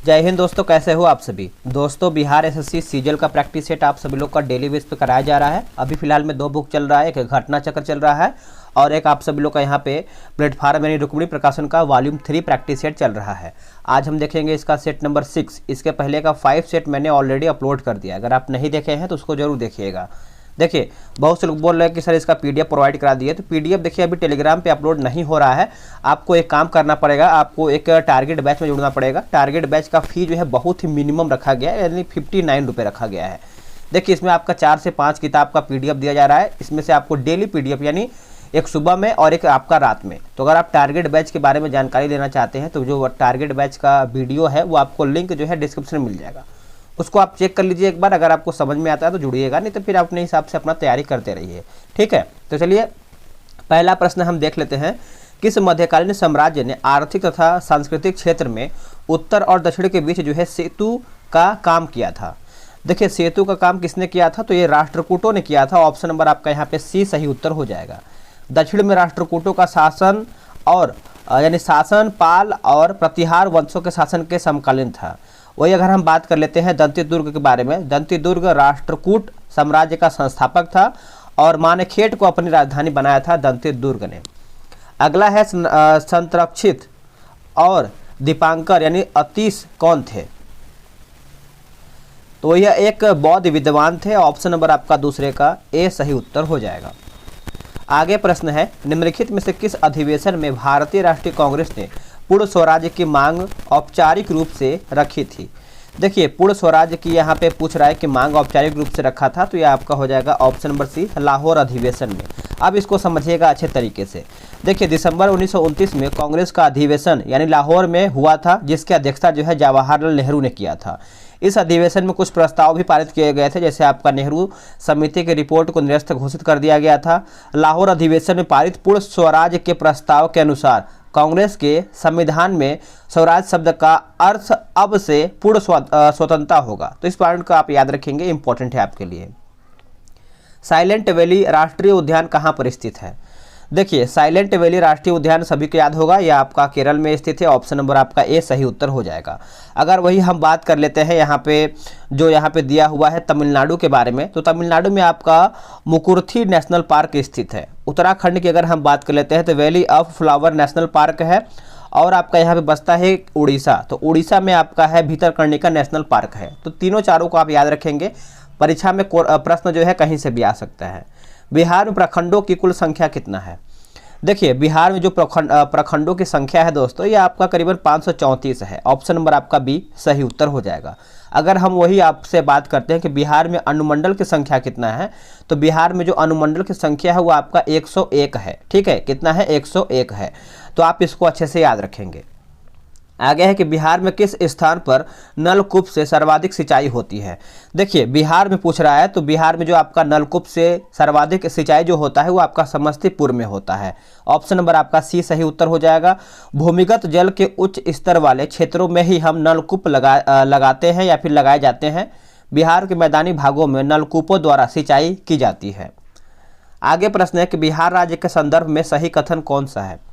जय हिंद दोस्तों, कैसे हो आप सभी। दोस्तों बिहार एसएससी सीजीएल का प्रैक्टिस सेट आप सभी लोग का डेली बेस पे कराया जा रहा है। अभी फिलहाल में 2 बुक चल रहा है, एक घटना चक्र चल रहा है और एक आप सभी लोग का यहाँ पे प्लेटफार्म यानी रुक्मिणी प्रकाशन का वॉल्यूम 3 प्रैक्टिस सेट चल रहा है। आज हम देखेंगे इसका सेट नंबर 6। इसके पहले का 5 सेट मैंने ऑलरेडी अपलोड कर दिया है, अगर आप नहीं देखे हैं तो उसको जरूर देखिएगा। देखिए बहुत से लोग बोल रहे हैं कि सर इसका पीडीएफ प्रोवाइड करा दिए, तो पीडीएफ देखिए अभी टेलीग्राम पे अपलोड नहीं हो रहा है। आपको एक काम करना पड़ेगा, आपको एक टारगेट बैच में जुड़ना पड़ेगा। टारगेट बैच का फी जो है बहुत ही मिनिमम रखा गया है, यानी 59 रुपये रखा गया है। देखिए इसमें आपका 4 से 5 किताब का पीडीएफ दिया जा रहा है। इसमें से आपको डेली पीडीएफ यानी एक सुबह में और एक आपका रात में। तो अगर आप टारगेट बैच के बारे में जानकारी लेना चाहते हैं तो जो टारगेट बैच का वीडियो है वो आपको लिंक जो है डिस्क्रिप्शन में मिल जाएगा, उसको आप चेक कर लीजिए एक बार। अगर आपको समझ में आता है तो जुड़िएगा, नहीं तो फिर आप अपने हिसाब से अपना तैयारी करते रहिए, ठीक है। तो चलिए पहला प्रश्न हम देख लेते हैं। किस मध्यकालीन साम्राज्य ने आर्थिक तथा सांस्कृतिक क्षेत्र में उत्तर और दक्षिण के बीच जो है सेतु का काम किया था। देखिए सेतु का काम किसने किया था, तो ये राष्ट्रकूटों ने किया था। ऑप्शन नंबर आपका यहाँ पे सी सही उत्तर हो जाएगा। दक्षिण में राष्ट्रकूटों का शासन और यानी शासन पाल और प्रतिहार वंशों के शासन के समकालीन था। वही अगर हम बात कर लेते हैं दंती दुर्ग के बारे में, दंती दुर्ग राष्ट्रकूट साम्राज्य का संस्थापक था और मानेखेट को अपनी राजधानी बनाया था दंती दुर्ग ने। अगला है संरक्षित और दीपांकर यानी अतीश कौन थे, तो यह एक बौद्ध विद्वान थे। ऑप्शन नंबर आपका दूसरे का ए सही उत्तर हो जाएगा। आगे प्रश्न है, निम्नलिखित में से किस अधिवेशन में भारतीय राष्ट्रीय कांग्रेस ने पूर्ण स्वराज्य की मांग औपचारिक रूप से रखी थी। देखिए पूर्ण स्वराज्य की यहाँ पे पूछ रहा है कि मांग औपचारिक रूप से रखा था, तो ये आपका हो जाएगा ऑप्शन नंबर सी लाहौर अधिवेशन में। अब इसको समझिएगा अच्छे तरीके से। देखिए दिसंबर 1929 में कांग्रेस का अधिवेशन यानी लाहौर में हुआ था, जिसकी अध्यक्षता जो है जवाहरलाल नेहरू ने किया था। इस अधिवेशन में कुछ प्रस्ताव भी पारित किए गए थे, जैसे आपका नेहरू समिति की रिपोर्ट को निरस्त घोषित कर दिया गया था। लाहौर अधिवेशन में पारित पूर्ण स्वराज्य के प्रस्ताव के अनुसार कांग्रेस के संविधान में स्वराज शब्द का अर्थ अब से पूर्ण स्वतंत्रता होगा। तो इस पॉइंट को आप याद रखेंगे, इंपॉर्टेंट है आपके लिए। साइलेंट वैली राष्ट्रीय उद्यान कहाँ पर स्थित है। देखिए साइलेंट वैली राष्ट्रीय उद्यान सभी को याद होगा, यह आपका केरल में स्थित है। ऑप्शन नंबर आपका ए सही उत्तर हो जाएगा। अगर वही हम बात कर लेते हैं यहाँ पे जो यहाँ पे दिया हुआ है तमिलनाडु के बारे में, तो तमिलनाडु में आपका मुकुर्थी नेशनल पार्क स्थित है। उत्तराखंड की अगर हम बात कर लेते हैं तो valley of flower national park है। और आपका यहाँ पे बसता है उड़ीसा, तो उड़ीसा में आपका है भीतरकनिका नेशनल पार्क है। तो तीनों चारों को आप याद रखेंगे, परीक्षा में प्रश्न जो है कहीं से भी आ सकता है। बिहार में प्रखंडों की कुल संख्या कितना है। देखिए बिहार में जो प्रखंडों की संख्या है दोस्तों, ये आपका करीबन 534 है। ऑप्शन नंबर आपका बी सही उत्तर हो जाएगा। अगर हम वही आपसे बात करते हैं कि बिहार में अनुमंडल की संख्या कितना है, तो बिहार में जो अनुमंडल की संख्या है वो आपका 101 है, ठीक है। कितना है, 101 है। तो आप इसको अच्छे से याद रखेंगे। आगे है कि बिहार में किस स्थान पर नलकूप से सर्वाधिक सिंचाई होती है। देखिए बिहार में पूछ रहा है, तो बिहार में जो आपका नलकूप से सर्वाधिक सिंचाई जो होता है वो आपका समस्तीपुर में होता है। ऑप्शन नंबर आपका सी सही उत्तर हो जाएगा। भूमिगत जल के उच्च स्तर वाले क्षेत्रों में ही हम नलकूप लगाते हैं या फिर लगाए जाते हैं। बिहार के मैदानी भागों में नलकूपों द्वारा सिंचाई की जाती है। आगे प्रश्न है कि बिहार राज्य के संदर्भ में सही कथन कौन सा है।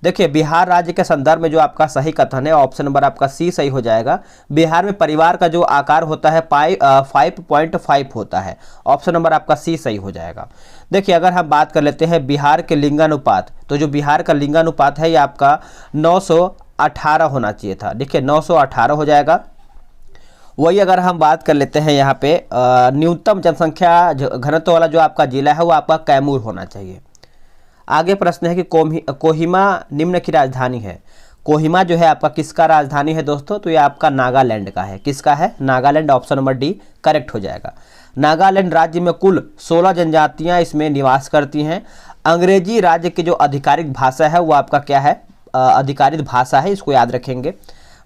देखिए बिहार राज्य के संदर्भ में जो आपका सही कथन है, ऑप्शन नंबर आपका सी सही हो जाएगा। बिहार में परिवार का जो आकार होता है 5.5 होता है। ऑप्शन नंबर आपका सी सही हो जाएगा। देखिए अगर हम बात कर लेते हैं बिहार के लिंगानुपात, तो जो बिहार का लिंगानुपात है ये आपका 918 होना चाहिए था। देखिए 918 हो जाएगा। वही अगर हम बात कर लेते हैं यहाँ पे न्यूनतम जनसंख्या घनत्व वाला जो आपका जिला है वो आपका कैमूर होना चाहिए। आगे प्रश्न है कि कोहिमा निम्न की राजधानी है। कोहिमा जो है आपका किसका राजधानी है दोस्तों, तो ये आपका नागालैंड का है। किसका है, Nagaland. Option number D correct हो जाएगा। नागालैंड राज्य में कुल 16 जनजातियां इसमें निवास करती हैं। अंग्रेजी राज्य की जो आधिकारिक भाषा है वो आपका क्या है, आधिकारिक भाषा है, इसको याद रखेंगे।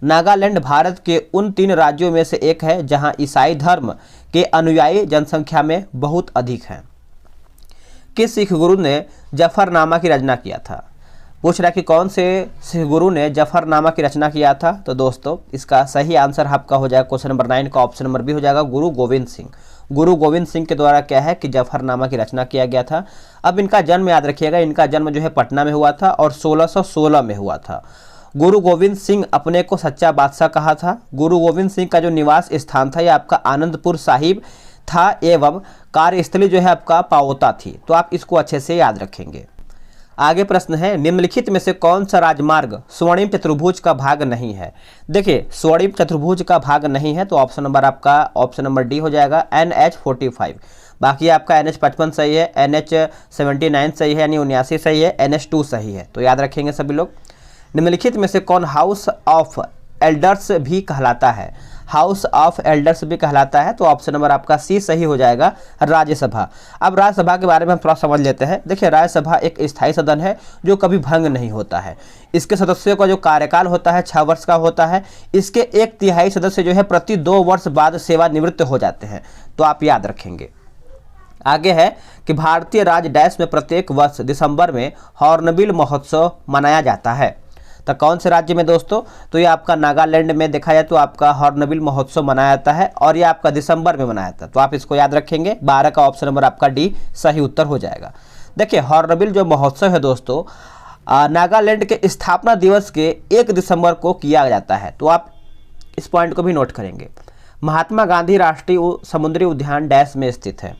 नागालैंड भारत के उन 3 राज्यों में से एक है जहां ईसाई धर्म के अनुयायी जनसंख्या में बहुत अधिक हैं। किस सिख गुरु ने जफरनामा की रचना किया था। पूछ रहा है कि कौन से सिख गुरु ने जफरनामा की रचना किया था, तो दोस्तों इसका सही आंसर आपका हो जाएगा क्वेश्चन नंबर 9 का ऑप्शन नंबर बी हो जाएगा, गुरु गोविंद सिंह। गुरु गोविंद सिंह के द्वारा क्या है कि जफरनामा की रचना किया गया था। अब इनका जन्म याद रखिएगा, इनका जन्म जो है पटना में हुआ था और 1616 में हुआ था। गुरु गोविंद सिंह अपने को सच्चा बादशाह कहा था। गुरु गोविंद सिंह का जो निवास स्थान था ये आपका आनंदपुर साहिब था एवं कार्यस्थली जो है आपका पाओता थी। तो आप इसको अच्छे से याद रखेंगे। आगे प्रश्न है, निम्नलिखित में से कौन सा राजमार्ग स्वर्णिम चतुर्भुज का भाग नहीं है। देखिए स्वर्णिम चतुर्भुज का भाग नहीं है तो ऑप्शन नंबर डी हो जाएगा NH45। बाकी आपका NH55 सही है, NH79 सही है यानी 79 सही है, NH2 सही है। तो याद रखेंगे सभी लोग। निम्नलिखित में से कौन हाउस ऑफ एल्डर्स भी कहलाता है। हाउस ऑफ एल्डर्स भी कहलाता है तो ऑप्शन नंबर आपका सी सही हो जाएगा, राज्यसभा। अब राज्यसभा के बारे में हम थोड़ा समझ लेते हैं। देखिए राज्यसभा एक स्थायी सदन है जो कभी भंग नहीं होता है। इसके सदस्यों का जो कार्यकाल होता है 6 वर्ष का होता है। इसके 1/3 सदस्य जो है प्रति 2 वर्ष बाद सेवानिवृत्त हो जाते हैं। तो आप याद रखेंगे। आगे है कि भारतीय राज्य डैश में प्रत्येक वर्ष दिसंबर में हॉर्नबिल महोत्सव मनाया जाता है। तो कौन से राज्य में दोस्तों, तो ये आपका नागालैंड में देखा जाए तो आपका हॉर्नबिल महोत्सव मनाया जाता है और ये आपका दिसंबर में मनाया जाता है। तो आप इसको याद रखेंगे। 12 का ऑप्शन नंबर आपका डी सही उत्तर हो जाएगा। देखिए हॉर्नबिल जो महोत्सव है दोस्तों नागालैंड के स्थापना दिवस के 1 दिसंबर को किया जाता है। तो आप इस पॉइंट को भी नोट करेंगे। महात्मा गांधी राष्ट्रीय समुद्री उद्यान डैश में स्थित है।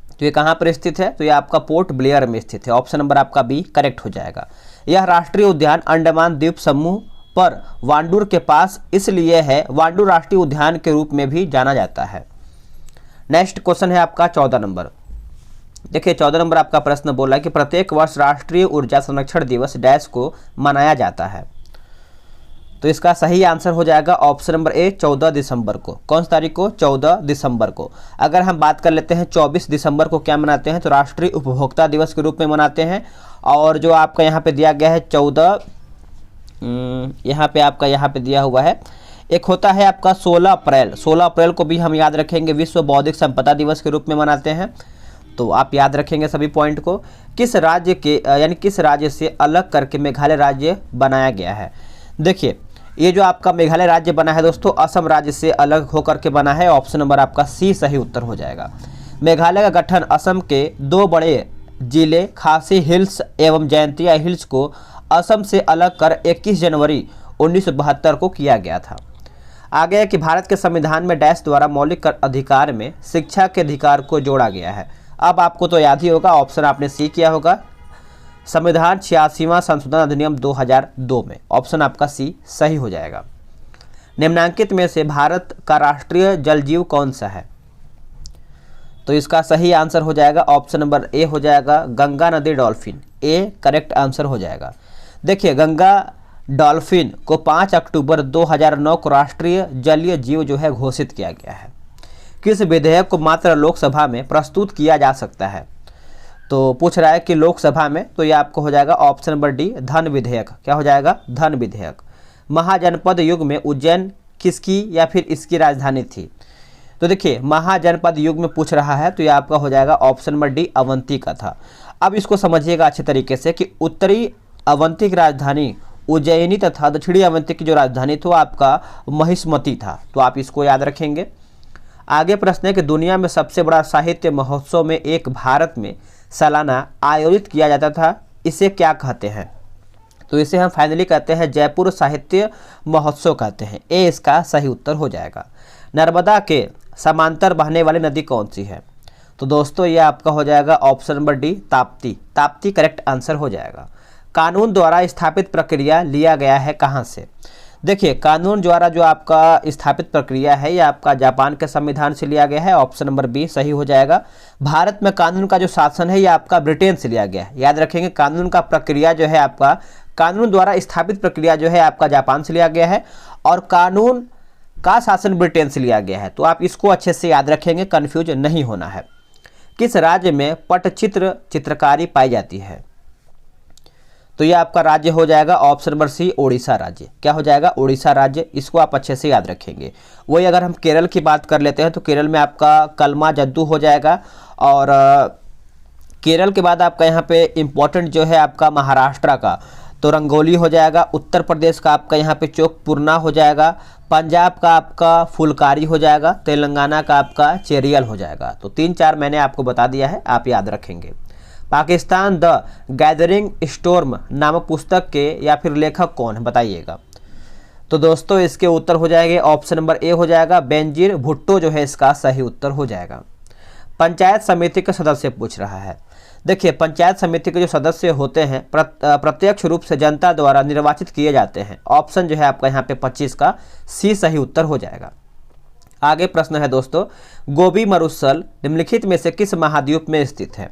तो ये कहाँ पर स्थित है, तो ये आपका पोर्ट ब्लेयर में स्थित है। ऑप्शन नंबर आपका बी करेक्ट हो जाएगा। यह राष्ट्रीय उद्यान अंडमान द्वीप समूह पर वांडूर के पास इसलिए है, वांडूर राष्ट्रीय उद्यान के रूप में भी जाना जाता है। नेक्स्ट क्वेश्चन है आपका 14 नंबर। देखिए 14 नंबर आपका प्रश्न बोला कि प्रत्येक वर्ष राष्ट्रीय ऊर्जा संरक्षण दिवस डैश को मनाया जाता है। तो इसका सही आंसर हो जाएगा ऑप्शन नंबर ए 14 दिसंबर को। कौन सी तारीख को, 14 दिसंबर को। अगर हम बात कर लेते हैं 24 दिसंबर को क्या मनाते हैं, तो राष्ट्रीय उपभोक्ता दिवस के रूप में मनाते हैं। और जो आपका यहाँ पे दिया गया है 14 यहाँ पे आपका यहाँ पे दिया हुआ है, एक होता है आपका 16 अप्रैल। 16 अप्रैल को भी हम याद रखेंगे विश्व बौद्धिक संपदा दिवस के रूप में मनाते हैं। तो आप याद रखेंगे सभी पॉइंट को। किस राज्य के यानी किस राज्य से अलग करके मेघालय राज्य बनाया गया है। देखिए ये जो आपका मेघालय राज्य बना है दोस्तों असम राज्य से अलग होकर के बना है। ऑप्शन नंबर आपका सी सही उत्तर हो जाएगा। मेघालय का गठन असम के 2 बड़े जिले खासी हिल्स एवं जयंतिया हिल्स को असम से अलग कर 21 जनवरी 1972 को किया गया था। आगे है कि भारत के संविधान में डैश द्वारा मौलिक अधिकार में शिक्षा के अधिकार को जोड़ा गया है। अब आपको तो याद ही होगा, ऑप्शन आपने सी किया होगा, संविधान 86वां संशोधन अधिनियम 2002 में। ऑप्शन आपका सी सही हो जाएगा। निम्नांकित में से भारत का राष्ट्रीय जल जीव कौन सा है, तो इसका सही आंसर हो जाएगा ऑप्शन नंबर ए हो जाएगा गंगा नदी डॉल्फिन। ए करेक्ट आंसर हो जाएगा। देखिए गंगा डॉल्फिन को 5 अक्टूबर 2009 को राष्ट्रीय जलीय जीव जो है घोषित किया गया है। किस विधेयक को मात्र लोकसभा में प्रस्तुत किया जा सकता है, तो पूछ रहा है कि लोकसभा में, तो ये आपको हो जाएगा ऑप्शन नंबर डी धन विधेयक। क्या हो जाएगा, धन विधेयक। महाजनपद युग में उज्जैन किसकी या फिर इसकी राजधानी थी, तो देखिए महाजनपद युग में पूछ रहा है तो ये आपका हो जाएगा ऑप्शन नंबर डी अवंती का था। अब इसको समझिएगा अच्छे तरीके से कि उत्तरी अवंती की राजधानी उज्जैनी तथा दक्षिणी अवंती की जो राजधानी थी वो आपका महिष्मती था। तो आप इसको याद रखेंगे। आगे प्रश्न है कि दुनिया में सबसे बड़ा साहित्य महोत्सव में एक भारत में सालाना आयोजित किया जाता था, इसे क्या कहते हैं, तो इसे हम फाइनली कहते हैं जयपुर साहित्य महोत्सव कहते हैं। ए इसका सही उत्तर हो जाएगा। नर्मदा के समांतर बहने वाली नदी कौन सी है, तो दोस्तों ये आपका हो जाएगा option number D Tapti. Tapti correct answer हो जाएगा। कानून द्वारा स्थापित प्रक्रिया लिया गया है कहाँ से, देखिए कानून द्वारा जो आपका स्थापित प्रक्रिया है ये आपका जापान के संविधान से लिया गया है। ऑप्शन नंबर बी सही हो जाएगा। भारत में कानून का जो शासन है ये आपका ब्रिटेन से लिया गया है। याद रखेंगे कानून का प्रक्रिया जो है आपका कानून द्वारा स्थापित प्रक्रिया जो है आपका जापान से लिया गया है और कानून का शासन ब्रिटेन से लिया गया है। तो आप इसको अच्छे से याद रखेंगे, कन्फ्यूज नहीं होना है। किस राज्य में पटचित्र चित्रकारी पाई जाती है, तो ये आपका राज्य हो जाएगा ऑप्शन नंबर सी ओडिशा राज्य। क्या हो जाएगा, ओडिशा राज्य। इसको आप अच्छे से याद रखेंगे। वही अगर हम केरल की बात कर लेते हैं तो केरल में आपका कलमा जद्दू हो जाएगा। और केरल के बाद आपका यहाँ पे इम्पोर्टेंट जो है आपका महाराष्ट्र का तो रंगोली हो जाएगा। उत्तर प्रदेश का आपका यहाँ पे चौकपुरना हो जाएगा। पंजाब का आपका फुलकारी हो जाएगा। तेलंगाना का आपका चेरियल हो जाएगा। तो 3-4 मैंने आपको बता दिया है, आप याद रखेंगे। पाकिस्तान द गैदरिंग स्टॉर्म नामक पुस्तक के या फिर लेखक कौन है, बताइएगा। तो दोस्तों इसके उत्तर हो जाएंगे ऑप्शन नंबर ए हो जाएगा, बेनजीर भुट्टो जो है इसका सही उत्तर हो जाएगा। पंचायत समिति के सदस्य पूछ रहा है। देखिए पंचायत समिति के जो सदस्य होते हैं प्रत्यक्ष रूप से जनता द्वारा निर्वाचित किए जाते हैं। ऑप्शन जो है आपका यहाँ पे 25 का सी सही उत्तर हो जाएगा। आगे प्रश्न है दोस्तों, गोबी मरुस्थल निम्नलिखित में से किस महाद्वीप में स्थित है।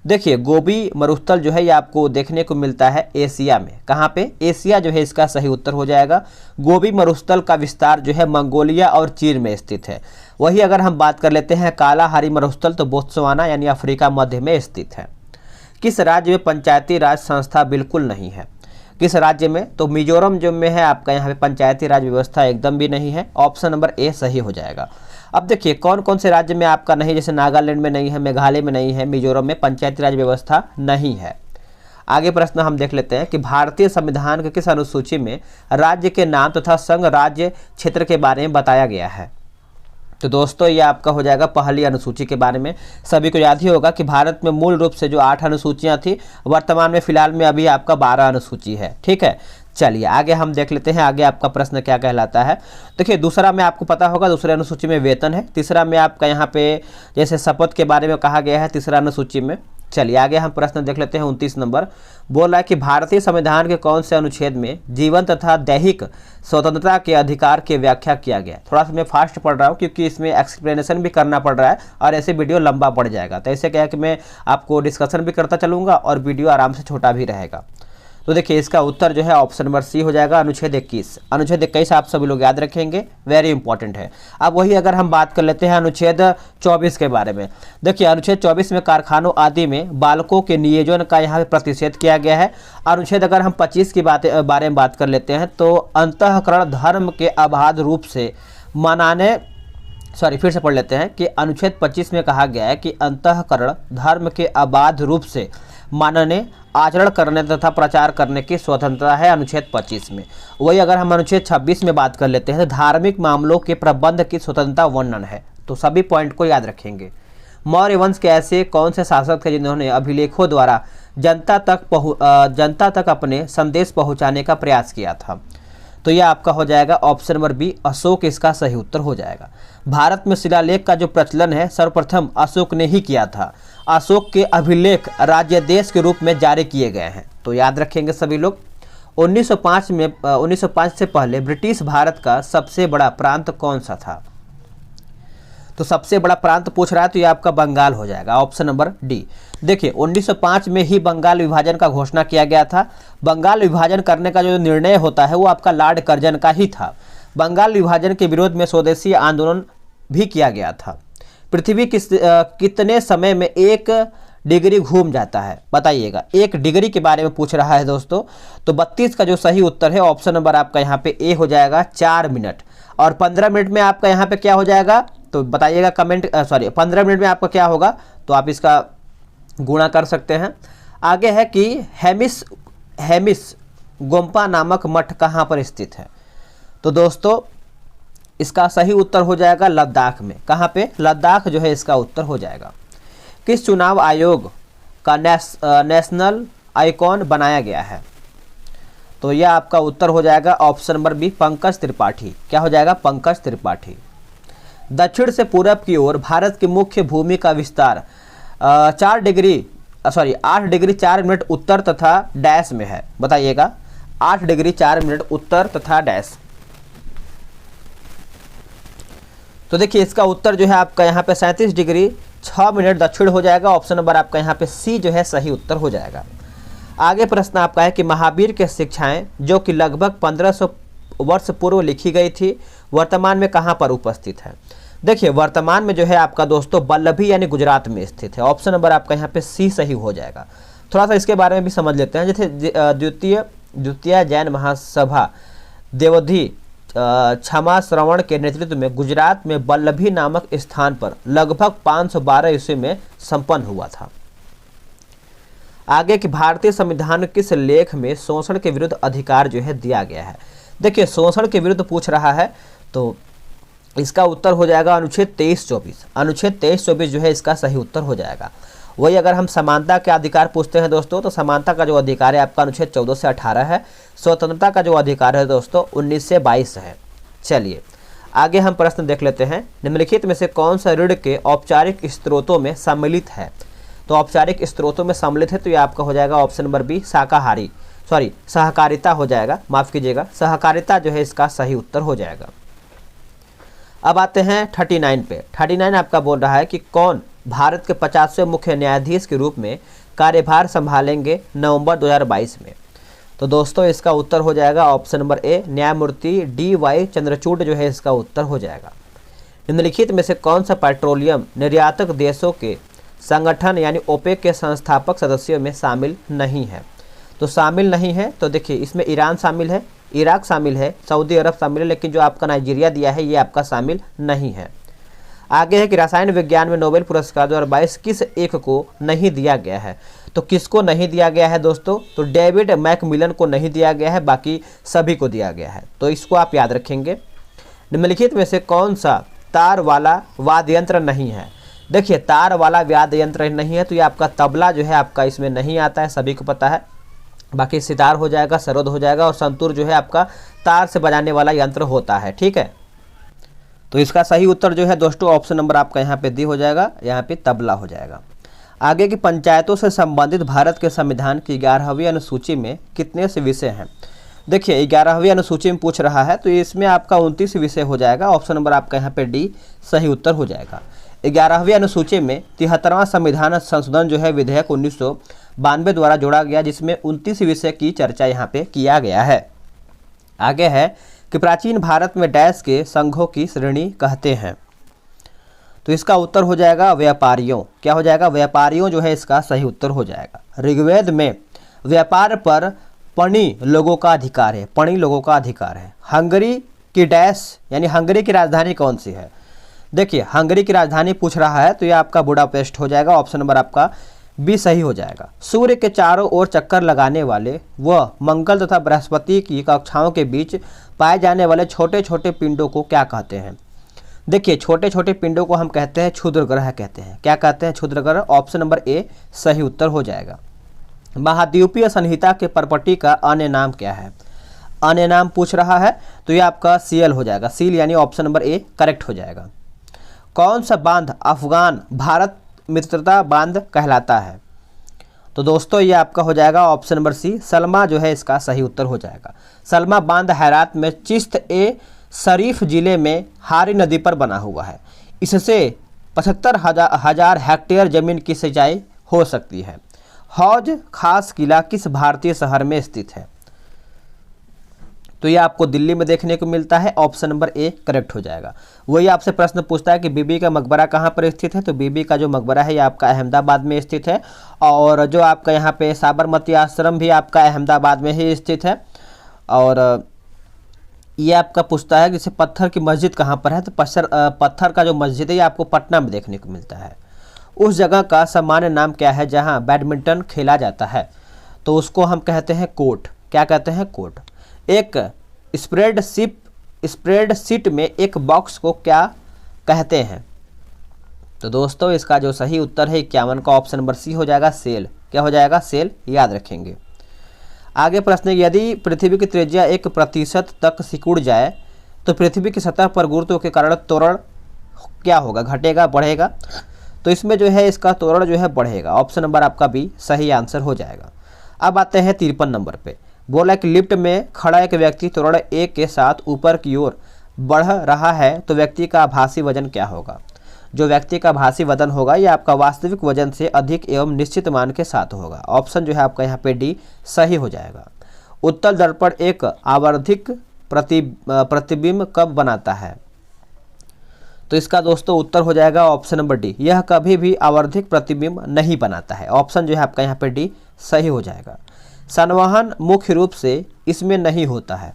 देखिए गोबी मरुस्थल जो है ये आपको देखने को मिलता है एशिया में। कहाँ पे, एशिया जो है इसका सही उत्तर हो जाएगा। गोबी मरुस्थल का विस्तार जो है मंगोलिया और चीन में स्थित है। वही अगर हम बात कर लेते हैं कालाहारी मरुस्थल तो बोत्सवाना यानी अफ्रीका मध्य में स्थित है। किस राज्य में पंचायती राज संस्था बिल्कुल नहीं है, किस राज्य में, तो मिजोरम जो में है आपका यहाँ पे पंचायती राज व्यवस्था एकदम भी नहीं है। ऑप्शन नंबर ए सही हो जाएगा। अब देखिए कौन कौन से राज्य में आपका नहीं, जैसे नागालैंड में नहीं है, मेघालय में नहीं है, मिजोरम में पंचायती राज व्यवस्था नहीं है। आगे प्रश्न हम देख लेते हैं कि भारतीय संविधान के किस अनुसूची में राज्य के नाम तथा संघ राज्य क्षेत्र के बारे में बताया गया है। तो दोस्तों ये आपका हो जाएगा पहली अनुसूची के बारे में। सभी को याद ही होगा कि भारत में मूल रूप से जो 8 अनुसूचियां थी, वर्तमान में फिलहाल में अभी आपका 12 अनुसूची है। ठीक है, चलिए आगे हम देख लेते हैं आगे आपका प्रश्न क्या कहलाता है। देखिए दूसरा में आपको पता होगा दूसरे अनुसूची में वेतन है। तीसरा में आपका यहाँ पे जैसे शपथ के बारे में कहा गया है तीसरा अनुसूची में। चलिए आगे हम प्रश्न देख लेते हैं। 29 नंबर बोल रहा है कि भारतीय संविधान के कौन से अनुच्छेद में जीवन तथा दैहिक स्वतंत्रता के अधिकार की व्याख्या किया गया। थोड़ा सा मैं फास्ट पढ़ रहा हूँ क्योंकि इसमें एक्सप्लेनेशन भी करना पड़ रहा है और ऐसे वीडियो लंबा पड़ जाएगा। तो ऐसे क्या है कि मैं आपको डिस्कशन भी करता चलूँगा और वीडियो आराम से छोटा भी रहेगा। तो देखिए इसका उत्तर जो है ऑप्शन नंबर सी हो जाएगा, अनुच्छेद 21। अनुच्छेद 21 आप सभी लोग याद रखेंगे, वेरी इंपॉर्टेंट है। अब वही अगर हम बात कर लेते हैं अनुच्छेद 24 के बारे में। देखिए अनुच्छेद 24 में कारखानों आदि में बालकों के नियोजन का यहाँ पे प्रतिषेध किया गया है। अनुच्छेद अगर हम 25 की बारे में बात कर लेते हैं तो अंतःकरण धर्म के अबाध रूप से मनाने, फिर से पढ़ लेते हैं कि अनुच्छेद 25 में कहा गया है कि अंतःकरण धर्म के अबाध रूप से मानने, आचरण करने तथा प्रचार करने की स्वतंत्रता है अनुच्छेद 25 में। वही अगर हम अनुच्छेद 26 में बात कर लेते हैं तो धार्मिक मामलों के प्रबंध की स्वतंत्रता वर्णन है। तो सभी पॉइंट को याद रखेंगे। मौर्य वंश के ऐसे कौन से शासक थे जिन्होंने अभिलेखों द्वारा जनता तक अपने संदेश पहुंचाने का प्रयास किया था। तो यह आपका हो जाएगा ऑप्शन नंबर बी, अशोक इसका सही उत्तर हो जाएगा। भारत में शिलालेख का जो प्रचलन है सर्वप्रथम अशोक ने ही किया था। अशोक के अभिलेख राज्यादेश के रूप में जारी किए गए हैं। तो याद रखेंगे सभी लोग। 1905 से पहले ब्रिटिश भारत का सबसे बड़ा प्रांत कौन सा था। तो सबसे बड़ा प्रांत पूछ रहा है तो ये आपका बंगाल हो जाएगा, ऑप्शन नंबर डी। देखिए 1905 में ही बंगाल विभाजन का घोषणा किया गया था। बंगाल विभाजन करने का जो निर्णय होता है वो आपका लॉर्ड कर्जन का ही था। बंगाल विभाजन के विरोध में स्वदेशी आंदोलन भी किया गया था। पृथ्वी कितने समय में 1 डिग्री घूम जाता है, बताइएगा। 1 डिग्री के बारे में पूछ रहा है दोस्तों। तो 32 का जो सही उत्तर है ऑप्शन नंबर आपका यहाँ पे ए हो जाएगा, 4 मिनट। और 15 मिनट में आपका यहाँ पे क्या हो जाएगा तो बताइएगा कमेंट, 15 मिनट में आपका क्या होगा तो आप इसका गुणा कर सकते हैं। आगे है कि हेमिस गोम्पा नामक मठ कहाँ पर स्थित है। तो दोस्तों इसका सही उत्तर हो जाएगा लद्दाख में। कहाँ पे, लद्दाख जो है इसका उत्तर हो जाएगा। किस चुनाव आयोग का नेशनल आइकॉन बनाया गया है। तो यह आपका उत्तर हो जाएगा option number B, Pankaj Tripathi. क्या हो जाएगा, पंकज त्रिपाठी। दक्षिण से पूरब की ओर भारत की मुख्य भूमि का विस्तार 8 डिग्री 4 मिनट उत्तर तथा डैश में है, बताइएगा। 8 डिग्री 4 मिनट उत्तर तथा डैश। तो देखिए इसका उत्तर जो है आपका यहाँ पे 37 डिग्री 6 मिनट दक्षिण हो जाएगा। ऑप्शन नंबर आपका यहाँ पे सी जो है सही उत्तर हो जाएगा। आगे प्रश्न आपका है कि महावीर के शिक्षाएं जो कि लगभग 1500 वर्ष पूर्व लिखी गई थी वर्तमान में कहाँ पर उपस्थित है। देखिए वर्तमान में जो है आपका दोस्तों वल्लभी यानी गुजरात में स्थित है। ऑप्शन नंबर आपका यहाँ पे सी सही हो जाएगा। थोड़ा सा इसके बारे में भी समझ लेते हैं। जैसे द्वितीय जैन महासभा देवधी क्षमा श्रवण के नेतृत्व में गुजरात में वल्लभी नामक स्थान पर लगभग 512 ईस्वी में संपन्न हुआ था। आगे कि भारतीय संविधान किस लेख में शोषण के विरुद्ध अधिकार जो है दिया गया है। देखिए शोषण के विरुद्ध पूछ रहा है तो इसका उत्तर हो जाएगा अनुच्छेद 23-24। अनुच्छेद 23-24 जो है इसका सही उत्तर हो जाएगा। वही अगर हम समानता के अधिकार पूछते हैं दोस्तों, तो समानता का जो अधिकार है आपका अनुच्छेद 14 से 18 है। स्वतंत्रता का जो अधिकार है दोस्तों 19 से 22 है। चलिए आगे हम प्रश्न देख लेते हैं। निम्नलिखित में से कौन सा ऋण के औपचारिक स्रोतों में सम्मिलित है? तो औपचारिक स्रोतों में सम्मिलित है तो ये आपका हो जाएगा ऑप्शन नंबर बी, सहकारिता हो जाएगा, माफ कीजिएगा, सहकारिता जो है इसका सही उत्तर हो जाएगा। अब आते हैं 39 पे। 39 आपका बोल रहा है कि कौन भारत के 50वें मुख्य न्यायाधीश के रूप में कार्यभार संभालेंगे नवंबर 2022 में? तो दोस्तों इसका उत्तर हो जाएगा ऑप्शन नंबर ए, न्यायमूर्ति डी.वाई. चंद्रचूड़ जो है इसका उत्तर हो जाएगा। निम्नलिखित में से कौन सा पेट्रोलियम निर्यातक देशों के संगठन यानी ओपेक के संस्थापक सदस्यों में शामिल नहीं है? तो शामिल नहीं है तो देखिए इसमें ईरान शामिल है, इराक शामिल है, सऊदी अरब शामिल है, लेकिन जो आपका नाइजीरिया दिया है ये आपका शामिल नहीं है। आगे है कि रसायन विज्ञान में नोबेल पुरस्कार 2022 किस एक को नहीं दिया गया है? तो किसको नहीं दिया गया है दोस्तों? तो डेविड मैकमिलन को नहीं दिया गया है, बाकी सभी को दिया गया है, तो इसको आप याद रखेंगे। निम्नलिखित में से कौन सा तार वाला वाद्य यंत्र नहीं है? देखिए तार वाला वाद्य यंत्र नहीं है तो ये आपका तबला जो है आपका इसमें नहीं आता है, सभी को पता है। बाकी सितार हो जाएगा, सरोद हो जाएगा, और संतूर जो है आपका तार से बजाने वाला यंत्र होता है। ठीक है, तो इसका सही उत्तर जो है दोस्तों ऑप्शन नंबर आपका यहाँ पे डी हो जाएगा, यहाँ पे तबला हो जाएगा। आगे की पंचायतों से संबंधित भारत के संविधान की 11वीं अनुसूची में कितने से विषय हैं? देखिए 11वीं अनुसूची में पूछ रहा है तो इसमें आपका 29 विषय हो जाएगा। ऑप्शन नंबर आपका यहाँ पे डी सही उत्तर हो जाएगा। 11वीं अनुसूची में 73वां संविधान संशोधन जो है विधेयक 1992 द्वारा जोड़ा गया, जिसमें 29 विषय की चर्चा यहाँ पे किया गया है। आगे है कि प्राचीन भारत में डैश के संघों की श्रेणी कहते हैं? तो इसका उत्तर हो जाएगा व्यापारियों। क्या हो जाएगा? व्यापारियों जो है इसका सही उत्तर हो जाएगा। ऋग्वेद में व्यापार पर पणी लोगों का अधिकार है, पणी लोगों का अधिकार है। हंगरी की डैश यानी हंगरी की राजधानी कौन सी है? देखिए हंगरी की राजधानी पूछ रहा है तो ये आपका बुडापेस्ट हो जाएगा। ऑप्शन नंबर आपका बी सही हो जाएगा। सूर्य के चारों ओर चक्कर लगाने वाले व मंगल तथा बृहस्पति की कक्षाओं के बीच पाए जाने वाले छोटे छोटे पिंडों को क्या कहते हैं? देखिए छोटे छोटे पिंडों को हम कहते हैं क्षुद्र ग्रह कहते हैं। क्या कहते हैं? क्षुद्र ग्रह। ऑप्शन नंबर ए सही उत्तर हो जाएगा। महाद्वीपीय संहिता के परपटी का अन्य नाम क्या है? अन्य नाम पूछ रहा है तो ये आपका सीएल हो जाएगा, सील यानी ऑप्शन नंबर ए करेक्ट हो जाएगा। कौन सा बांध अफगान भारत मित्रता बांध कहलाता है? तो दोस्तों ये आपका हो जाएगा ऑप्शन नंबर सी, सलमा जो है इसका सही उत्तर हो जाएगा। सलमा बांध हैरात में चिश्त ए शरीफ जिले में हारी नदी पर बना हुआ है। इससे 75,000 हेक्टेयर जमीन की सिंचाई हो सकती है। हौज खास किला किस भारतीय शहर में स्थित है? तो ये आपको दिल्ली में देखने को मिलता है। ऑप्शन नंबर ए करेक्ट हो जाएगा। वही आपसे प्रश्न पूछता है कि बीबी का मकबरा कहाँ पर स्थित है? तो बीबी का जो मकबरा है ये आपका अहमदाबाद में स्थित है, और जो आपका यहाँ पे साबरमती आश्रम भी आपका अहमदाबाद में ही स्थित है। और ये आपका पूछता है जैसे पत्थर की मस्जिद कहाँ पर है? तो पत्थर का जो मस्जिद है ये आपको पटना में देखने को मिलता है। उस जगह का सामान्य नाम क्या है जहाँ बैडमिंटन खेला जाता है? तो उसको हम कहते हैं कोर्ट। क्या कहते हैं? कोर्ट। एक स्प्रेडशीट में एक बॉक्स को क्या कहते हैं? तो दोस्तों इसका जो सही उत्तर है 51 का ऑप्शन नंबर सी हो जाएगा, सेल। क्या हो जाएगा? सेल, याद रखेंगे। आगे प्रश्न है, यदि पृथ्वी की त्रिज्या 1% तक सिकुड़ जाए तो पृथ्वी की सतह पर गुरुत्व के कारण त्वरण क्या होगा? घटेगा, बढ़ेगा? तो इसमें जो है इसका त्वरण जो है बढ़ेगा। ऑप्शन नंबर आपका बी सही आंसर हो जाएगा। अब आते हैं 53 नंबर पे। बोला कि लिफ्ट में खड़ा एक व्यक्ति त्वरण ए के साथ ऊपर की ओर बढ़ रहा है तो व्यक्ति का आभासी वजन क्या होगा? जो व्यक्ति का आभासी वजन होगा ये आपका वास्तविक वजन से अधिक एवं निश्चित मान के साथ होगा। ऑप्शन जो है आपका यहाँ पे डी सही हो जाएगा। उत्तल दर्पण एक आवर्धिक प्रतिबिंब कब बनाता है? तो इसका दोस्तों उत्तर हो जाएगा ऑप्शन नंबर डी, यह कभी भी आवर्धिक प्रतिबिंब नहीं बनाता है। ऑप्शन जो है आपका यहाँ पे डी सही हो जाएगा। संवहन मुख्य रूप से इसमें नहीं होता है।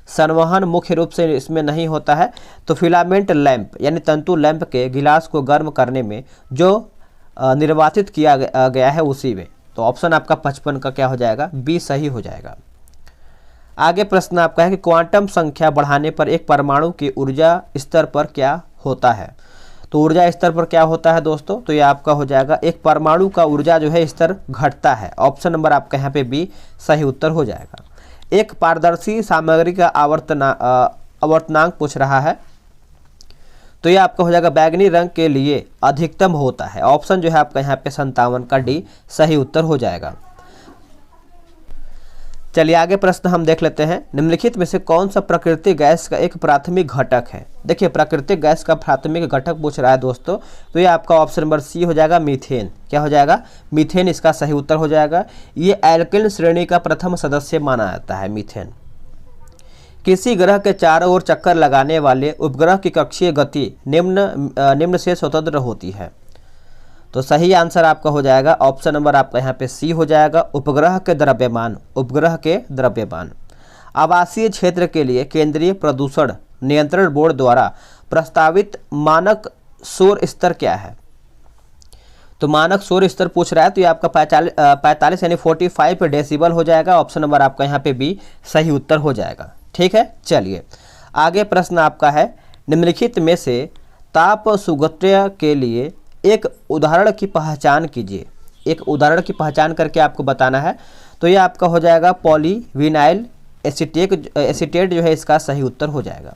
संवहन मुख्य रूप से इसमें नहीं होता है तो फिलामेंट लैंप यानी तंतु लैंप के गिलास को गर्म करने में जो निर्वाचित किया गया है उसी में। तो ऑप्शन आपका 55 का क्या हो जाएगा? बी सही हो जाएगा। आगे प्रश्न आपका है कि क्वांटम संख्या बढ़ाने पर एक परमाणु के ऊर्जा स्तर पर क्या होता है? तो ऊर्जा स्तर पर क्या होता है दोस्तों, तो ये आपका हो जाएगा एक परमाणु का ऊर्जा जो है स्तर घटता है। ऑप्शन नंबर आपका यहाँ पे बी सही उत्तर हो जाएगा। एक पारदर्शी सामग्री का आवर्तनांक पूछ रहा है, तो ये आपका हो जाएगा बैगनी रंग के लिए अधिकतम होता है। ऑप्शन जो है आपका यहाँ पे 57 का डी सही उत्तर हो जाएगा। चलिए आगे प्रश्न हम देख लेते हैं। निम्नलिखित में से कौन सा प्राकृतिक गैस का एक प्राथमिक घटक है। देखिए प्राकृतिक गैस का प्राथमिक घटक पूछ रहा है दोस्तों, तो ये आपका ऑप्शन नंबर सी हो जाएगा मीथेन। क्या हो जाएगा, मीथेन इसका सही उत्तर हो जाएगा। ये एल्किल श्रेणी का प्रथम सदस्य माना जाता है मीथेन। किसी ग्रह के चारों ओर चक्कर लगाने वाले उपग्रह की कक्षीय गति निम्न से स्वतंत्र होती है। तो सही आंसर आपका हो जाएगा ऑप्शन नंबर आपका यहाँ पे सी हो जाएगा, उपग्रह के द्रव्यमान। उपग्रह के द्रव्यमान। आवासीय क्षेत्र के लिए केंद्रीय प्रदूषण नियंत्रण बोर्ड द्वारा प्रस्तावित मानक शोर स्तर क्या है। तो मानक शोर स्तर पूछ रहा है, तो ये आपका 45 यानी 45 डेसिबल हो जाएगा। ऑप्शन नंबर आपका यहाँ पे बी सही उत्तर हो जाएगा। ठीक है, चलिए आगे प्रश्न आपका है, निम्नलिखित में से ताप सुगत्य के लिए एक उदाहरण की पहचान कीजिए। एक उदाहरण की पहचान करके आपको बताना है। तो ये आपका हो जाएगा पॉलीविनाइल एसीटेट जो है इसका सही उत्तर हो जाएगा।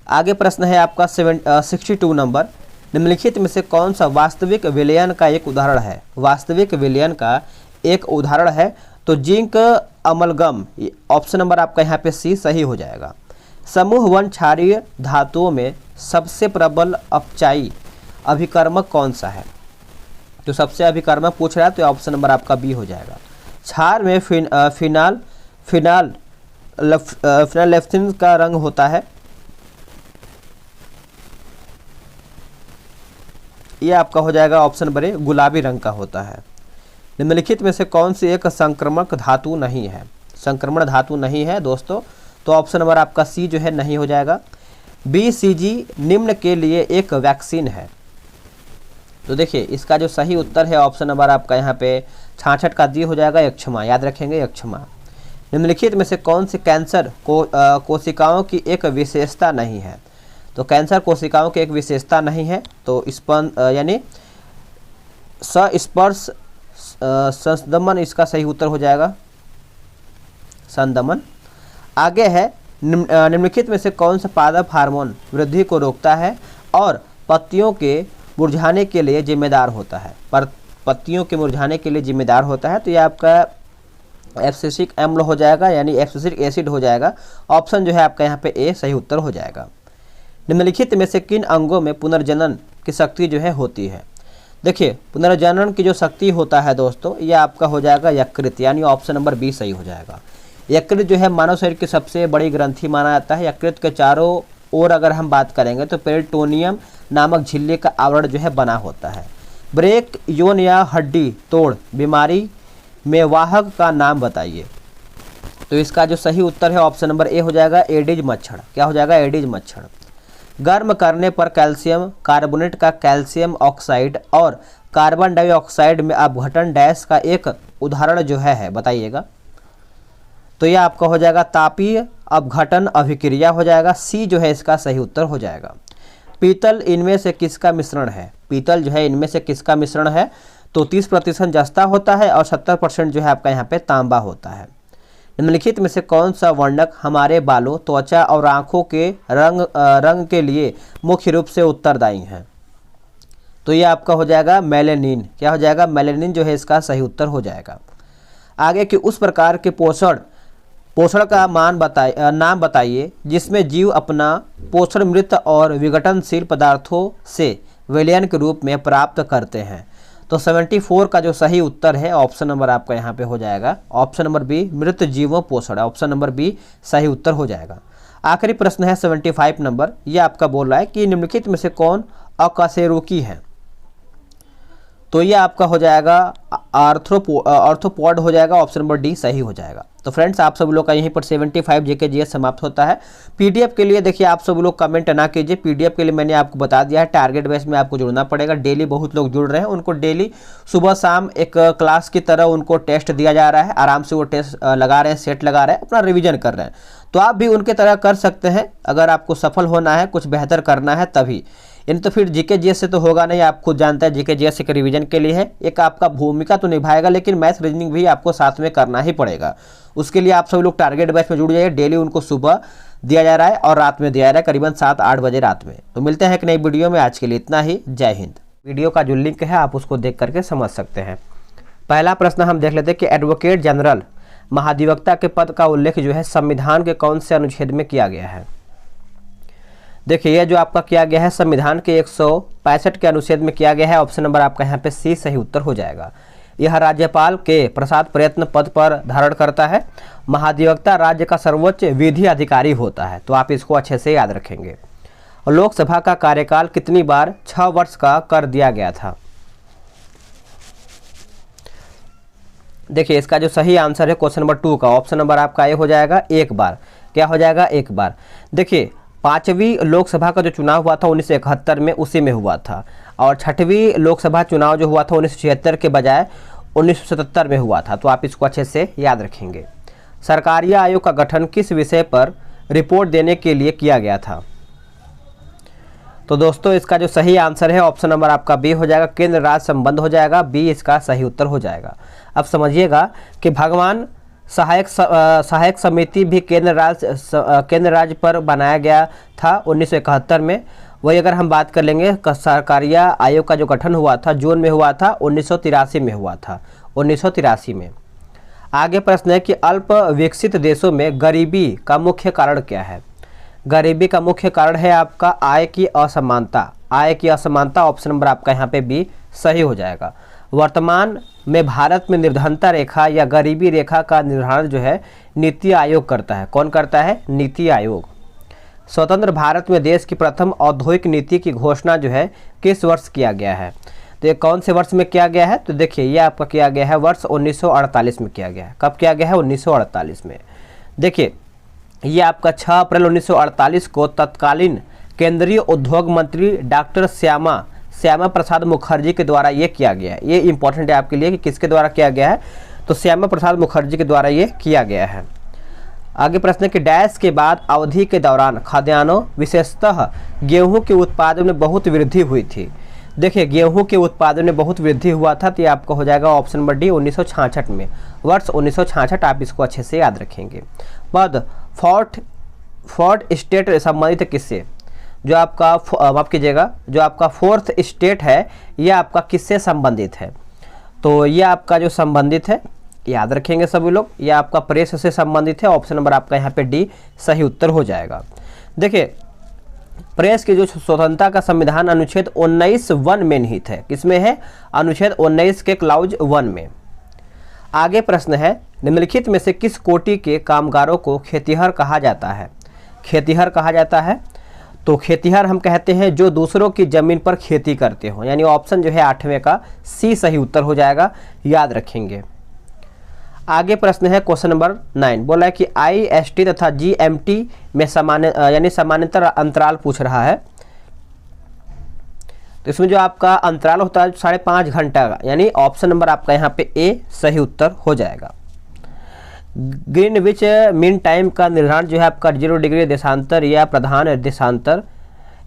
आगे प्रश्न है आपका 62 नंबर। निम्नलिखित में से कौन सा वास्तविक विलयन का एक उदाहरण है। वास्तविक विलयन का एक उदाहरण है तो जिंक अमलगम। ऑप्शन नंबर आपका यहाँ पे सी सही हो जाएगा। समूह वन क्षारीय धातुओं में सबसे प्रबल अपचायी अभिकर्मक कौन सा है। तो सबसे अभिकर्मक पूछ रहा है, तो ऑप्शन नंबर आपका बी हो जाएगा। क्षार में फिनालेफ्थिन का रंग होता है। ये आपका हो जाएगा ऑप्शन नंबर ए गुलाबी रंग का होता है। निम्नलिखित में से कौन सी एक संक्रमक धातु नहीं है। संक्रमण धातु नहीं है दोस्तों, तो ऑप्शन नंबर आपका सी जो है नहीं हो जाएगा। BCG निम्न के लिए एक वैक्सीन है। तो देखिए इसका जो सही उत्तर है ऑप्शन नंबर आपका यहाँ पे 66 का डी हो जाएगा, यक्षमा। याद रखेंगे, यक्षमा। निम्नलिखित में से कौन सी कैंसर कोशिकाओं की एक विशेषता नहीं है। तो कैंसर कोशिकाओं की एक विशेषता नहीं है, तो यानी सस्पर्श संदमन इसका सही उत्तर हो जाएगा, संदमन। आगे है निम्नलिखित में से कौन सा पादप हार्मोन वृद्धि को रोकता है और पत्तियों के मुरझाने के लिए जिम्मेदार होता है। पर पत्तियों के मुरझाने के लिए जिम्मेदार होता है, तो ये आपका एब्सिसिक अम्ल हो जाएगा, यानी एब्सिसिक एसिड हो जाएगा। ऑप्शन जो है आपका यहाँ पे ए सही उत्तर हो जाएगा। निम्नलिखित में से किन अंगों में पुनर्जनन की शक्ति जो है होती है। देखिए पुनर्जनन की जो शक्ति होता है दोस्तों, ये आपका हो जाएगा यकृत, यानी ऑप्शन नंबर बी सही हो जाएगा। यकृत जो है मानव शरीर की सबसे बड़ी ग्रंथि माना जाता है। यकृत के चारों ओर अगर हम बात करेंगे तो पेरिटोनियम नामक झिल्ली का आवरण जो है बना होता है। ब्रेक यौन या हड्डी तोड़ बीमारी में वाहक का नाम बताइए। तो इसका जो सही उत्तर है ऑप्शन नंबर ए हो जाएगा, एडिज मच्छर। क्या हो जाएगा, एडिज मच्छर। गर्म करने पर कैल्शियम कार्बोनेट का कैल्शियम ऑक्साइड और कार्बन डाइऑक्साइड में अपघटन डैश का एक उदाहरण जो है बताइएगा। तो यह आपका हो जाएगा तापीय अपघटन अभिक्रिया हो जाएगा। सी जो है इसका सही उत्तर हो जाएगा। पीतल इनमें से किसका मिश्रण है। पीतल जो है इनमें से किसका मिश्रण है, तो 30% जस्ता होता है और 70% जो है आपका यहाँ पे तांबा होता है। निम्नलिखित में से कौन सा वर्णक हमारे बालों, त्वचा और आँखों के रंग के लिए मुख्य रूप से उत्तरदायी है। तो ये आपका हो जाएगा मेलेनिन। क्या हो जाएगा, मेलेनिन जो है इसका सही उत्तर हो जाएगा। आगे कि उस प्रकार के पोषण का नाम बताइए जिसमें जीव अपना पोषण मृत और विघटनशील पदार्थों से विलयन के रूप में प्राप्त करते हैं। तो 74 का जो सही उत्तर है ऑप्शन नंबर आपका यहाँ पे हो जाएगा, ऑप्शन नंबर बी मृत जीवों पोषण। ऑप्शन नंबर बी सही उत्तर हो जाएगा। आखिरी प्रश्न है 75 नंबर। ये आपका बोल रहा है कि निम्नलिखित में से कौन अकशेरुकी है। तो ये आपका हो जाएगा आर्थ्रोपॉड हो जाएगा, ऑप्शन नंबर डी सही हो जाएगा। तो फ्रेंड्स आप सब लोग का यहीं पर 75 जीके जीएस समाप्त होता है। पीडीएफ के लिए देखिए आप सब लोग कमेंट ना कीजिए, पीडीएफ के लिए मैंने आपको बता दिया है, टारगेट बेस में आपको जुड़ना पड़ेगा। डेली बहुत लोग जुड़ रहे हैं, उनको डेली सुबह शाम एक क्लास की तरह उनको टेस्ट दिया जा रहा है, आराम से वो टेस्ट लगा रहे हैं, सेट लगा रहे हैं, अपना रिविजन कर रहे हैं। तो आप भी उनके तरह कर सकते हैं अगर आपको सफल होना है, कुछ बेहतर करना है तभी। इन तो फिर जीके जीएस से तो होगा नहीं, आप खुद जानते हैं जीके जीएस एक रिवीजन के लिए है, एक आपका भूमिका तो निभाएगा, लेकिन मैथ रीजनिंग भी आपको साथ में करना ही पड़ेगा। उसके लिए आप सब लोग टारगेट बैच में जुड़ जाइए। डेली उनको सुबह दिया जा रहा है और रात में दिया जा रहा है, करीबन 7-8 बजे रात में। तो मिलते हैं एक नई वीडियो में, आज के लिए इतना ही। जय हिंद। वीडियो का जो लिंक है आप उसको देख करके समझ सकते हैं। पहला प्रश्न हम देख लेते हैं कि एडवोकेट जनरल महाधिवक्ता के पद का उल्लेख जो है संविधान के कौन से अनुच्छेद में किया गया है। देखिए यह जो आपका किया गया है संविधान के 165 के अनुच्छेद में किया गया है। ऑप्शन नंबर आपका यहाँ पे सी सही उत्तर हो जाएगा। यह राज्यपाल के प्रसाद प्रयत्न पद पर धारण करता है। महाधिवक्ता राज्य का सर्वोच्च विधि अधिकारी होता है, तो आप इसको अच्छे से याद रखेंगे। लोकसभा का कार्यकाल कितनी बार 6 वर्ष का कर दिया गया था। देखिए इसका जो सही आंसर है क्वेश्चन नंबर 2 का, ऑप्शन नंबर आपका ए हो जाएगा, 1 बार। क्या हो जाएगा, 1 बार। देखिए 5वीं लोकसभा का जो चुनाव हुआ था 1971 में, उसी में हुआ था। और 6वीं लोकसभा चुनाव जो हुआ था 1976 के बजाय 1977 में हुआ था, तो आप इसको अच्छे से याद रखेंगे। सरकारी आयोग का गठन किस विषय पर रिपोर्ट देने के लिए किया गया था। तो दोस्तों इसका जो सही आंसर है ऑप्शन नंबर आपका बी हो जाएगा, केंद्र राज्य संबंध हो जाएगा, बी इसका सही उत्तर हो जाएगा। अब समझिएगा कि भगवान सहायक समिति भी केंद्र राज्य पर बनाया गया था 1971 में। वही अगर हम बात कर लेंगे सरकारी आयोग का जो गठन हुआ था जून में हुआ था, 1983 में हुआ था, 1983 में। आगे प्रश्न है कि अल्प विकसित देशों में गरीबी का मुख्य कारण क्या है। गरीबी का मुख्य कारण है आपका आय की असमानता। आय की असमानता ऑप्शन नंबर आपका यहाँ पे बी सही हो जाएगा। वर्तमान में भारत में निर्धनता रेखा या गरीबी रेखा का निर्धारण जो है नीति आयोग करता है। कौन करता है, नीति आयोग। स्वतंत्र भारत में देश की प्रथम औद्योगिक नीति की घोषणा जो है किस वर्ष किया गया है। तो ये कौन से वर्ष में किया गया है, तो देखिए ये आपका किया गया है वर्ष 1948 में किया गया है। कब किया गया है, 1948 में। देखिए ये आपका 6 अप्रैल 1948 को तत्कालीन केंद्रीय उद्योग मंत्री डॉक्टर श्यामा प्रसाद मुखर्जी के द्वारा ये किया गया है। ये इंपॉर्टेंट है आपके लिए कि किसके द्वारा किया गया है, तो श्यामा प्रसाद मुखर्जी के द्वारा ये किया गया है। आगे प्रश्न है कि डैश के बाद अवधि के दौरान खाद्यान्नों विशेषतः गेहूं के उत्पादन में बहुत वृद्धि हुई थी। देखिए गेहूं के उत्पादन में बहुत वृद्धि हुआ था, तो ये आपका हो जाएगा ऑप्शन नंबर डी 1966 में, वर्ष 1966। आप इसको अच्छे से याद रखेंगे। पद फोर्थ स्टेट संबंधित है किससे, जो आपका माफ कीजिएगा जो आपका 4th स्टेट है ये आपका किससे संबंधित है। तो ये आपका जो संबंधित है याद रखेंगे सभी लोग, ये आपका प्रेस से संबंधित है। ऑप्शन नंबर आपका यहाँ पे डी सही उत्तर हो जाएगा। देखिए प्रेस की जो स्वतंत्रता का संविधान अनुच्छेद 19(1) में निहित है। किसमें है, अनुच्छेद 19 के क्लाउज 1 में। आगे प्रश्न है निम्नलिखित में से किस कोटि के कामगारों को खेतिहर कहा जाता है। खेतिहर कहा जाता है, तो खेतिहर हम कहते हैं जो दूसरों की जमीन पर खेती करते हो, यानी ऑप्शन जो है 8वें का सी सही उत्तर हो जाएगा, याद रखेंगे। आगे प्रश्न है क्वेश्चन नंबर 9, बोला है कि IST तथा GMT में समानांतर अंतराल पूछ रहा है। तो इसमें जो आपका अंतराल होता है 5.5 घंटा का, यानी ऑप्शन नंबर आपका यहाँ पे ए सही उत्तर हो जाएगा। ग्रीनविच मीन टाइम का निर्धारण जो है आपका 0 डिग्री देशांतर या प्रधान देशांतर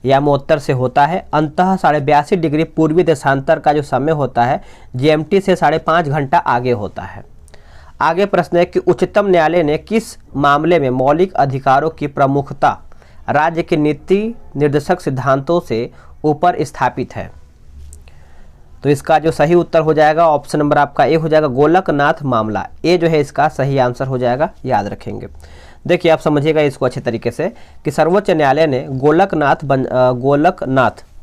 या मोत्तर से होता है। अंततः 82.5 डिग्री पूर्वी देशांतर का जो समय होता है GMT से 5.5 घंटा आगे होता है। आगे प्रश्न है कि उच्चतम न्यायालय ने किस मामले में मौलिक अधिकारों की प्रमुखता राज्य के नीति निर्देशक सिद्धांतों से ऊपर स्थापित है। तो इसका जो सही उत्तर हो जाएगा ऑप्शन नंबर आपका ए हो जाएगा, गोलकनाथ मामला। ए जो है इसका सही आंसर हो जाएगा, याद रखेंगे। देखिए आप समझिएगा इसको अच्छे तरीके से कि सर्वोच्च न्यायालय ने गोलकनाथ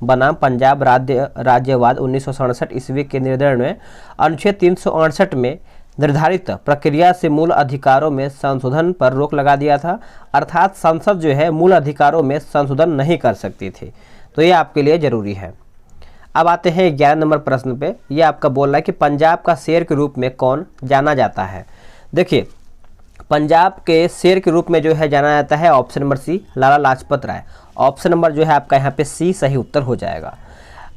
बनाम पंजाब राज्यवाद 1967 ईस्वी के निर्णय में अनुच्छेद 368 में निर्धारित प्रक्रिया से मूल अधिकारों में संशोधन पर रोक लगा दिया था। अर्थात संसद जो है मूल अधिकारों में संशोधन नहीं कर सकती थी। तो ये आपके लिए जरूरी है। अब आते हैं 11 नंबर प्रश्न पे। ये आपका बोल रहा है कि पंजाब का शेर के रूप में कौन जाना जाता है। देखिए पंजाब के शेर के रूप में जो है जाना जाता है ऑप्शन नंबर सी लाला लाजपत राय। ऑप्शन नंबर जो है आपका यहाँ पे सी सही उत्तर हो जाएगा।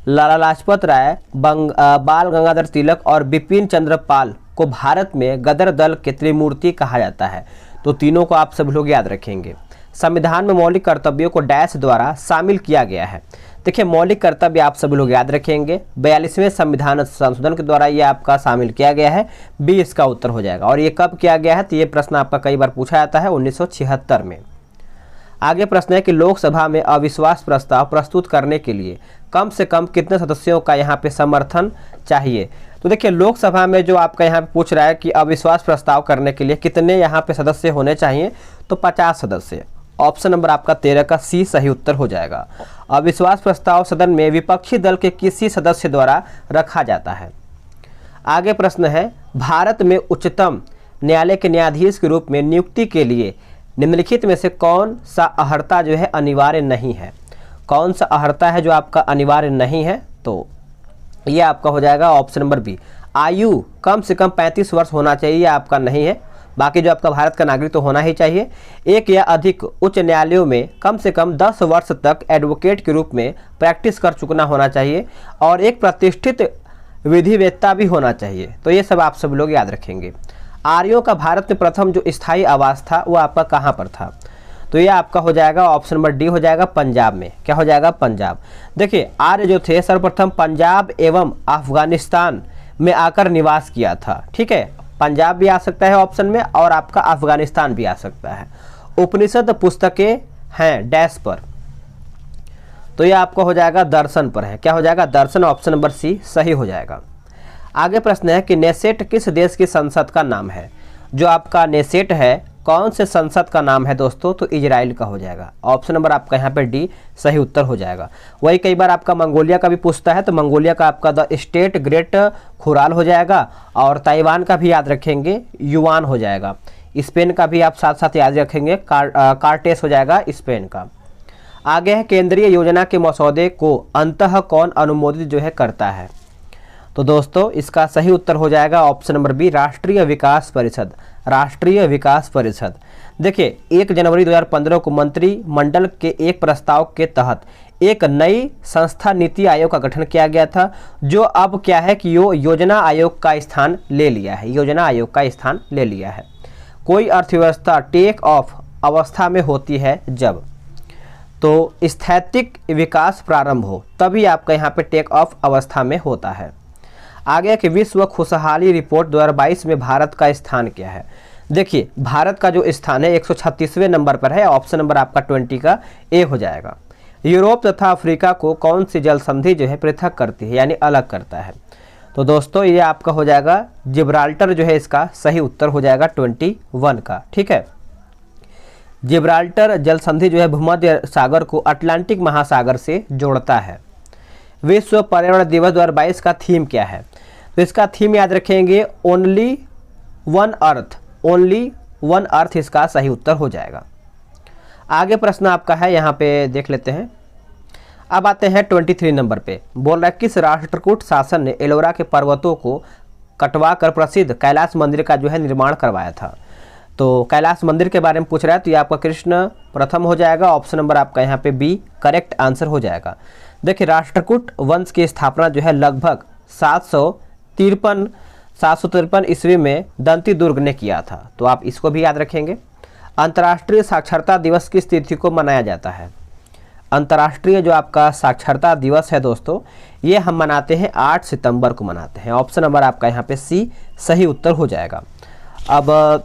लाला लाजपत राय, बाल गंगाधर तिलक और बिपिन चंद्र पाल को भारत में गदर दल के त्रिमूर्ति कहा जाता है। तो तीनों को आप सब लोग याद रखेंगे। संविधान में मौलिक कर्तव्यों को डैश द्वारा शामिल किया गया है। देखिए मौलिक कर्तव्य आप सभी लोग याद रखेंगे 42वें संविधान संशोधन के द्वारा ये आपका शामिल किया गया है। बी इसका उत्तर हो जाएगा। और ये कब किया गया है तो ये प्रश्न आपका कई बार पूछा जाता है 1976 में। आगे प्रश्न है कि लोकसभा में अविश्वास प्रस्ताव प्रस्तुत करने के लिए कम से कम कितने सदस्यों का यहाँ पे समर्थन चाहिए। तो देखिए लोकसभा में जो आपका यहाँ पे पूछ रहा है कि अविश्वास प्रस्ताव करने के लिए कितने यहाँ पे सदस्य होने चाहिए, तो 50 सदस्य। ऑप्शन नंबर आपका 13 का सी सही उत्तर हो जाएगा। अविश्वास प्रस्ताव सदन में विपक्षी दल के किसी सदस्य द्वारा रखा जाता है। आगे प्रश्न है भारत में उच्चतम न्यायालय के न्यायाधीश के रूप में नियुक्ति के लिए निम्नलिखित में से कौन सा अर्हता जो है अनिवार्य नहीं है। कौन सा अर्हता है जो आपका अनिवार्य नहीं है, तो ये आपका हो जाएगा ऑप्शन नंबर बी। आयु कम से कम 35 वर्ष होना चाहिए, आपका नहीं है। बाकी जो आपका भारत का नागरिक तो होना ही चाहिए। एक या अधिक उच्च न्यायालयों में कम से कम 10 वर्ष तक एडवोकेट के रूप में प्रैक्टिस कर चुकना होना चाहिए और एक प्रतिष्ठित विधिवेत्ता भी होना चाहिए। तो ये सब आप सब लोग याद रखेंगे। आर्यों का भारत में प्रथम जो स्थायी आवास था वो आपका कहाँ पर था, तो ये आपका हो जाएगा ऑप्शन नंबर डी हो जाएगा पंजाब में। क्या हो जाएगा, पंजाब। देखिए आर्य जो थे सर्वप्रथम पंजाब एवं अफगानिस्तान में आकर निवास किया था। ठीक है, पंजाब भी आ सकता है ऑप्शन में और आपका अफगानिस्तान भी आ सकता है। उपनिषद पुस्तकें हैं डैश पर, तो ये आपका हो जाएगा दर्शन पर है। क्या हो जाएगा, दर्शन। ऑप्शन नंबर सी सही हो जाएगा। आगे प्रश्न है कि नेसेट किस देश की संसद का नाम है। जो आपका नेसेट है कौन से संसद का नाम है दोस्तों, तो इजराइल का हो जाएगा। ऑप्शन नंबर आपका यहाँ पे डी सही उत्तर हो जाएगा। वही कई बार आपका मंगोलिया का भी पूछता है, तो मंगोलिया का आपका द स्टेट ग्रेट खुराल हो जाएगा। और ताइवान का भी याद रखेंगे युवान हो जाएगा। स्पेन का भी आप साथ साथ याद रखेंगे कार्टेस हो जाएगा स्पेन का। आगे है केंद्रीय योजना के मसौदे को अंततः कौन अनुमोदित जो है करता है, तो दोस्तों इसका सही उत्तर हो जाएगा ऑप्शन नंबर बी राष्ट्रीय विकास परिषद। राष्ट्रीय विकास परिषद। देखिए 1 जनवरी 2015 को मंत्रिमंडल के एक प्रस्ताव के तहत एक नई संस्था नीति आयोग का गठन किया गया था, जो अब क्या है कि योजना आयोग का स्थान ले लिया है। योजना आयोग का स्थान ले लिया है। कोई अर्थव्यवस्था टेक ऑफ अवस्था में होती है जब, तो स्थैतिक विकास प्रारंभ हो तभी आपका यहाँ पे टेक ऑफ अवस्था में होता है। आगे कि विश्व खुशहाली रिपोर्ट 2022 में भारत का स्थान क्या है। देखिए भारत का जो स्थान है 136वें नंबर पर है। ऑप्शन नंबर आपका 20 का ए हो जाएगा। यूरोप तथा अफ्रीका को कौन सी जल संधि जो है पृथक करती है यानी अलग करता है, तो दोस्तों ये आपका हो जाएगा जिब्राल्टर जो है इसका सही उत्तर हो जाएगा 21 का। ठीक है, जिब्राल्टर जल संधि जो है भूमध्य सागर को अटलांटिक महासागर से जोड़ता है। विश्व पर्यावरण दिवस 2022 का थीम क्या है, तो इसका थीम याद रखेंगे only one earth. Only one earth इसका सही उत्तर हो जाएगा। आगे प्रश्न आपका है यहाँ पे देख लेते हैं। अब आते हैं 23 नंबर पे। बोल रहा है किस राष्ट्रकूट शासन ने एलोरा के पर्वतों को कटवा कर प्रसिद्ध कैलाश मंदिर का जो है निर्माण करवाया था। तो कैलाश मंदिर के बारे में पूछ रहा है, तो ये आपका कृष्ण प्रथम हो जाएगा। ऑप्शन नंबर आपका यहाँ पे बी करेक्ट आंसर हो जाएगा। देखिए राष्ट्रकूट वंश की स्थापना जो है लगभग 753 ईस्वी में दंती दुर्ग ने किया था, तो आप इसको भी याद रखेंगे। अंतर्राष्ट्रीय साक्षरता दिवस किस तिथि को मनाया जाता है। अंतर्राष्ट्रीय जो आपका साक्षरता दिवस है दोस्तों, ये हम मनाते हैं 8 सितंबर को मनाते हैं। ऑप्शन नंबर आपका यहाँ पे सी सही उत्तर हो जाएगा। अब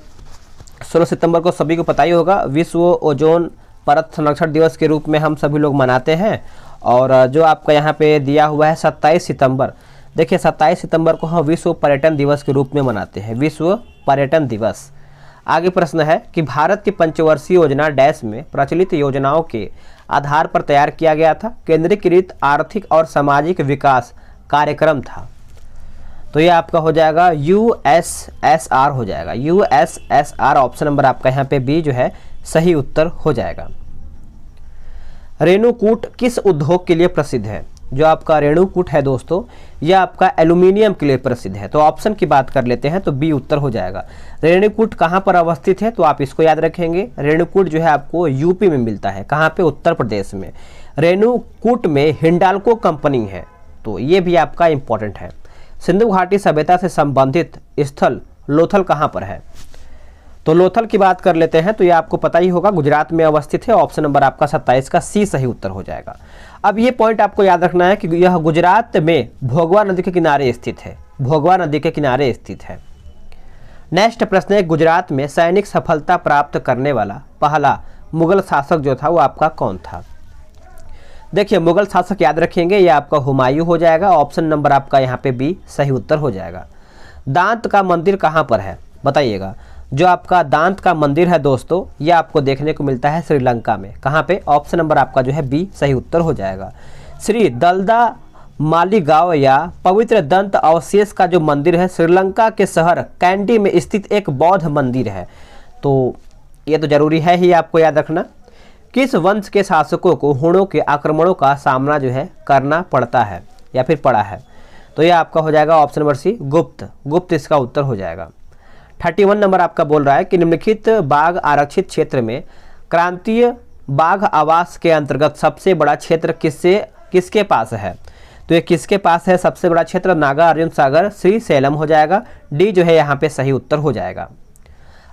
16 सितंबर को सभी को पता ही होगा विश्व ओजोन परत संरक्षण दिवस के रूप में हम सभी लोग मनाते हैं। और जो आपका यहाँ पे दिया हुआ है 27 सितंबर, देखिए 27 सितंबर को हम विश्व पर्यटन दिवस के रूप में मनाते हैं, विश्व पर्यटन दिवस। आगे प्रश्न है कि भारत की पंचवर्षीय योजना डैश में प्रचलित योजनाओं के आधार पर तैयार किया गया था। केंद्रीकृत आर्थिक और सामाजिक विकास कार्यक्रम था, तो ये आपका हो जाएगा USSR हो जाएगा। USSR ऑप्शन नंबर आपका यहाँ पे बी जो है सही उत्तर हो जाएगा। रेणुकूट किस उद्योग के लिए प्रसिद्ध है। जो आपका रेणुकूट है दोस्तों, यह आपका एल्यूमिनियम के लिए प्रसिद्ध है। तो ऑप्शन की बात कर लेते हैं तो बी उत्तर हो जाएगा। रेणुकूट कहाँ पर अवस्थित है, तो आप इसको याद रखेंगे। रेणुकूट जो है आपको यूपी में मिलता है। कहाँ पे, उत्तर प्रदेश में। रेणुकूट में हिंडाल्को कंपनी है, तो ये भी आपका इंपॉर्टेंट है। सिंधु घाटी सभ्यता से संबंधित स्थल लोथल कहाँ पर है, तो लोथल की बात कर लेते हैं तो ये आपको पता ही होगा, गुजरात में अवस्थित है। ऑप्शन नंबर आपका 27 का सी सही उत्तर हो जाएगा। अब ये पॉइंट आपको याद रखना है कि यह गुजरात में भोगवा नदी के किनारे स्थित है। भोगवा नदी के किनारे स्थित है। नेक्स्ट प्रश्न है, गुजरात में सैनिक सफलता प्राप्त करने वाला पहला मुगल शासक जो था वो आपका कौन था। देखिए, मुगल शासक याद रखेंगे, ये आपका हुमायूं हो जाएगा। ऑप्शन नंबर आपका यहाँ पे बी सही उत्तर हो जाएगा। दांत का मंदिर कहाँ पर है, बताइएगा। जो आपका दांत का मंदिर है दोस्तों, यह आपको देखने को मिलता है श्रीलंका में। कहाँ पे, ऑप्शन नंबर आपका जो है बी सही उत्तर हो जाएगा। श्री दलदा मालीगांव या पवित्र दंत अवशेष का जो मंदिर है, श्रीलंका के शहर कैंडी में स्थित एक बौद्ध मंदिर है। तो ये तो जरूरी है ही आपको याद रखना। किस वंश के शासकों को हुणों के आक्रमणों का सामना जो है करना पड़ता है या फिर पड़ा है, तो यह आपका हो जाएगा ऑप्शन नंबर सी गुप्त। गुप्त इसका उत्तर हो जाएगा। 31 नंबर आपका बोल रहा है कि निम्नलिखित बाघ आरक्षित क्षेत्र में क्रांतीय बाघ आवास के अंतर्गत सबसे बड़ा क्षेत्र किसके पास है। तो ये किसके पास है सबसे बड़ा क्षेत्र, नागार्जुन सागर श्री सैलम हो जाएगा। डी जो है यहाँ पे सही उत्तर हो जाएगा।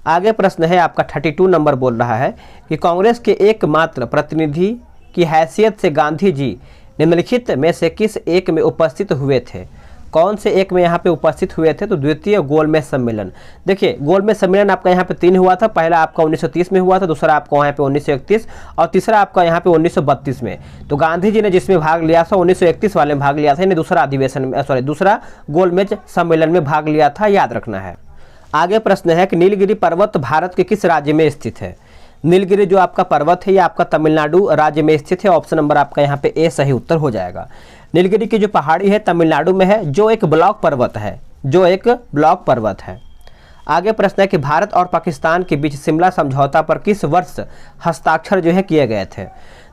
आगे प्रश्न है आपका 32 नंबर बोल रहा है कि कांग्रेस के एकमात्र प्रतिनिधि की हैसियत से गांधी जी निम्नलिखित में से किस एक में उपस्थित हुए थे। कौन से एक में यहाँ पे उपस्थित हुए थे, तो द्वितीय गोलमेज सम्मेलन। देखिए, गोलमेज सम्मेलन आपका यहाँ पे 3 हुआ था। पहला आपका 1930 में हुआ था, दूसरा आपका यहाँ पे 1931 और तीसरा आपका यहाँ पे 1932 में। तो गांधी जी ने जिसमें भाग लिया था 1931 वाले में भाग लिया था, यानी दूसरा अधिवेशन में दूसरा गोलमेज सम्मेलन में भाग लिया था, याद रखना है। आगे प्रश्न है कि नीलगिरी पर्वत भारत के किस राज्य में स्थित है। नीलगिरी जो आपका पर्वत है ये आपका तमिलनाडु राज्य में स्थित है। ऑप्शन नंबर आपका यहाँ पे ए सही उत्तर हो जाएगा। नीलगिरी की जो पहाड़ी है तमिलनाडु में है, जो एक ब्लॉक पर्वत है। जो एक ब्लॉक पर्वत है। आगे प्रश्न है कि भारत और पाकिस्तान के बीच शिमला समझौता पर किस वर्ष हस्ताक्षर जो है किए गए थे।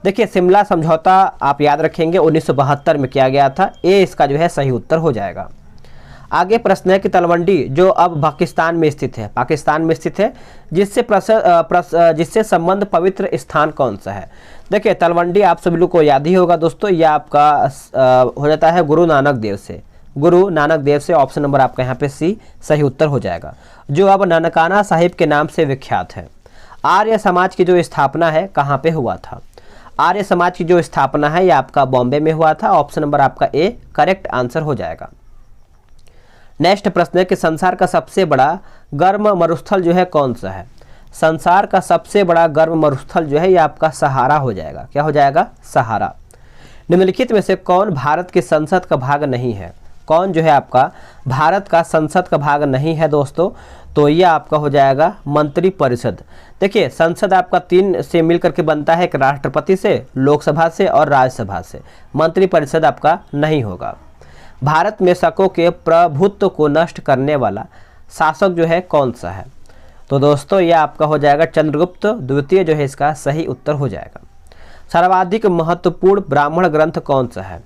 देखिए, शिमला समझौता आप याद रखेंगे 1972 में किया गया था। ए इसका जो है सही उत्तर हो जाएगा। आगे प्रश्न है कि तलवंडी जो अब पाकिस्तान में स्थित है, जिससे संबंध पवित्र स्थान कौन सा है। देखिए, तलवंडी आप सभी लोग को याद ही होगा दोस्तों, यह आपका हो जाता है गुरु नानक देव से। ऑप्शन नंबर आपका यहाँ पे सी सही उत्तर हो जाएगा, जो अब ननकाना साहिब के नाम से विख्यात है। आर्य समाज की जो स्थापना है कहाँ पे हुआ था। आर्य समाज की जो स्थापना है यह आपका बॉम्बे में हुआ था। ऑप्शन नंबर आपका ए करेक्ट आंसर हो जाएगा। नेक्स्ट प्रश्न है कि संसार का सबसे बड़ा गर्म मरुस्थल जो है कौन सा है। संसार का सबसे बड़ा गर्म मरुस्थल जो है ये आपका सहारा हो जाएगा। क्या हो जाएगा, सहारा। निम्नलिखित में से कौन भारत की संसद का भाग नहीं है। कौन जो है आपका भारत का संसद का भाग नहीं है दोस्तों, तो यह आपका हो जाएगा मंत्री परिषद। देखिए, संसद आपका 3 से मिलकर के बनता है, एक राष्ट्रपति से, लोकसभा से और राज्यसभा से। मंत्री परिषद आपका नहीं होगा। भारत में शकों के प्रभुत्व को नष्ट करने वाला शासक जो है कौन सा है, तो दोस्तों यह आपका हो जाएगा चंद्रगुप्त द्वितीय जो है इसका सही उत्तर हो जाएगा। सर्वाधिक महत्वपूर्ण ब्राह्मण ग्रंथ कौन सा है।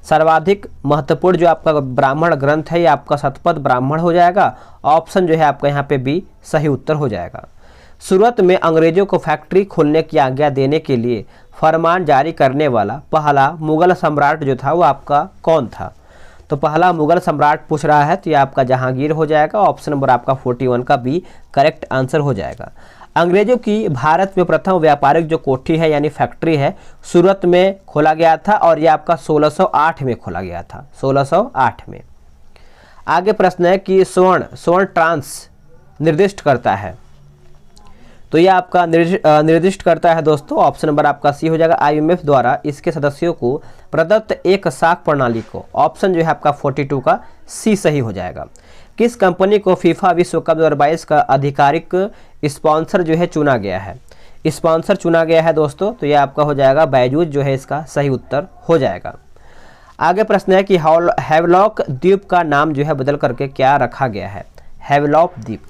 सर्वाधिक महत्वपूर्ण जो आपका ब्राह्मण ग्रंथ है ये आपका शतपथ ब्राह्मण हो जाएगा। ऑप्शन जो है आपका यहाँ पे बी सही उत्तर हो जाएगा। सूरत में अंग्रेजों को फैक्ट्री खोलने की आज्ञा देने के लिए फरमान जारी करने वाला पहला मुगल सम्राट जो था वो आपका कौन था। तो पहला मुगल सम्राट पूछ रहा है तो ये आपका जहांगीर हो जाएगा। ऑप्शन नंबर आपका 41 का बी करेक्ट आंसर हो जाएगा। अंग्रेजों की भारत में प्रथम व्यापारिक जो कोठी है यानी फैक्ट्री है सूरत में खोला गया था और यह आपका 1608 में खोला गया था। 1608 में। आगे प्रश्न है कि स्वर्ण ट्रांस निर्दिष्ट करता है, तो यह आपका निर्दिष्ट करता है दोस्तों। ऑप्शन नंबर आपका सी हो जाएगा। IMF द्वारा इसके सदस्यों को प्रदत्त एक साख प्रणाली को। ऑप्शन जो है आपका 42 का सी सही हो जाएगा। किस कंपनी को फीफा विश्व कप 2022 का आधिकारिक स्पॉन्सर जो है चुना गया है। स्पॉन्सर चुना गया है दोस्तों, तो यह आपका हो जाएगा बैजूस जो है इसका सही उत्तर हो जाएगा। आगे प्रश्न है कि हैवलॉक द्वीप का नाम जो है बदल करके क्या रखा गया है। हैवलॉक द्वीप,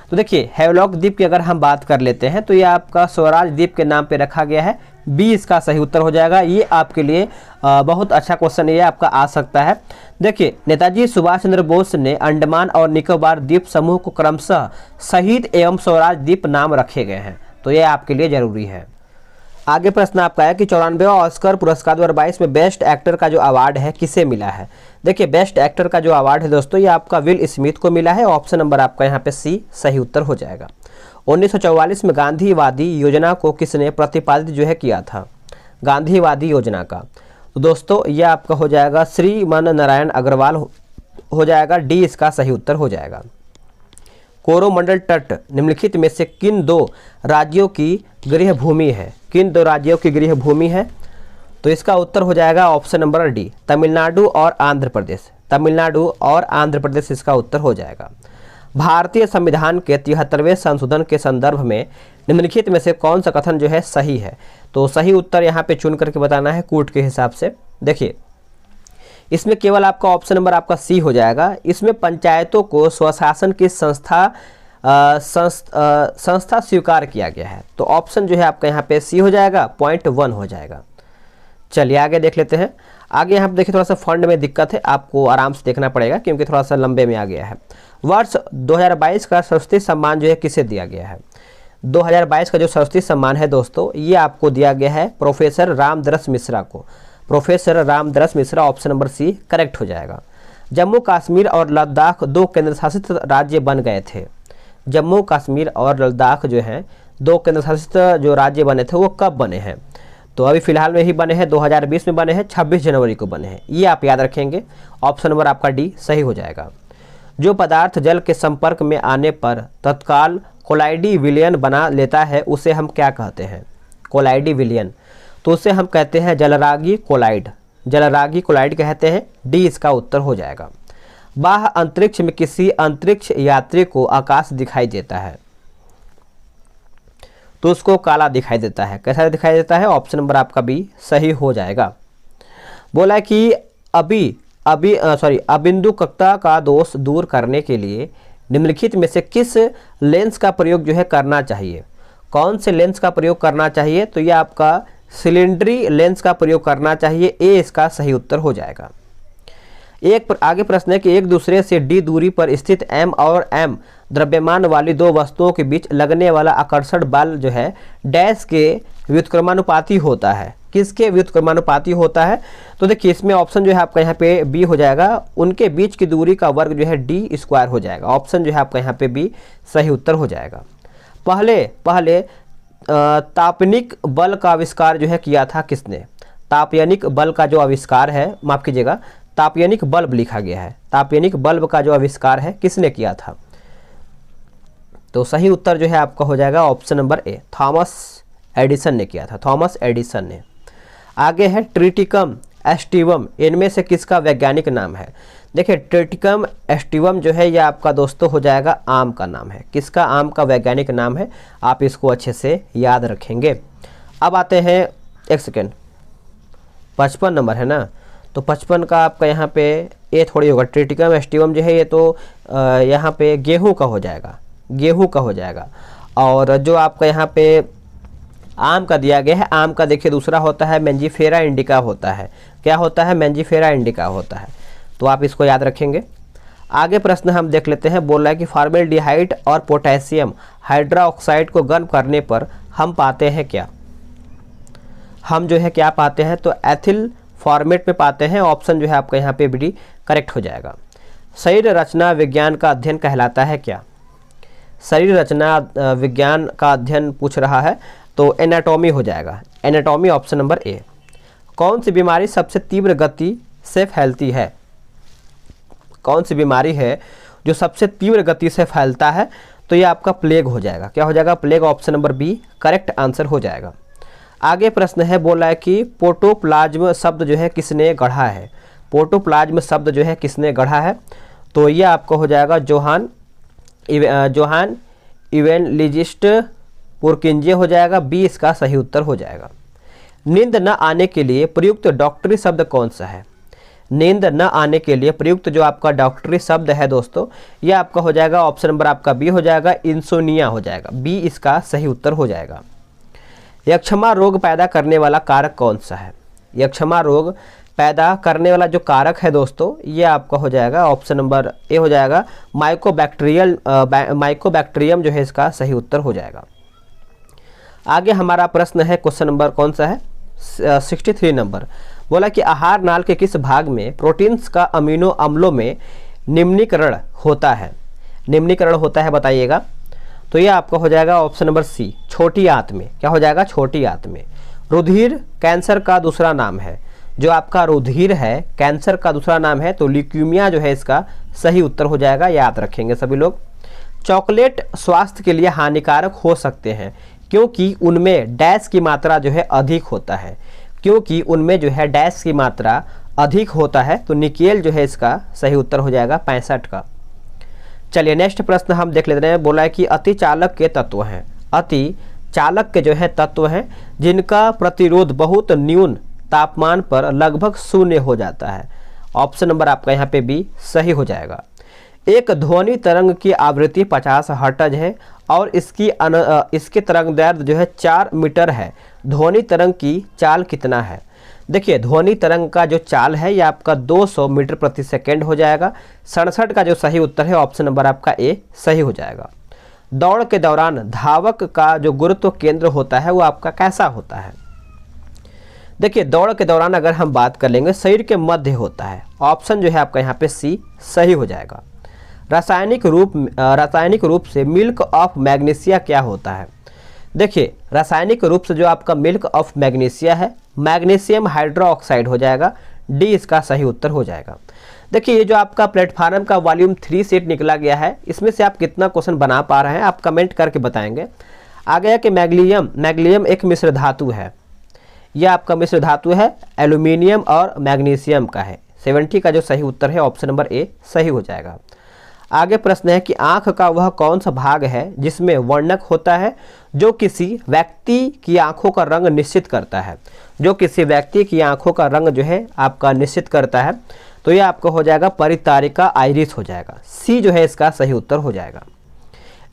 तो देखिए हैवलॉक द्वीप की अगर हम बात कर लेते हैं तो ये आपका स्वराज द्वीप के नाम पे रखा गया है। बी इसका सही उत्तर हो जाएगा। ये आपके लिए बहुत अच्छा क्वेश्चन ये आपका आ सकता है। देखिए, नेताजी सुभाष चंद्र बोस ने अंडमान और निकोबार द्वीप समूह को क्रमशः शहीद एवं स्वराज द्वीप नाम रखे गए हैं, तो ये आपके लिए जरूरी है। आगे प्रश्न आपका है कि 94वां ऑस्कर पुरस्कार 2022 में बेस्ट एक्टर का जो अवार्ड है किसे मिला है। देखिए, बेस्ट एक्टर का जो अवार्ड है दोस्तों, ये आपका विल स्मिथ को मिला है। ऑप्शन नंबर आपका यहाँ पे सी सही उत्तर हो जाएगा। 1944 में गांधीवादी योजना को किसने प्रतिपादित जो है किया था, गांधीवादी योजना का, तो दोस्तों ये आपका हो जाएगा श्रीमन नारायण अग्रवाल हो जाएगा। डी इसका सही उत्तर हो जाएगा। कोरोमंडल तट निम्नलिखित में से किन दो राज्यों की गृह भूमि है, किन दो राज्यों की गृह भूमि है, तो इसका उत्तर हो जाएगा ऑप्शन नंबर डी तमिलनाडु और आंध्र प्रदेश। तमिलनाडु और आंध्र प्रदेश इसका उत्तर हो जाएगा। भारतीय संविधान के 73वें संशोधन के संदर्भ में निम्नलिखित में से कौन सा कथन जो है सही है, तो सही उत्तर यहाँ पे चुन करके बताना है कूट के हिसाब से। देखिए, इसमें केवल आपका ऑप्शन नंबर आपका सी हो जाएगा। इसमें पंचायतों को स्वशासन की संस्था स्वीकार किया गया है, तो ऑप्शन जो है आपका यहाँ पे सी हो जाएगा, पॉइंट 1 हो जाएगा। चलिए आगे देख लेते हैं। आगे यहाँ पे देखिए, थोड़ा सा फंड में दिक्कत है, आपको आराम से देखना पड़ेगा क्योंकि थोड़ा सा लंबे में आ गया है। वर्ष 2022 का सरस्वती सम्मान जो है किसे दिया गया है। 2022 का जो सरस्वती सम्मान है दोस्तों, ये आपको दिया गया है प्रोफेसर रामदरस मिश्रा को। Professor Ramdaras Mishra, option number C correct हो जाएगा। जम्मू कश्मीर और लद्दाख दो केंद्र शासित राज्य बन गए थे। जम्मू कश्मीर और लद्दाख जो हैं दो केंद्र शासित जो राज्य बने थे वो कब बने हैं, तो अभी फिलहाल में ही बने हैं, 2020 में बने हैं, 26 जनवरी को बने हैं। ये आप याद रखेंगे। ऑप्शन नंबर आपका डी सही हो जाएगा। जो पदार्थ जल के संपर्क में आने पर तत्काल कोलाइडी विलयन बना लेता है उसे हम क्या कहते हैं, कोलाइडी विलयन, तो उसे हम कहते हैं जलरागी कोलाइड। जलरागी कोलाइड कहते हैं। डी इसका उत्तर हो जाएगा। बाह्य अंतरिक्ष में किसी अंतरिक्ष यात्री को आकाश दिखाई देता है तो उसको काला दिखाई देता है, कैसा दिखाई देता है, ऑप्शन नंबर आपका बी सही हो जाएगा। बोला है कि अबिंदुकता का दोष दूर करने के लिए निम्नलिखित में से किस लेंस का प्रयोग जो है करना चाहिए, कौन से लेंस का प्रयोग करना चाहिए, तो ये आपका सिलेंडरी लेंस का प्रयोग करना चाहिए। ए इसका सही उत्तर हो जाएगा। आगे प्रश्न है कि एक दूसरे से डी दूरी पर स्थित एम और एम द्रव्यमान वाली दो वस्तुओं के बीच लगने वाला आकर्षण बल जो है डैश के व्युत्क्रमानुपाती होता है, किसके व्युत्क्रमानुपाती होता है, तो देखिए इसमें ऑप्शन जो है आपका यहाँ पे बी हो जाएगा। उनके बीच की दूरी का वर्ग जो है डी स्क्वायर हो जाएगा। ऑप्शन जो है आपका यहाँ पे बी सही उत्तर हो जाएगा। पहले तापनिक बल का आविष्कार जो है किया था किसने, तापयनिक बल का जो आविष्कार है, माफ कीजिएगा, तापयनिक बल्ब लिखा गया है। तापयनिक बल्ब का जो आविष्कार है किसने किया था, तो सही उत्तर जो है आपका हो जाएगा option number A, Thomas Edison ने किया था, थॉमस एडिसन ने। आगे है ट्रिटिकम एस्टिवम, इनमें से किसका वैज्ञानिक नाम है। देखिए, ट्रिटिकम एस्टिवम जो है यह आपका दोस्तों हो जाएगा आम का नाम है। किसका आम का वैज्ञानिक नाम है, आप इसको अच्छे से याद रखेंगे। अब आते हैं, एक सेकेंड, 55 नंबर है ना, तो 55 का आपका यहाँ पे ए थोड़ी होगा। ट्रिटिकम एस्टिवम जो है ये तो यहाँ पे गेहूं का हो जाएगा, गेहूं का हो जाएगा। और जो आपका यहाँ पे आम का दिया गया है, आम का देखिए दूसरा होता है मैंजीफेरा इंडिका होता है। क्या होता है, मैंजीफेरा इंडिका होता है, तो आप इसको याद रखेंगे। आगे प्रश्न हम देख लेते हैं। बोल रहा है कि फॉर्मेल्डिहाइड और पोटेशियम हाइड्रोक्साइड को गर्म करने पर हम पाते हैं क्या, हम जो है क्या पाते हैं, तो एथिल फॉर्मेट में पाते हैं। ऑप्शन जो है आपका यहाँ पे बी करेक्ट हो जाएगा। शरीर रचना विज्ञान का अध्ययन कहलाता है क्या, शरीर रचना विज्ञान का अध्ययन पूछ रहा है, तो एनाटॉमी हो जाएगा। Anatomy option number A. कौन सी बीमारी सबसे तीव्र गति से फैलती है, कौन सी बीमारी है जो सबसे तीव्र गति से फैलता है, तो ये आपका प्लेग हो जाएगा। क्या हो जाएगा, plague, option number B correct answer हो जाएगा। आगे प्रश्न है, बोला है कि प्रोटोप्लाज्म शब्द जो है किसने गढ़ा है, प्रोटोप्लाज्म शब्द जो है किसने गढ़ा है, तो ये आपको हो जाएगा जोहान इवेंजलिस्ट पुरकिंजे हो जाएगा। बी इसका सही उत्तर हो जाएगा। नींद न आने के लिए प्रयुक्त डॉक्टरी शब्द कौन सा है, नींद न आने के लिए प्रयुक्त जो आपका डॉक्टरी शब्द है दोस्तों, ये आपका हो जाएगा ऑप्शन नंबर आपका बी हो जाएगा, इंसोनिया हो जाएगा। बी इसका सही उत्तर हो जाएगा। यक्षमा रोग पैदा करने वाला कारक कौन सा है? यक्षमा रोग पैदा करने वाला जो कारक है दोस्तों, ये आपका हो जाएगा ऑप्शन नंबर ए हो जाएगा माइकोबैक्टीरियम जो है इसका सही उत्तर हो जाएगा। आगे हमारा प्रश्न है, क्वेश्चन नंबर कौन सा है? 63 नंबर। बोला कि आहार नाल के किस भाग में प्रोटीन्स का अमीनो अम्लों में निम्नीकरण होता है? निम्नीकरण होता है बताइएगा। तो ये आपका हो जाएगा ऑप्शन नंबर सी, छोटी आंत में। क्या हो जाएगा? छोटी आंत में। रुधिर कैंसर का दूसरा नाम है। जो आपका रुधिर है कैंसर का दूसरा नाम है, तो ल्यूकीमिया जो है इसका सही उत्तर हो जाएगा, याद रखेंगे सभी लोग। चॉकलेट स्वास्थ्य के लिए हानिकारक हो सकते हैं क्योंकि उनमें डैश की मात्रा जो है अधिक होता है। क्योंकि उनमें जो है डैश की मात्रा अधिक होता है, तो निकेल जो है इसका सही उत्तर हो जाएगा 65 का। चलिए नेक्स्ट प्रश्न हम देख लेते हैं। बोला है कि अति चालक के तत्व हैं। अति चालक के जो है तत्व हैं जिनका प्रतिरोध बहुत न्यून तापमान पर लगभग शून्य हो जाता है। ऑप्शन नंबर आपका यहाँ पे बी सही हो जाएगा। एक ध्वनि तरंग की आवृत्ति 50 हर्ट्ज है और इसकी तरंग दैर्ध्य जो है 4 मीटर है। ध्वनि तरंग की चाल कितना है? देखिए ध्वनि तरंग का जो चाल है ये आपका 200 मीटर प्रति सेकेंड हो जाएगा। 67 का जो सही उत्तर है ऑप्शन नंबर आपका ए सही हो जाएगा। दौड़ के दौरान धावक का जो गुरुत्व केंद्र होता है वो आपका कैसा होता है? देखिए दौड़ के दौरान अगर हम बात कर लेंगे शरीर के मध्य होता है। ऑप्शन जो है आपका यहाँ पे सी सही हो जाएगा। रासायनिक रूप से मिल्क ऑफ मैग्नीशिया क्या होता है? देखिए रासायनिक रूप से जो आपका मिल्क ऑफ मैग्नीशिया है मैग्नीशियम हाइड्रोक्साइड हो जाएगा। डी इसका सही उत्तर हो जाएगा। देखिए ये जो आपका प्लेटफार्म का वॉल्यूम 3 सेट निकला गया है, इसमें से आप कितना क्वेश्चन बना पा रहे हैं आप कमेंट करके बताएंगे। आ गया कि मैग्नीशियम एक मिश्र धातु है। यह आपका मिश्र धातु है, एल्यूमिनियम और मैग्नीशियम का है। 70 का जो सही उत्तर है ऑप्शन नंबर ए सही हो जाएगा। आगे प्रश्न है कि आँख का वह कौन सा भाग है जिसमें वर्णक होता है जो किसी व्यक्ति की आँखों का रंग निश्चित करता है? जो किसी व्यक्ति की आँखों का रंग जो है आपका निश्चित करता है, तो यह आपका हो जाएगा परितारिका आइरिस हो जाएगा। सी जो है इसका सही उत्तर हो जाएगा।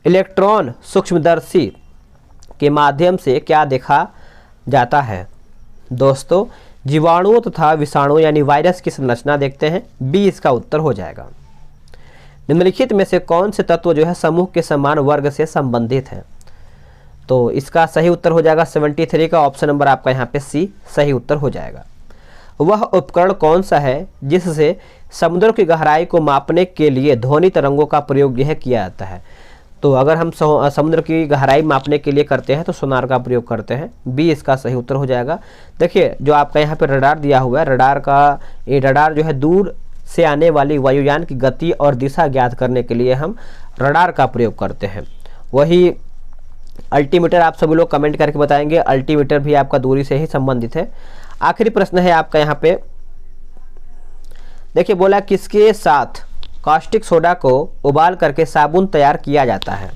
इलेक्ट्रॉन सूक्ष्मदर्शी के माध्यम से क्या देखा जाता है? दोस्तों जीवाणुओं तथा विषाणु यानी वायरस की संरचना देखते हैं। बी इसका उत्तर हो जाएगा। निम्नलिखित में से कौन से तत्व जो है समूह के समान वर्ग से संबंधित है? तो इसका सही उत्तर हो जाएगा 73 का ऑप्शन नंबर आपका यहाँ पे सी सही उत्तर हो जाएगा। वह उपकरण कौन सा है जिससे समुद्र की गहराई को मापने के लिए ध्वनि तरंगों का प्रयोग यह किया जाता है? तो अगर हम समुद्र की गहराई मापने के लिए करते हैं तो सोनार का प्रयोग करते हैं। बी इसका सही उत्तर हो जाएगा। देखिए जो आपका यहाँ पे रडार दिया हुआ है, रडार जो है दूर से आने वाली वायुयान की गति और दिशा ज्ञात करने के लिए हम रडार का प्रयोग करते हैं। वही अल्टीमीटर आप सभी लोग कमेंट करके बताएंगे। अल्टीमीटर भी आपका दूरी से ही संबंधित है। आखिरी प्रश्न है आपका यहाँ पे। देखिए बोला किसके साथ कास्टिक सोडा को उबाल करके साबुन तैयार किया जाता है?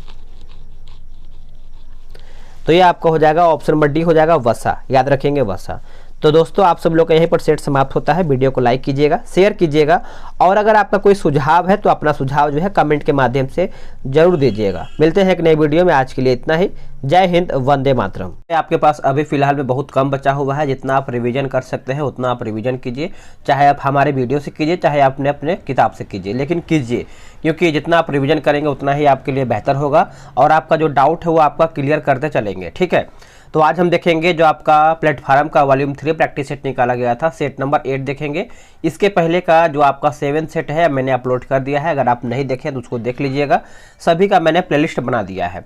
तो ये आपका हो जाएगा ऑप्शन नंबर डी हो जाएगा वसा। याद रखेंगे वसा। तो दोस्तों आप सब लोग का यहीं पर सेट समाप्त होता है। वीडियो को लाइक कीजिएगा, शेयर कीजिएगा और अगर आपका कोई सुझाव है तो अपना सुझाव जो है कमेंट के माध्यम से जरूर दीजिएगा। मिलते हैं एक नई वीडियो में। आज के लिए इतना ही। जय हिंद, वंदे मातरम। आपके पास अभी फिलहाल में बहुत कम बचा हुआ है। जितना आप रिवीजन कर सकते हैं उतना आप रिवीजन कीजिए। चाहे आप हमारे वीडियो से कीजिए, चाहे आप अपने किताब से कीजिए, लेकिन कीजिए, क्योंकि जितना आप रिवीजन करेंगे उतना ही आपके लिए बेहतर होगा और आपका जो डाउट है वो आपका क्लियर करते चलेंगे। ठीक है, तो आज हम देखेंगे जो आपका प्लेटफार्म का वॉल्यूम 3 प्रैक्टिस सेट निकाला गया था, सेट नंबर 8 देखेंगे। इसके पहले का जो आपका 7 सेट है मैंने अपलोड कर दिया है। अगर आप नहीं देखें तो उसको देख लीजिएगा। सभी का मैंने प्लेलिस्ट बना दिया है।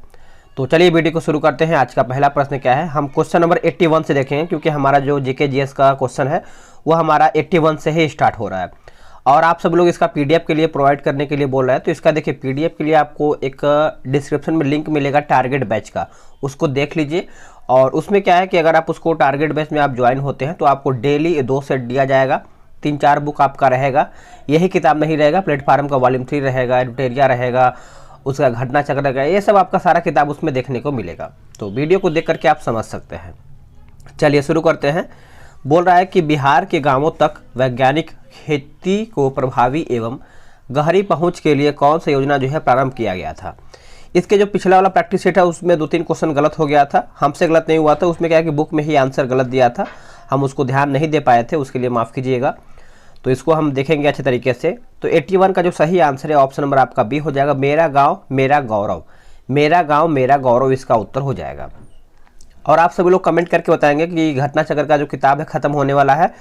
तो चलिए वीडियो को शुरू करते हैं। आज का पहला प्रश्न क्या है? हम क्वेश्चन नंबर 81 से देखेंगे, क्योंकि हमारा जो जीके जीएस का क्वेश्चन है वो हमारा 81 से ही स्टार्ट हो रहा है और आप सब लोग इसका पीडीएफ के लिए प्रोवाइड करने के लिए बोल रहे हैं। तो इसका देखिए पीडीएफ के लिए आपको एक डिस्क्रिप्शन में लिंक मिलेगा टारगेट बैच का, उसको देख लीजिए। और उसमें क्या है कि अगर आप उसको टारगेट बैच में आप ज्वाइन होते हैं तो आपको डेली 2 सेट दिया जाएगा। 3-4 बुक आपका रहेगा। यही किताब नहीं रहेगा, प्लेटफार्म का वॉल्यूम 3 रहेगा, एडिटोरिया रहेगा, उसका घटना चक्र रहेगा, ये सब आपका सारा किताब उसमें देखने को मिलेगा। तो वीडियो को देख करके आप समझ सकते हैं। चलिए शुरू करते हैं। बोल रहा है कि बिहार के गांवों तक वैज्ञानिक खेती को प्रभावी एवं गहरी पहुंच के लिए कौन सा योजना जो है प्रारंभ किया गया था? इसके जो पिछला वाला प्रैक्टिस सेट है उसमें 2-3 क्वेश्चन गलत हो गया था, हमसे गलत नहीं हुआ था, उसमें क्या है कि बुक में ही आंसर गलत दिया था, हम उसको ध्यान नहीं दे पाए थे, उसके लिए माफ़ कीजिएगा। तो इसको हम देखेंगे अच्छे तरीके से। तो 81 का जो सही आंसर है ऑप्शन नंबर आपका बी हो जाएगा, मेरा गाँव मेरा गौरव। मेरा गाँव मेरा गौरव इसका उत्तर हो जाएगा। और आप सभी लोग कमेंट करके बताएंगे कि घटना चक्र का जो किताब है ख़त्म होने वाला है,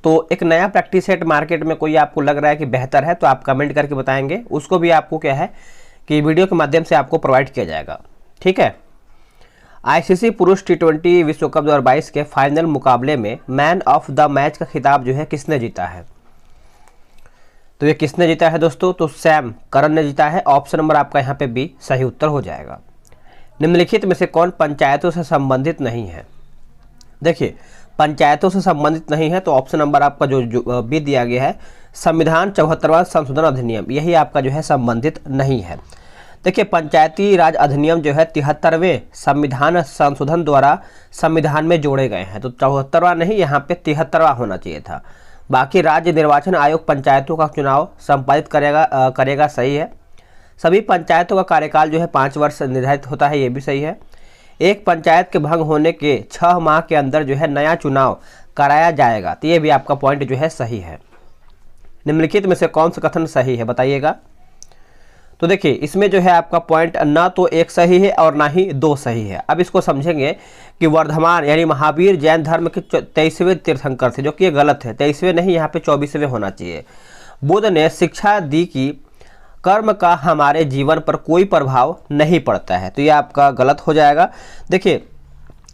तो एक नया प्रैक्टिस सेट मार्केट में कोई आपको लग रहा है कि बेहतर है तो आप कमेंट करके बताएंगे, उसको भी आपको क्या है कि वीडियो के माध्यम से आपको प्रोवाइड किया जाएगा। ठीक है। आईसीसी पुरुष T20 विश्व कप 2022 के फाइनल मुकाबले में मैन ऑफ द मैच का खिताब जो है किसने जीता है? तो ये किसने जीता है दोस्तों? तो सैम करन ने जीता है। ऑप्शन नंबर आपका यहाँ पे बी सही उत्तर हो जाएगा। निम्नलिखित में से कौन पंचायतों से संबंधित नहीं है? देखिए, पंचायतों से संबंधित नहीं है तो ऑप्शन नंबर आपका जो बी दिया गया है, संविधान 74वां संशोधन अधिनियम, यही आपका जो है संबंधित नहीं है। देखिए, पंचायती राज अधिनियम जो है 73वें संविधान संशोधन द्वारा संविधान में जोड़े गए हैं, तो 74वां नहीं, यहाँ पे 73वां होना चाहिए था। बाकी राज्य निर्वाचन आयोग पंचायतों का चुनाव संपादित करेगा सही है। सभी पंचायतों का कार्यकाल जो है 5 वर्ष निर्धारित होता है, ये भी सही है। एक पंचायत के भंग होने के 6 माह के अंदर जो है नया चुनाव कराया जाएगा, तो ये भी आपका पॉइंट जो है सही है। निम्नलिखित में से कौन सा कथन सही है बताइएगा? तो देखिए, इसमें जो है आपका पॉइंट ना तो एक सही है और ना ही 2 सही है। अब इसको समझेंगे कि वर्धमान यानी महावीर जैन धर्म के 23वें तीर्थंकर थे, जो कि ये गलत है। 23वें नहीं, यहाँ पे 24वें होना चाहिए। बुद्ध ने शिक्षा दी कि कर्म का हमारे जीवन पर कोई प्रभाव नहीं पड़ता है, तो ये आपका गलत हो जाएगा। देखिए,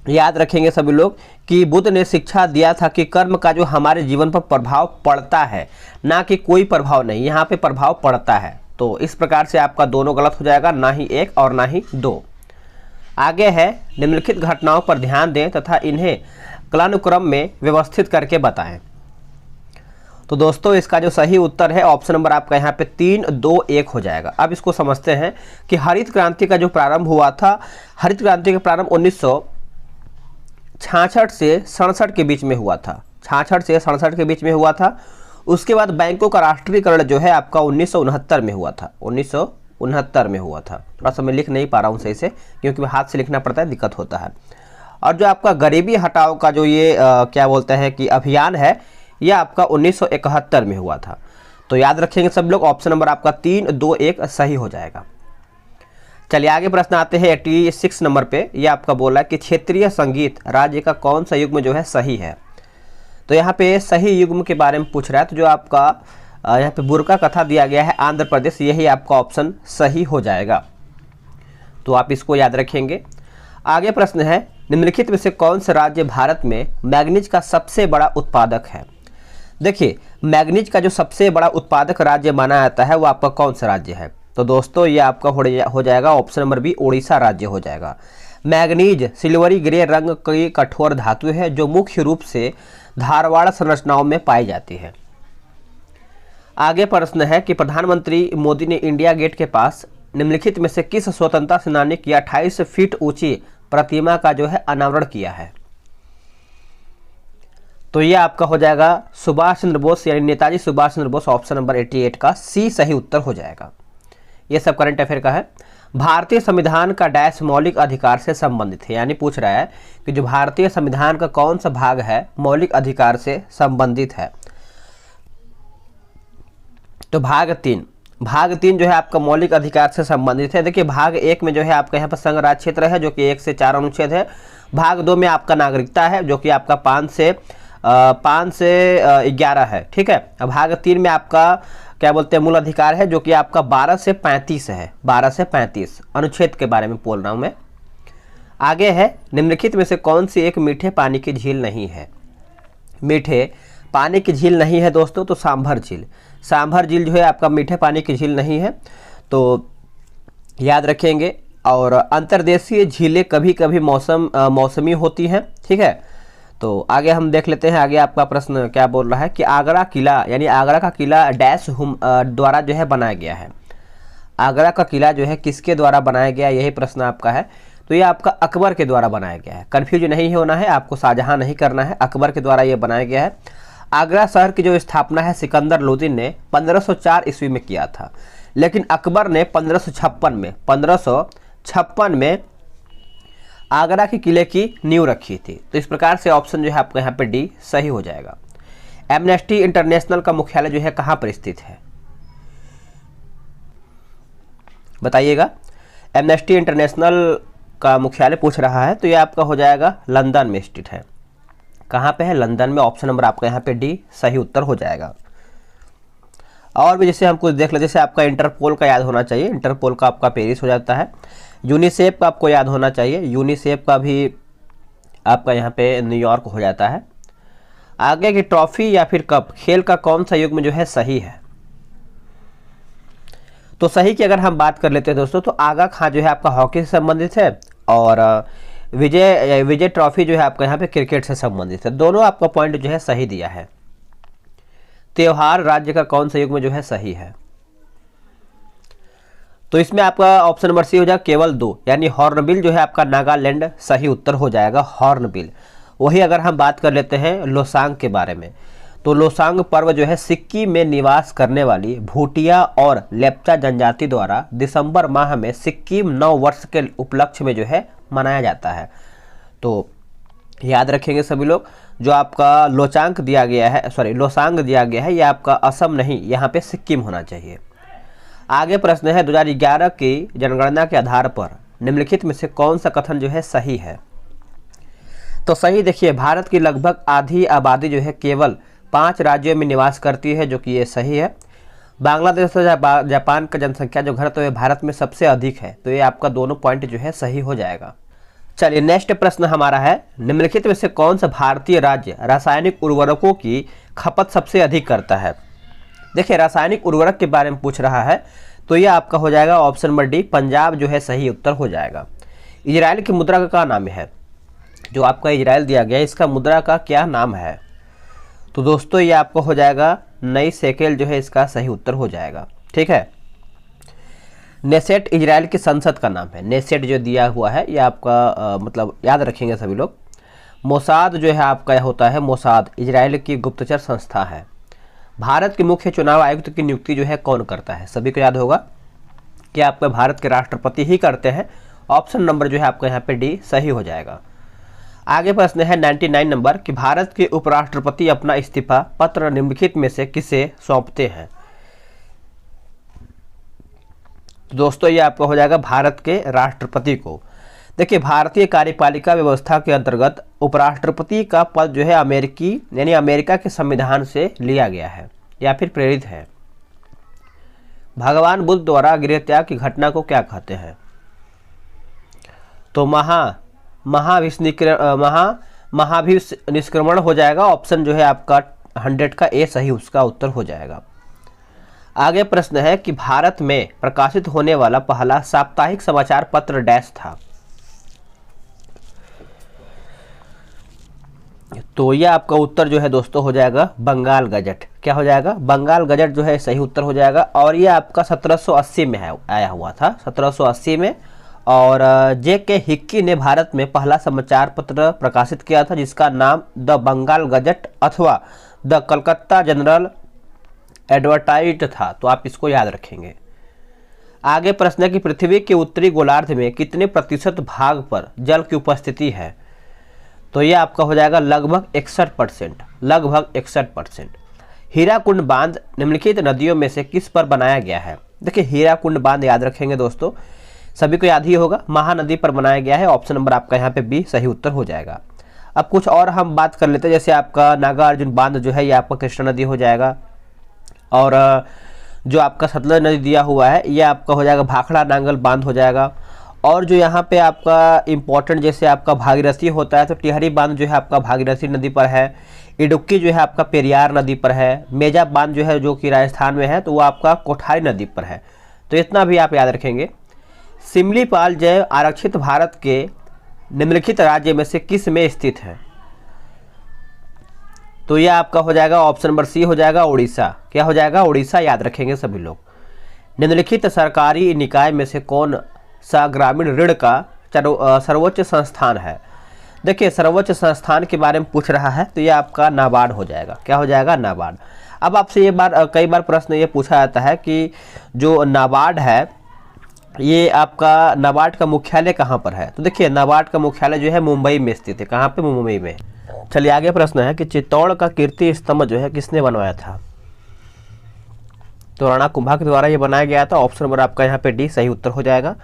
याद रखेंगे सभी लोग कि बुद्ध ने शिक्षा दिया था कि कर्म का जो हमारे जीवन पर प्रभाव पड़ता है, ना कि कोई प्रभाव नहीं, यहाँ पे प्रभाव पड़ता है। तो इस प्रकार से आपका दोनों गलत हो जाएगा, ना ही 1 और ना ही 2। आगे है, निम्नलिखित घटनाओं पर ध्यान दें तथा इन्हें कालानुक्रम में व्यवस्थित करके बताएं। तो दोस्तों, इसका जो सही उत्तर है ऑप्शन नंबर आपका यहाँ पे 3, 2, 1 हो जाएगा। अब इसको समझते हैं कि हरित क्रांति का जो प्रारंभ हुआ था, हरित क्रांति का प्रारंभ 1966 से 67 के बीच में हुआ था। 66 से 67 के बीच में हुआ था। उसके बाद बैंकों का राष्ट्रीयकरण जो है आपका 1969 में हुआ था। 1969 में हुआ था। थोड़ा सा मैं लिख नहीं पा रहा हूँ सही से, क्योंकि हाथ से लिखना पड़ता है, दिक्कत होता है। और जो आपका गरीबी हटाओ का जो ये क्या बोलते हैं कि अभियान है, यह आपका 1971 में हुआ था। तो याद रखेंगे सब लोग, ऑप्शन नंबर आपका 3, 2, 1 सही हो जाएगा। चलिए आगे प्रश्न आते हैं 86 नंबर पे। यह आपका बोला है कि क्षेत्रीय संगीत राज्य का कौन सा युग्म जो है सही है? तो यहाँ पे सही युग्म के बारे में पूछ रहा है, तो जो आपका यहाँ पे बुरका कथा दिया गया है आंध्र प्रदेश, यही आपका ऑप्शन सही हो जाएगा। तो आप इसको याद रखेंगे। आगे प्रश्न है, निम्नलिखित में से कौन सा राज्य भारत में मैग्नीज का सबसे बड़ा उत्पादक है? देखिए, मैग्नीज का जो सबसे बड़ा उत्पादक राज्य माना जाता है वो आपका कौन सा राज्य है? तो दोस्तों, ये आपका हो जाएगा ऑप्शन नंबर बी, उड़ीसा राज्य हो जाएगा। मैग्नीज सिल्वरी ग्रे रंग की कठोर धातु है जो मुख्य रूप से धारवाड़ संरचनाओं में पाई जाती है। आगे प्रश्न है कि प्रधानमंत्री मोदी ने इंडिया गेट के पास निम्नलिखित में से किस स्वतंत्रता सेनानी की 28 फीट ऊंची प्रतिमा का जो है अनावरण किया है? तो ये आपका हो जाएगा सुभाष चंद्र बोस यानी नेताजी सुभाष चंद्र बोस। ऑप्शन नंबर 88 का सी सही उत्तर हो जाएगा। ये सब करंट अफेयर का है। भारतीय संविधान का डैश मौलिक अधिकार से संबंधित है, यानी पूछ रहा है कि जो भारतीय संविधान का कौन सा भाग है मौलिक अधिकार से संबंधित है? तो भाग 3 जो है आपका मौलिक अधिकार से संबंधित है। देखिए, भाग 1 में जो है आपका यहाँ पर संघ राज्य क्षेत्र है, जो कि 1 से 4 अनुच्छेद है। भाग 2 में आपका नागरिकता है, जो कि आपका 5 से 11 है। ठीक है। भाग 3 में आपका क्या बोलते हैं मूल अधिकार है, जो कि आपका 12 से 35 है। 12 से 35 अनुच्छेद के बारे में बोल रहा हूं मैं। आगे है, निम्नलिखित में से कौन सी एक मीठे पानी की झील नहीं है? मीठे पानी की झील नहीं है दोस्तों, तो सांभर झील। सांभर झील जो है आपका मीठे पानी की झील नहीं है, तो याद रखेंगे। और अंतर्देशीय झीलें कभी कभी मौसमी होती हैं। ठीक है। तो आगे हम देख लेते हैं। आगे आपका प्रश्न क्या बोल रहा है कि आगरा किला यानी आगरा का किला डैश द्वारा जो है बनाया गया है। आगरा का किला जो है किसके द्वारा बनाया गया, यही प्रश्न आपका है। तो ये आपका अकबर के द्वारा बनाया गया है। कन्फ्यूज नहीं होना है, आपको शाहजहां नहीं करना है, अकबर के द्वारा ये बनाया गया है। आगरा शहर की जो स्थापना है सिकंदर लोदी ने 1504 ईस्वी में किया था, लेकिन अकबर ने 1556 में 1956 में आगरा के किले की नींव रखी थी। तो इस प्रकार से ऑप्शन जो है आपका यहाँ पे डी सही हो जाएगा। एमनेस्टी इंटरनेशनल का मुख्यालय जो है कहाँ पर स्थित है, बताइएगा। एमनेस्टी इंटरनेशनल का मुख्यालय पूछ रहा है, तो ये आपका हो जाएगा लंदन में स्थित है। कहाँ पे है, लंदन में। ऑप्शन नंबर आपका यहाँ पे डी सही उत्तर हो जाएगा। और भी जैसे हम कुछ देख ले, जैसे आपका इंटरपोल का याद होना चाहिए, इंटरपोल का आपका पेरिस हो जाता है। यूनिसेफ का आपको याद होना चाहिए, यूनिसेफ का भी आपका यहाँ पे न्यूयॉर्क हो जाता है। आगे की ट्रॉफी या फिर कप खेल का कौन सा युग में जो है सही है, तो सही की अगर हम बात कर लेते हैं दोस्तों, तो आगा खां जो है आपका हॉकी से संबंधित है और विजय ट्रॉफी जो है आपका यहाँ पे क्रिकेट से संबंधित है। दोनों आपका पॉइंट जो है सही दिया है। त्योहार राज्य का कौन सा युग में जो है सही है, तो इसमें आपका ऑप्शन नंबर सी हो जाएगा केवल 2, यानी हॉर्नबिल जो है आपका नागालैंड सही उत्तर हो जाएगा, हॉर्नबिल। वही अगर हम बात कर लेते हैं लोसांग के बारे में, तो लोसांग पर्व जो है सिक्किम में निवास करने वाली भूटिया और लेप्चा जनजाति द्वारा दिसंबर माह में सिक्किम नव वर्ष के उपलक्ष्य में जो है मनाया जाता है। तो याद रखेंगे सभी लोग, जो आपका लोसांग दिया गया है, यह आपका असम नहीं, यहाँ पे सिक्किम होना चाहिए। आगे प्रश्न है 2011 की जनगणना के आधार पर निम्नलिखित में से कौन सा कथन जो है सही है, तो सही देखिए, भारत की लगभग आधी आबादी जो है केवल 5 राज्यों में निवास करती है, जो कि ये सही है। बांग्लादेश और जापान का जनसंख्या जो घनत्व है भारत में सबसे अधिक है, तो ये आपका दोनों पॉइंट जो है सही हो जाएगा। चलिए नेक्स्ट प्रश्न हमारा है, निम्नलिखित में से कौन सा भारतीय राज्य रासायनिक उर्वरकों की खपत सबसे अधिक करता है। देखिए रासायनिक उर्वरक के बारे में पूछ रहा है, तो ये आपका हो जाएगा ऑप्शन नंबर डी, पंजाब जो है सही उत्तर हो जाएगा। इजराइल की मुद्रा का क्या नाम है, जो आपका इजराइल दिया गया इसका मुद्रा का क्या नाम है, तो दोस्तों ये आपको हो जाएगा नई शेकेल जो है इसका सही उत्तर हो जाएगा। ठीक है, नेसेट इजराइल की संसद का नाम है, नेसेट जो दिया हुआ है ये आपका मतलब याद रखेंगे सभी लोग। मोसाद जो है आपका होता है, मोसाद इजराइल की गुप्तचर संस्था है। भारत के मुख्य चुनाव आयुक्त की नियुक्ति जो है कौन करता है, सभी को याद होगा कि आपके भारत के राष्ट्रपति ही करते हैं। ऑप्शन नंबर जो है आपका यहाँ पे डी सही हो जाएगा। आगे प्रश्न है 99 नंबर कि भारत के उपराष्ट्रपति अपना इस्तीफा पत्र निम्नलिखित में से किसे सौंपते हैं, दोस्तों ये आपका हो जाएगा भारत के राष्ट्रपति को। देखिए भारतीय कार्यपालिका व्यवस्था के अंतर्गत उपराष्ट्रपति का पद जो है अमेरिकी यानी अमेरिका के संविधान से लिया गया है या फिर प्रेरित है। भगवान बुद्ध द्वारा गृहत्याग की घटना को क्या कहते हैं, तो महाभिनिष्क्रमण हो जाएगा। ऑप्शन जो है आपका 100 का ए सही उसका उत्तर हो जाएगा। आगे प्रश्न है कि भारत में प्रकाशित होने वाला पहला साप्ताहिक समाचार पत्र डैश था, तो यह आपका उत्तर जो है दोस्तों हो जाएगा बंगाल गजट। क्या हो जाएगा, बंगाल गजट जो है सही उत्तर हो जाएगा। और ये आपका 1780 में आया हुआ था, 1780 में। और जे.के. हिक्की ने भारत में पहला समाचार पत्र प्रकाशित किया था जिसका नाम द बंगाल गजट अथवा द कलकत्ता जनरल एडवर्टाइज था, तो आप इसको याद रखेंगे। आगे प्रश्न है कि पृथ्वी के उत्तरी गोलार्ध में कितने प्रतिशत भाग पर जल की उपस्थिति है, तो ये आपका हो जाएगा लगभग 61%, लगभग 61%। हीराकुंड बांध निम्नलिखित नदियों में से किस पर बनाया गया है। देखिए हीराकुंड बांध याद रखेंगे दोस्तों, सभी को याद ही होगा, महानदी पर बनाया गया है। ऑप्शन नंबर आपका यहाँ पे बी सही उत्तर हो जाएगा। अब कुछ और हम बात कर लेते हैं, जैसे आपका नागार्जुन बांध जो है ये आपका कृष्णा नदी हो जाएगा। और जो आपका सतलज नदी दिया हुआ है ये आपका हो जाएगा भाखड़ा नांगल बांध हो जाएगा। और जो यहाँ पे आपका इम्पोर्टेंट जैसे आपका भागीरथी होता है तो टिहरी बांध जो है आपका भागीरथी नदी पर है। इडुक्की जो है आपका पेरियार नदी पर है। मेजा बांध जो है जो कि राजस्थान में है तो वो आपका कोठारी नदी पर है। तो इतना भी आप याद रखेंगे। सिमलीपाल जैव आरक्षित भारत के निम्नलिखित राज्य में से किस में स्थित है, तो यह आपका हो जाएगा ऑप्शन नंबर सी हो जाएगा उड़ीसा। क्या हो जाएगा, उड़ीसा याद रखेंगे सभी लोग। निम्नलिखित सरकारी निकाय में से कौन सा ग्रामीण ऋण का सर्वोच्च संस्थान है। देखिए सर्वोच्च संस्थान के बारे में पूछ रहा है तो यह आपका नाबार्ड हो जाएगा। क्या हो जाएगा, नाबार्ड। अब आपसे कई बार प्रश्न ये पूछा जाता है कि जो नाबार्ड है ये आपका नाबार्ड का मुख्यालय कहाँ पर है? तो देखिए नाबार्ड का मुख्यालय जो है मुंबई में स्थित है। कहाँ पे? मुंबई में। चलिए आगे प्रश्न है कि चित्तौड़ का कीर्ति स्तंभ जो है किसने बनवाया था? तो राणा कुंभा के द्वारा ये बनाया गया था। ऑप्शन नंबर आपका यहाँ पे डी सही उत्तर हो जाएगा।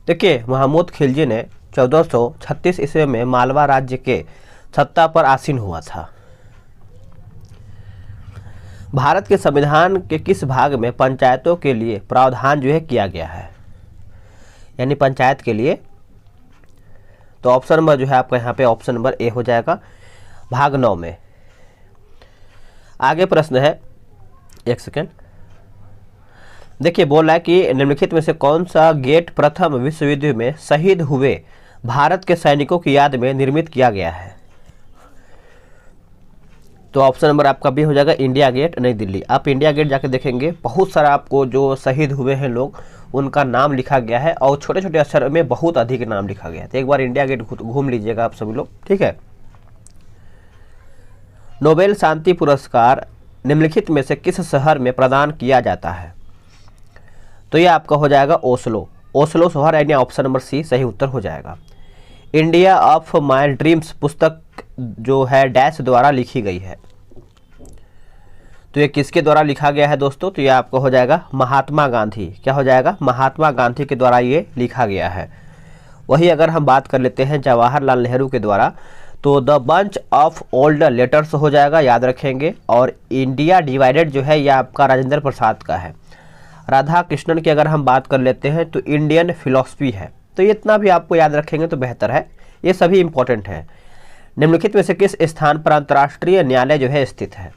देखिए महमूद खिलजी ने 1436 ईस्वी में मालवा राज्य के सत्ता पर आसीन हुआ था। भारत के संविधान के किस भाग में पंचायतों के लिए प्रावधान जो है किया गया है, यानी पंचायत के लिए? तो ऑप्शन नंबर जो है आपका यहाँ पे ऑप्शन नंबर ए हो जाएगा, भाग 9 में। आगे प्रश्न है, एक सेकेंड। देखिए बोल रहा है कि निम्नलिखित में से कौन सा गेट प्रथम विश्व युद्ध में शहीद हुए भारत के सैनिकों की याद में निर्मित किया गया है? तो ऑप्शन नंबर आपका बी हो जाएगा, इंडिया गेट, नई दिल्ली। आप इंडिया गेट जाके देखेंगे बहुत सारा आपको जो शहीद हुए हैं लोग उनका नाम लिखा गया है और छोटे छोटे अक्षर में बहुत अधिक नाम लिखा गया है। तो एक बार इंडिया गेट घूम लीजिएगा आप सभी लोग, ठीक है। नोबेल शांति पुरस्कार निम्नलिखित में से किस शहर में प्रदान किया जाता है? तो ये आपका हो जाएगा ओस्लो। ओस्लो शहर, यानी ऑप्शन नंबर सी सही उत्तर हो जाएगा। इंडिया ऑफ माय ड्रीम्स पुस्तक जो है डैश द्वारा लिखी गई है। तो ये किसके द्वारा लिखा गया है दोस्तों? तो ये आपको हो जाएगा महात्मा गांधी। क्या हो जाएगा? महात्मा गांधी के द्वारा ये लिखा गया है। वही अगर हम बात कर लेते हैं जवाहरलाल नेहरू के द्वारा, तो the bunch of old letters हो जाएगा, याद रखेंगे। और इंडिया डिवाइडेड जो है यह आपका राजेंद्र प्रसाद का है। राधा कृष्णन की अगर हम बात कर लेते हैं तो इंडियन फिलॉसफी है। तो ये इतना भी आपको याद रखेंगे तो बेहतर है, ये सभी इंपॉर्टेंट है। निम्नलिखित में से किस स्थान पर अंतर्राष्ट्रीय न्यायालय जो है स्थित है?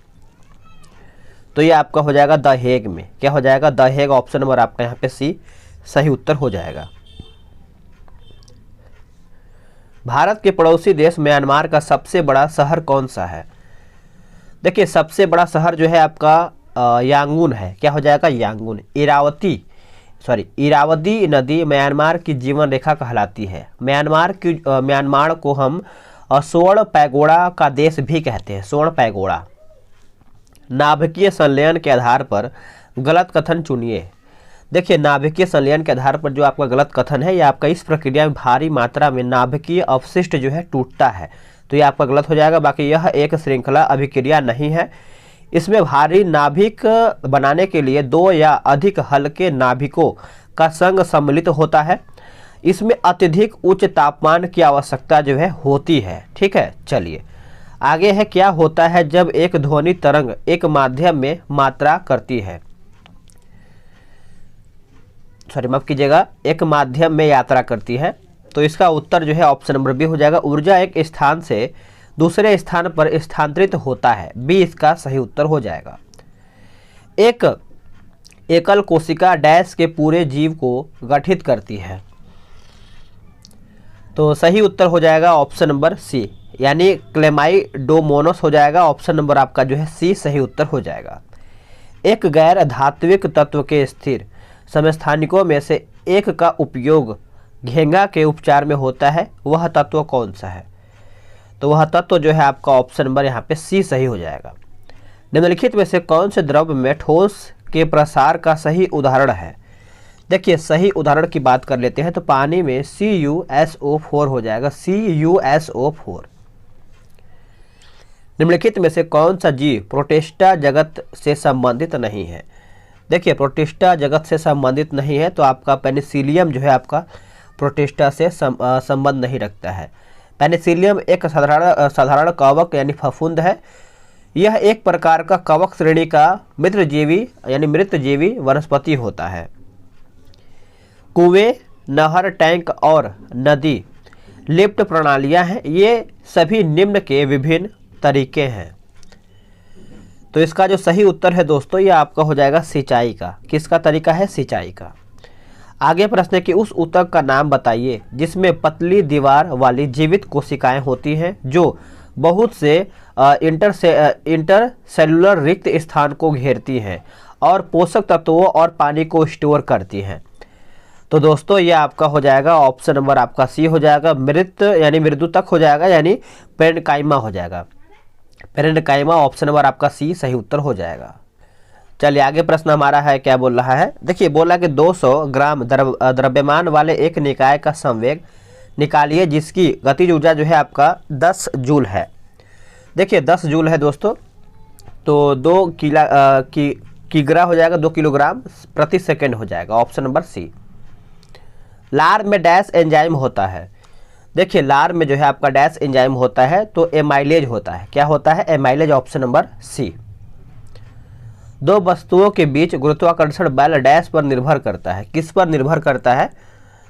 तो ये आपका हो जाएगा द हेग में। क्या हो जाएगा? The Hague. ऑप्शन नंबर आपका यहाँ पे सी सही उत्तर हो जाएगा। भारत के पड़ोसी देश म्यांमार का सबसे बड़ा शहर कौन सा है? देखिए सबसे बड़ा शहर जो है आपका यांगून है। क्या हो जाएगा? यांगून। इरावदी नदी म्यांमार की जीवन रेखा कहलाती है। म्यांमार को हम स्वर्ण पैगोड़ा का देश भी कहते हैं, स्वर्ण पैगोड़ा। नाभिकीय संलयन के आधार पर गलत कथन चुनिए। देखिए नाभिकीय संलयन के आधार पर जो आपका गलत कथन है, ये आपका इस प्रक्रिया में भारी मात्रा में नाभिकीय अवशिष्ट जो है टूटता है, तो ये आपका गलत हो जाएगा। बाकी यह एक श्रृंखला अभिक्रिया नहीं है। इसमें भारी नाभिक बनाने के लिए 2 या अधिक हल्के नाभिकों का संग सम्मिलित होता है। इसमें अत्यधिक उच्च तापमान की आवश्यकता जो है होती है, ठीक है। चलिए आगे है, क्या होता है जब एक ध्वनि तरंग एक माध्यम में मात्रा करती है? माफ कीजिएगा, एक माध्यम में यात्रा करती है। तो इसका उत्तर जो है ऑप्शन नंबर बी हो जाएगा, ऊर्जा एक स्थान से दूसरे स्थान पर स्थानांतरित होता है। बी इसका सही उत्तर हो जाएगा। एक एकल कोशिका डैश के पूरे जीव को गठित करती है। तो सही उत्तर हो जाएगा ऑप्शन नंबर सी, यानी क्लेमाइडोमोनास हो जाएगा। ऑप्शन नंबर आपका जो है सी सही उत्तर हो जाएगा। एक गैर धात्विक तत्व के स्थिर समस्थानिकों में से एक का उपयोग घेंगा के उपचार में होता है, वह तत्व कौन सा है? तो वह तत्व जो है आपका ऑप्शन नंबर यहाँ पे सी सही हो जाएगा। निम्नलिखित में से कौन से द्रव्य में ठोस के प्रसार का सही उदाहरण है? देखिए सही उदाहरण की बात कर लेते हैं तो पानी में CuSO4 हो जाएगा, CuSO4। निम्नलिखित में से कौन सा जीव प्रोटिस्टा जगत से संबंधित नहीं है? देखिए प्रोटिस्टा जगत से संबंधित नहीं है तो आपका पेनिसिलियम जो है आपका प्रोटिस्टा से संबंध नहीं रखता है। पेनिसिलियम एक साधारण कवक यानी फफूंद है। यह एक प्रकार का कवक श्रेणी का मित्रजीवी यानी मृतजीवी वनस्पति होता है। कुएं, नहर, टैंक और नदी लिफ्ट प्रणालियां हैं, ये सभी निम्न के विभिन्न तरीके हैं। तो इसका जो सही उत्तर है दोस्तों ये आपका हो जाएगा सिंचाई का। किसका तरीका है? सिंचाई का। आगे प्रश्न है कि उस ऊतक का नाम बताइए जिसमें पतली दीवार वाली जीवित कोशिकाएं होती हैं जो बहुत से इंटरसेलुलर रिक्त स्थान को घेरती हैं और पोषक तत्वों और पानी को स्टोर करती हैं। तो दोस्तों ये आपका हो जाएगा ऑप्शन नंबर आपका सी हो जाएगा, मृत यानी मृदुतक हो जाएगा, यानी पेरेन्काइमा हो जाएगा। पेरेन्काइमा ऑप्शन नंबर आपका सी सही उत्तर हो जाएगा। चलिए आगे प्रश्न हमारा है, क्या बोल रहा है, देखिए बोला कि 200 ग्राम द्रव्यमान वाले एक निकाय का संवेग निकालिए जिसकी गतिज ऊर्जा जो है आपका 10 जूल है। देखिए 10 जूल है दोस्तों, तो 2 किग्रा हो जाएगा, 2 किलोग्राम प्रति सेकेंड हो जाएगा, ऑप्शन नंबर सी। लार में डैश एंजाइम होता है, देखिए लार में जो है आपका डैश एंजाइम होता है तो एमाइलेज होता है, क्या होता है, एमाइलेज, ऑप्शन नंबर सी। दो वस्तुओं के बीच गुरुत्वाकर्षण बल डैश पर निर्भर करता है, किस पर निर्भर करता है,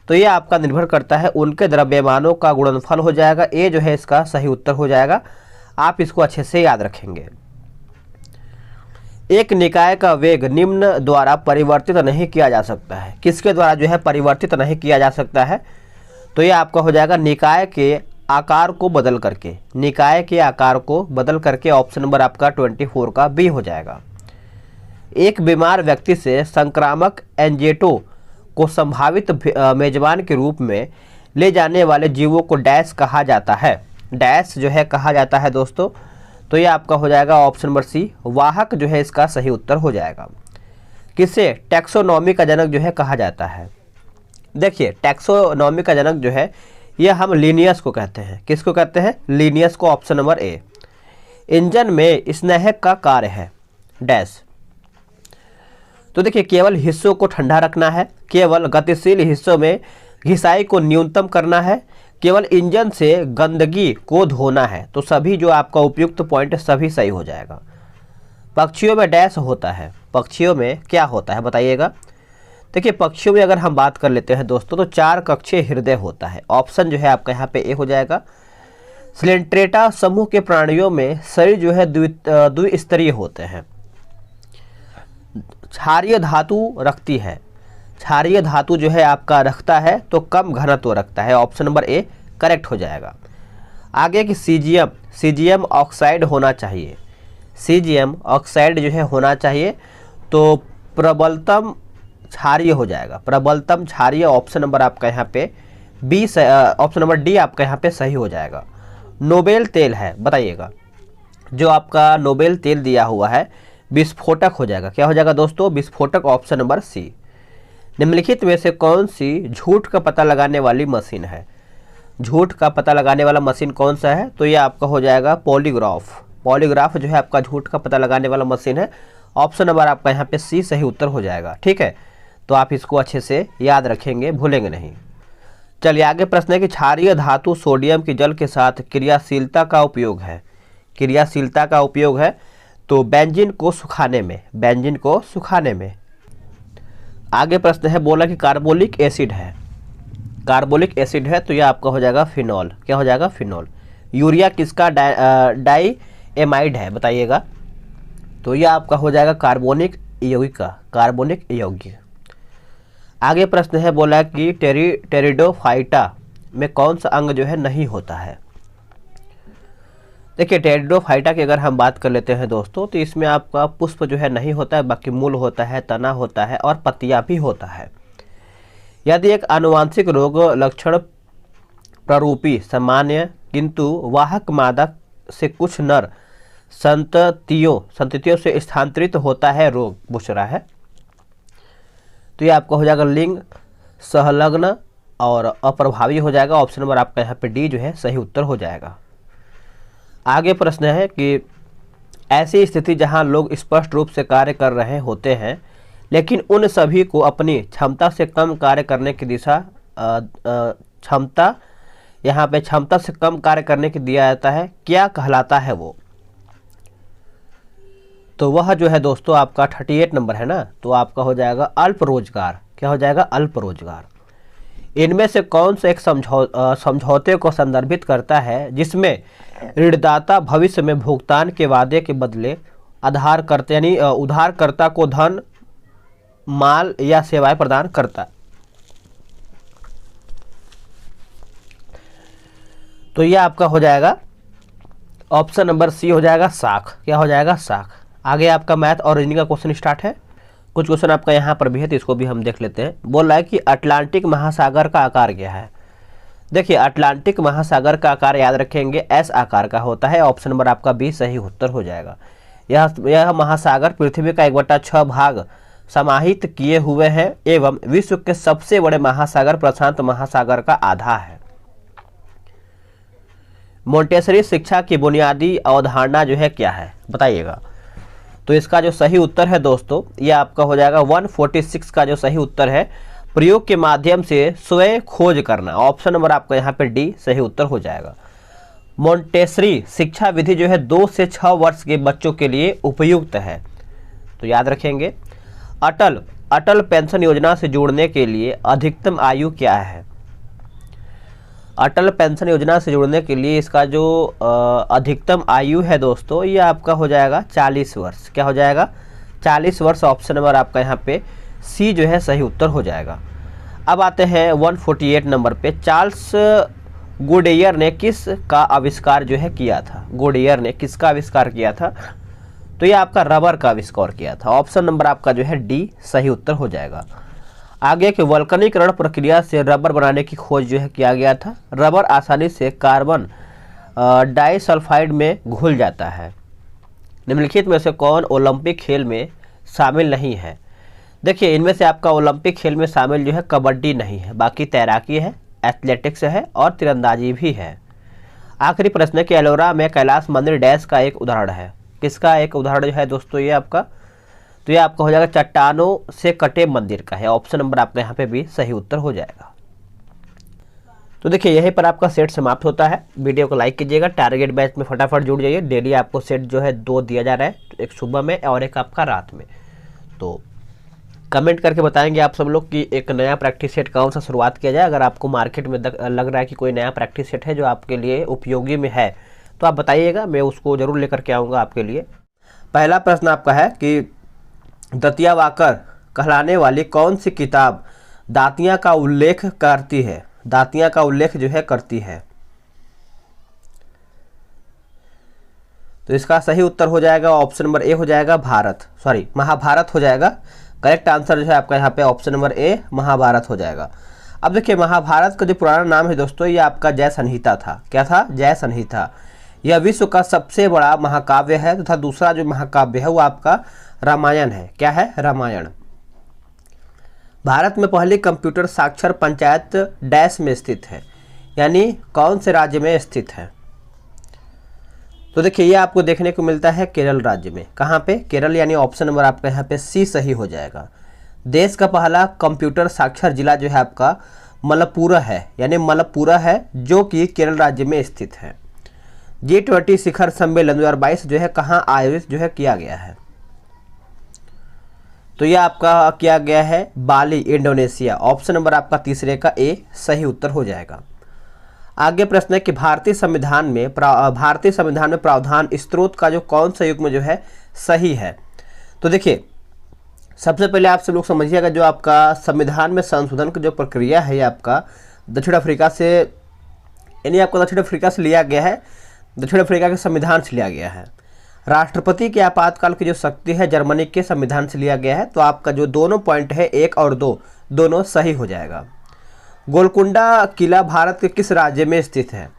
तो ये आपका निर्भर करता है उनके द्रव्यमानों का गुणनफल हो जाएगा, ए जो है इसका सही उत्तर हो जाएगा, आप इसको अच्छे से याद रखेंगे। एक निकाय का वेग निम्न द्वारा परिवर्तित नहीं किया जा सकता है, किसके द्वारा जो है परिवर्तित नहीं किया जा सकता है, तो ये आपका हो जाएगा निकाय के आकार को बदल करके, निकाय के आकार को बदल करके, ऑप्शन नंबर आपका 24 का बी हो जाएगा। एक बीमार व्यक्ति से संक्रामक एंजेटो को संभावित मेजबान के रूप में ले जाने वाले जीवों को डैश कहा जाता है, डैश जो है कहा जाता है दोस्तों, तो ये आपका हो जाएगा ऑप्शन नंबर सी, वाहक जो है इसका सही उत्तर हो जाएगा। किसे टैक्सोनॉमी का जनक जो है कहा जाता है, देखिए टैक्सोनॉमी का जनक जो है ये हम लिनियस को कहते हैं, किसको कहते हैं, लिनियस को, ऑप्शन नंबर ए। इंजन में स्नेहक का कार्य है डैश, तो देखिए केवल हिस्सों को ठंडा रखना है, केवल गतिशील हिस्सों में घिसाई को न्यूनतम करना है, केवल इंजन से गंदगी को धोना है, तो सभी जो आपका उपयुक्त पॉइंट सभी सही हो जाएगा। पक्षियों में डैश होता है, पक्षियों में क्या होता है बताइएगा, देखिए पक्षियों में अगर हम बात कर लेते हैं दोस्तों तो 4 कक्षीय हृदय होता है, ऑप्शन जो है आपका यहाँ पे ए हो जाएगा। स्लेंट्रेटा समूह के प्राणियों में शरीर जो है द्विस्तरीय होते हैं। क्षारीय धातु रखती है, क्षारीय धातु जो है आपका रखता है तो कम घनत्व रखता है, ऑप्शन नंबर ए करेक्ट हो जाएगा। आगे की सीजियम ऑक्साइड होना चाहिए, सीजियम ऑक्साइड जो है होना चाहिए तो प्रबलतम क्षारीय हो जाएगा, प्रबलतम क्षारीय, ऑप्शन नंबर आपका यहाँ पे बी, ऑप्शन नंबर डी आपका यहाँ पे सही हो जाएगा। नोबेल तेल है, बताइएगा जो आपका नोबेल तेल दिया हुआ है विस्फोटक हो जाएगा, क्या हो जाएगा दोस्तों, विस्फोटक, ऑप्शन नंबर सी। निम्नलिखित में से कौन सी झूठ का पता लगाने वाली मशीन है, झूठ का पता लगाने वाला मशीन कौन सा है, तो ये आपका हो जाएगा पॉलीग्राफ, पॉलीग्राफ जो है आपका झूठ का पता लगाने वाला मशीन है, ऑप्शन नंबर आपका यहाँ पे सी सही उत्तर हो जाएगा, ठीक है, तो आप इसको अच्छे से याद रखेंगे, भूलेंगे नहीं। चलिए आगे प्रश्न है कि क्षारीय धातु सोडियम की जल के साथ क्रियाशीलता का उपयोग है, क्रियाशीलता का उपयोग है तो बेंजीन को सुखाने में, बेंजीन को सुखाने में। आगे प्रश्न है, बोला कि कार्बोलिक एसिड है, कार्बोलिक एसिड है तो यह आपका हो जाएगा फिनॉल, क्या हो जाएगा, फिनॉल। यूरिया किसका डाई एमाइड है बताइएगा, तो यह आपका हो जाएगा कार्बोनिक यौगिक, कार्बोनिक यौगिक। आगे प्रश्न है, बोला कि टेरिडोफाइटा में कौन सा अंग जो है नहीं होता है। देखिए टेरिडोफाइटा की अगर हम बात कर लेते हैं दोस्तों तो इसमें आपका पुष्प जो है नहीं होता है, बाकी मूल होता है, तना होता है और पत्तियां भी होता है। यदि एक आनुवांशिक रोग लक्षण प्ररूपी सामान्य किंतु वाहक मादा से कुछ नर संततियों से स्थानांतरित होता है, रोग पूछ रहा है, तो ये आपका हो जाएगा लिंग संलग्न और अप्रभावी हो जाएगा, ऑप्शन नंबर आपका यहाँ पे डी जो है सही उत्तर हो जाएगा। आगे प्रश्न है कि ऐसी स्थिति जहां लोग स्पष्ट रूप से कार्य कर रहे होते हैं लेकिन उन सभी को अपनी क्षमता से कम कार्य करने की दिशा क्षमता, यहाँ पे क्षमता से कम कार्य करने की दिया जाता है, क्या कहलाता है वो, तो वह जो है दोस्तों आपका 38 नंबर है ना, तो आपका हो जाएगा अल्प रोजगार, क्या हो जाएगा, अल्प रोजगार। इनमें से कौन सा एक समझौते को संदर्भित करता है जिसमें ऋणदाता भविष्य में भुगतान के वादे के बदले आधारकर्ता यानी उधारकर्ता को धन, माल या सेवाएं प्रदान करता, तो यह आपका हो जाएगा ऑप्शन नंबर सी हो जाएगा साख, क्या हो जाएगा, साख। आगे आपका मैथ और रीजनिंग का क्वेश्चन स्टार्ट है, कुछ क्वेश्चन आपका यहाँ पर भी है तो इसको भी हम देख लेते हैं। बोल रहा है कि अटलांटिक महासागर का आकार क्या है, देखिए अटलांटिक महासागर का आकार याद रखेंगे एस आकार का होता है, ऑप्शन नंबर आपका बी सही उत्तर हो जाएगा। यह महासागर पृथ्वी का 1/6 भाग समाहित किए हुए हैं एवं विश्व के सबसे बड़े महासागर प्रशांत महासागर का आधा है। मोंटेसरी शिक्षा की बुनियादी अवधारणा जो है क्या है, बताइएगा। तो इसका जो सही उत्तर है दोस्तों, ये आपका हो जाएगा 146 का जो सही उत्तर है, प्रयोग के माध्यम से स्वयं खोज करना। ऑप्शन नंबर आपका यहाँ पे डी सही उत्तर हो जाएगा। मोंटेसरी शिक्षा विधि जो है 2 से 6 वर्ष के बच्चों के लिए उपयुक्त है, तो याद रखेंगे। अटल पेंशन योजना से जुड़ने के लिए अधिकतम आयु क्या है? अटल पेंशन योजना से जुड़ने के लिए इसका जो अधिकतम आयु है दोस्तों, ये आपका हो जाएगा 40 वर्ष। क्या हो जाएगा? 40 वर्ष। ऑप्शन नंबर आपका यहाँ पे सी जो है सही उत्तर हो जाएगा। अब आते हैं 148 नंबर पे। चार्ल्स गोडेयर ने किस का आविष्कार जो है किया था? गोडेयर ने किसका आविष्कार किया था? तो ये आपका रबर का आविष्कार किया था। ऑप्शन नंबर आपका जो है डी सही उत्तर हो जाएगा। आगे के वल्कनीकरण प्रक्रिया से रबर बनाने की खोज जो है किया गया था। रबर आसानी से कार्बन डाइसल्फाइड में घुल जाता है। निम्नलिखित में से कौन ओलंपिक खेल में शामिल नहीं है? देखिए, इनमें से आपका ओलंपिक खेल में शामिल जो है कबड्डी नहीं है, बाकी तैराकी है, एथलेटिक्स है और तीरंदाजी भी है। आखिरी प्रश्न है कि एलोरा में कैलाश मंदिर डैश का एक उदाहरण है। किसका एक उदाहरण जो है दोस्तों ये आपका? तो ये आपका हो जाएगा चट्टानों से कटे मंदिर का है। ऑप्शन नंबर आपका यहाँ पे भी सही उत्तर हो जाएगा। तो देखिए, यहीं पर आपका सेट समाप्त होता है। वीडियो को लाइक कीजिएगा। टारगेट बैच में फटाफट जुड़ जाइए। डेली आपको सेट जो है 2 दिया जा रहा है, एक सुबह में और एक आपका रात में। तो कमेंट करके बताएंगे आप सब लोग कि एक नया प्रैक्टिस सेट कौन सा शुरुआत किया जाए। अगर आपको मार्केट में लग रहा है कि कोई नया प्रैक्टिस सेट है जो आपके लिए उपयोगी में है, तो आप बताइएगा, मैं उसको जरूर लेकर के आऊँगा आपके लिए। पहला प्रश्न आपका है कि दतियावाकर कहलाने वाली कौन सी किताब दातिया का उल्लेख करती है? दातिया का उल्लेख जो है करती है। तो इसका सही उत्तर हो जाएगा ऑप्शन नंबर ए हो जाएगा महाभारत हो जाएगा। करेक्ट आंसर जो है आपका यहाँ पे ऑप्शन नंबर ए महाभारत हो जाएगा। अब देखिए, महाभारत का जो पुराना नाम है दोस्तों, ये आपका जय संहिता था। क्या था? जय संहिता। यह विश्व का सबसे बड़ा महाकाव्य है तथा दूसरा जो महाकाव्य है वो आपका रामायण है। क्या है? रामायण। भारत में पहली कंप्यूटर साक्षर पंचायत डैश में स्थित है, यानी कौन से राज्य में स्थित है? तो देखिए, ये आपको देखने को मिलता है केरल राज्य में। कहाँ पे? केरल, यानी ऑप्शन नंबर आपका यहाँ पे सी सही हो जाएगा। देश का पहला कंप्यूटर साक्षर जिला जो है आपका मलप्पुरा है, यानी मलप्पुरा है, जो कि केरल राज्य में स्थित है। G20 शिखर सम्मेलन 2022 जो है कहाँ आयोजित जो है किया गया है? तो यह आपका किया गया है बाली, इंडोनेशिया। ऑप्शन नंबर आपका तीसरे का ए सही उत्तर हो जाएगा। आगे प्रश्न है कि भारतीय संविधान में प्रावधान स्त्रोत का जो कौन सा युग्म जो है सही है? तो देखिए, सबसे पहले आप सब लोग समझिएगा, जो आपका संविधान में संशोधन की जो प्रक्रिया है, ये आपका दक्षिण अफ्रीका से, यानी आपको दक्षिण अफ्रीका से लिया गया है, दक्षिण अफ्रीका के संविधान से लिया गया है। राष्ट्रपति के आपातकाल की जो शक्ति है जर्मनी के संविधान से लिया गया है। तो आपका जो दोनों पॉइंट है 1 और 2 दोनों सही हो जाएगा। गोलकुंडा किला भारत के किस राज्य में स्थित है?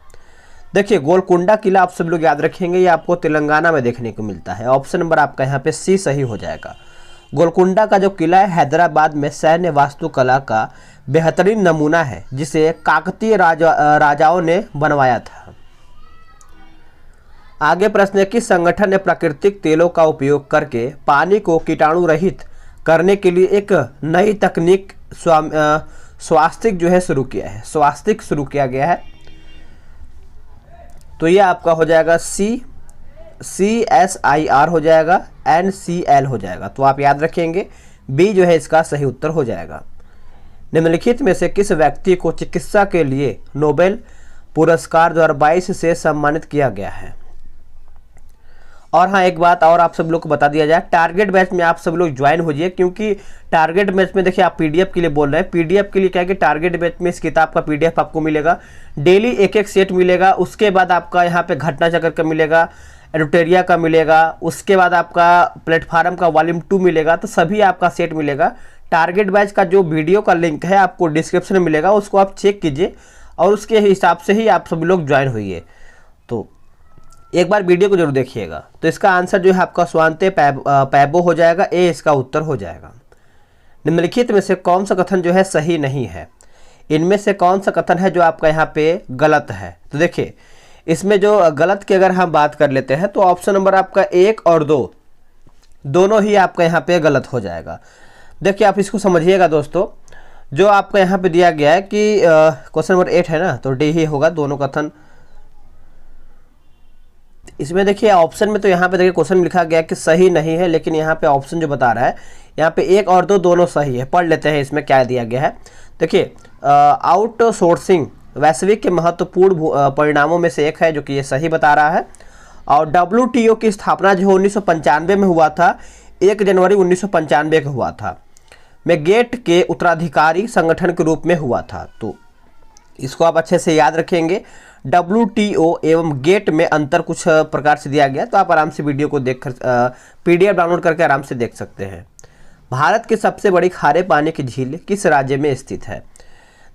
देखिए, गोलकुंडा किला आप सब लोग याद रखेंगे, ये आपको तेलंगाना में देखने को मिलता है। ऑप्शन नंबर आपका यहाँ पे सी सही हो जाएगा। गोलकुंडा का जो किला है हैदराबाद में सैन्य वास्तुकला का बेहतरीन नमूना है, जिसे काकतीय राजाओं ने बनवाया था। आगे प्रश्न है कि संगठन ने प्राकृतिक तेलों का उपयोग करके पानी को कीटाणु रहित करने के लिए एक नई तकनीक स्वास्तिक जो है शुरू किया है। स्वास्तिक शुरू किया गया है। तो ये आपका हो जाएगा CSIR हो जाएगा, NCL हो जाएगा। तो आप याद रखेंगे बी जो है इसका सही उत्तर हो जाएगा। निम्नलिखित में से किस व्यक्ति को चिकित्सा के लिए नोबेल पुरस्कार 2022 से सम्मानित किया गया है? और हाँ, एक बात और आप सब लोग को बता दिया जाए, टारगेट बैच में आप सब लोग ज्वाइन हो जाइए, क्योंकि टारगेट बैच में देखिए आप पीडीएफ के लिए बोल रहे हैं। पीडीएफ के लिए क्या है कि टारगेट बैच में इस किताब का पीडीएफ आपको मिलेगा, डेली एक सेट मिलेगा। उसके बाद आपका यहाँ पे घटना चक्र का मिलेगा, एडुटेरिया का मिलेगा, उसके बाद आपका प्लेटफार्म का वॉल्यूम 2 मिलेगा। तो सभी आपका सेट मिलेगा। टारगेट बैच का जो वीडियो का लिंक है आपको डिस्क्रिप्शन में मिलेगा, उसको आप चेक कीजिए और उसके हिसाब से ही आप सभी लोग ज्वाइन होइए। तो एक बार वीडियो को जरूर देखिएगा। तो इसका आंसर जो है आपका स्वांते पैबो हो जाएगा, ए इसका उत्तर हो जाएगा। निम्नलिखित में से कौन सा कथन जो है सही नहीं है, इनमें से कौन सा कथन है जो आपका यहाँ पे गलत है। तो देखिए इसमें जो गलत की अगर हम बात कर लेते हैं तो ऑप्शन नंबर आपका 1 और 2 दोनों ही आपका यहाँ पे गलत हो जाएगा। देखिए आप इसको समझिएगा दोस्तों, जो आपका यहाँ पे दिया गया है कि क्वेश्चन नंबर 8 है ना, तो डी ही होगा दोनों कथन। इसमें देखिए ऑप्शन में तो यहाँ पे देखिए क्वेश्चन में लिखा गया कि सही नहीं है, लेकिन यहाँ पे ऑप्शन जो बता रहा है यहाँ पे 1 और 2 दोनों सही है। पढ़ लेते हैं इसमें क्या दिया गया है। देखिए आउटसोर्सिंग वैश्विक के महत्वपूर्ण परिणामों में से एक है, जो कि ये सही बता रहा है। और WTO की स्थापना जो 1995 में हुआ था, 1 जनवरी 1995 को हुआ था, में गेट के उत्तराधिकारी संगठन के रूप में हुआ था। तो इसको आप अच्छे से याद रखेंगे। WTO एवं गेट में अंतर कुछ प्रकार से दिया गया, तो आप आराम से वीडियो को देखकर PDF डाउनलोड करके आराम से देख सकते हैं। भारत की सबसे बड़ी खारे पानी की झील किस राज्य में स्थित है।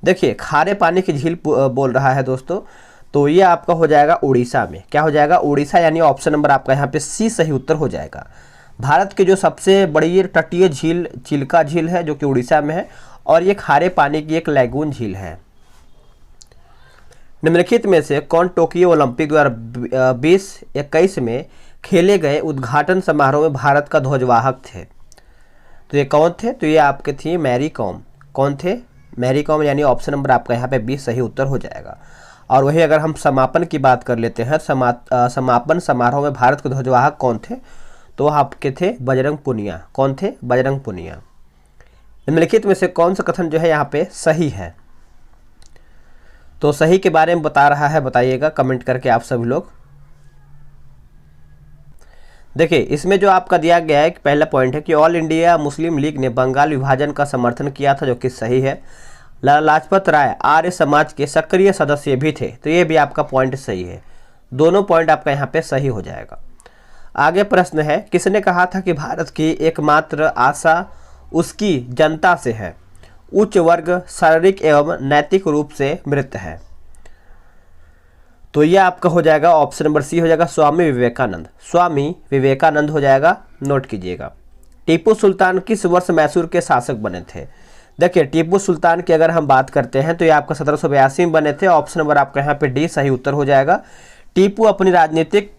देखिए खारे पानी की झील बोल रहा है दोस्तों, तो ये आपका हो जाएगा उड़ीसा में। क्या हो जाएगा, उड़ीसा, यानी ऑप्शन नंबर आपका यहाँ पे सी सही उत्तर हो जाएगा। भारत की जो सबसे बड़ी तटीय झील चिल्का झील है, जो कि उड़ीसा में है, और ये खारे पानी की एक लैगून झील है। निम्नलिखित में से कौन टोक्यो ओलंपिक 2021 में खेले गए उद्घाटन समारोह में भारत का ध्वजवाहक थे। तो ये कौन थे, तो ये आपके थी मैरी कॉम। कौन थे, मैरी कॉम, यानी ऑप्शन नंबर आपका यहाँ पे 20 सही उत्तर हो जाएगा। और वही अगर हम समापन की बात कर लेते हैं, समापन समारोह में भारत के ध्वजवाहक कौन थे, तो आपके थे बजरंग पुनिया। कौन थे, बजरंग पुनिया। निम्नलिखित में से कौन सा कथन जो है यहाँ पे सही है, तो सही के बारे में बता रहा है, बताइएगा कमेंट करके आप सभी लोग। देखिए इसमें जो आपका दिया गया है, पहला पॉइंट है कि ऑल इंडिया मुस्लिम लीग ने बंगाल विभाजन का समर्थन किया था, जो कि सही है। लाला लाजपत राय आर्य समाज के सक्रिय सदस्य भी थे, तो ये भी आपका पॉइंट सही है। दोनों पॉइंट आपका यहाँ पे सही हो जाएगा। आगे प्रश्न है, किसने कहा था कि भारत की एकमात्र आशा उसकी जनता से है, उच्च वर्ग शारीरिक एवं नैतिक रूप से मृत है। तो यह आपका हो जाएगा ऑप्शन नंबर सी हो जाएगा, स्वामी विवेकानंद। स्वामी विवेकानंद हो जाएगा, नोट कीजिएगा। टीपू सुल्तान किस वर्ष मैसूर के शासक बने थे। देखिए टीपू सुल्तान की अगर हम बात करते हैं तो ये आपका 1782 में बने थे। ऑप्शन नंबर आपका यहाँ पे डी सही उत्तर हो जाएगा। टीपू अपनी राजनीतिक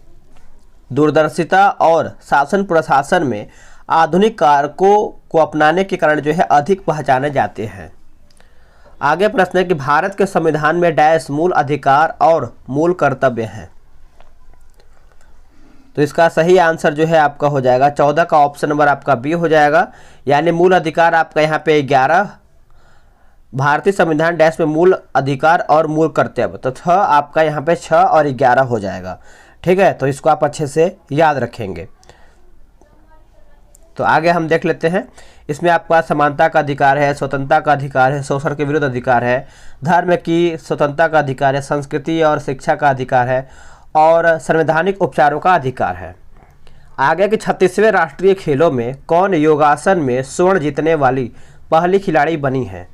दूरदर्शिता और शासन प्रशासन में आधुनिक कारकों को अपनाने के कारण जो है अधिक पहचाने जाते हैं। आगे प्रश्न है कि भारत के संविधान में डैश मूल अधिकार और मूल कर्तव्य हैं। तो इसका सही आंसर जो है आपका हो जाएगा 14 का ऑप्शन नंबर आपका बी हो जाएगा, यानी मूल अधिकार आपका यहाँ पे 11, भारतीय संविधान डैश में मूल अधिकार और मूल कर्तव्य, तो 6 आपका यहाँ पे 6 और 11 हो जाएगा। ठीक है, तो इसको आप अच्छे से याद रखेंगे। तो आगे हम देख लेते हैं। इसमें आपका समानता का अधिकार है, स्वतंत्रता का अधिकार है, शोषण के विरुद्ध अधिकार है, धर्म की स्वतंत्रता का अधिकार है, संस्कृति और शिक्षा का अधिकार है, और संवैधानिक उपचारों का अधिकार है। आगे के 36वें राष्ट्रीय खेलों में कौन योगासन में स्वर्ण जीतने वाली पहली खिलाड़ी बनी है।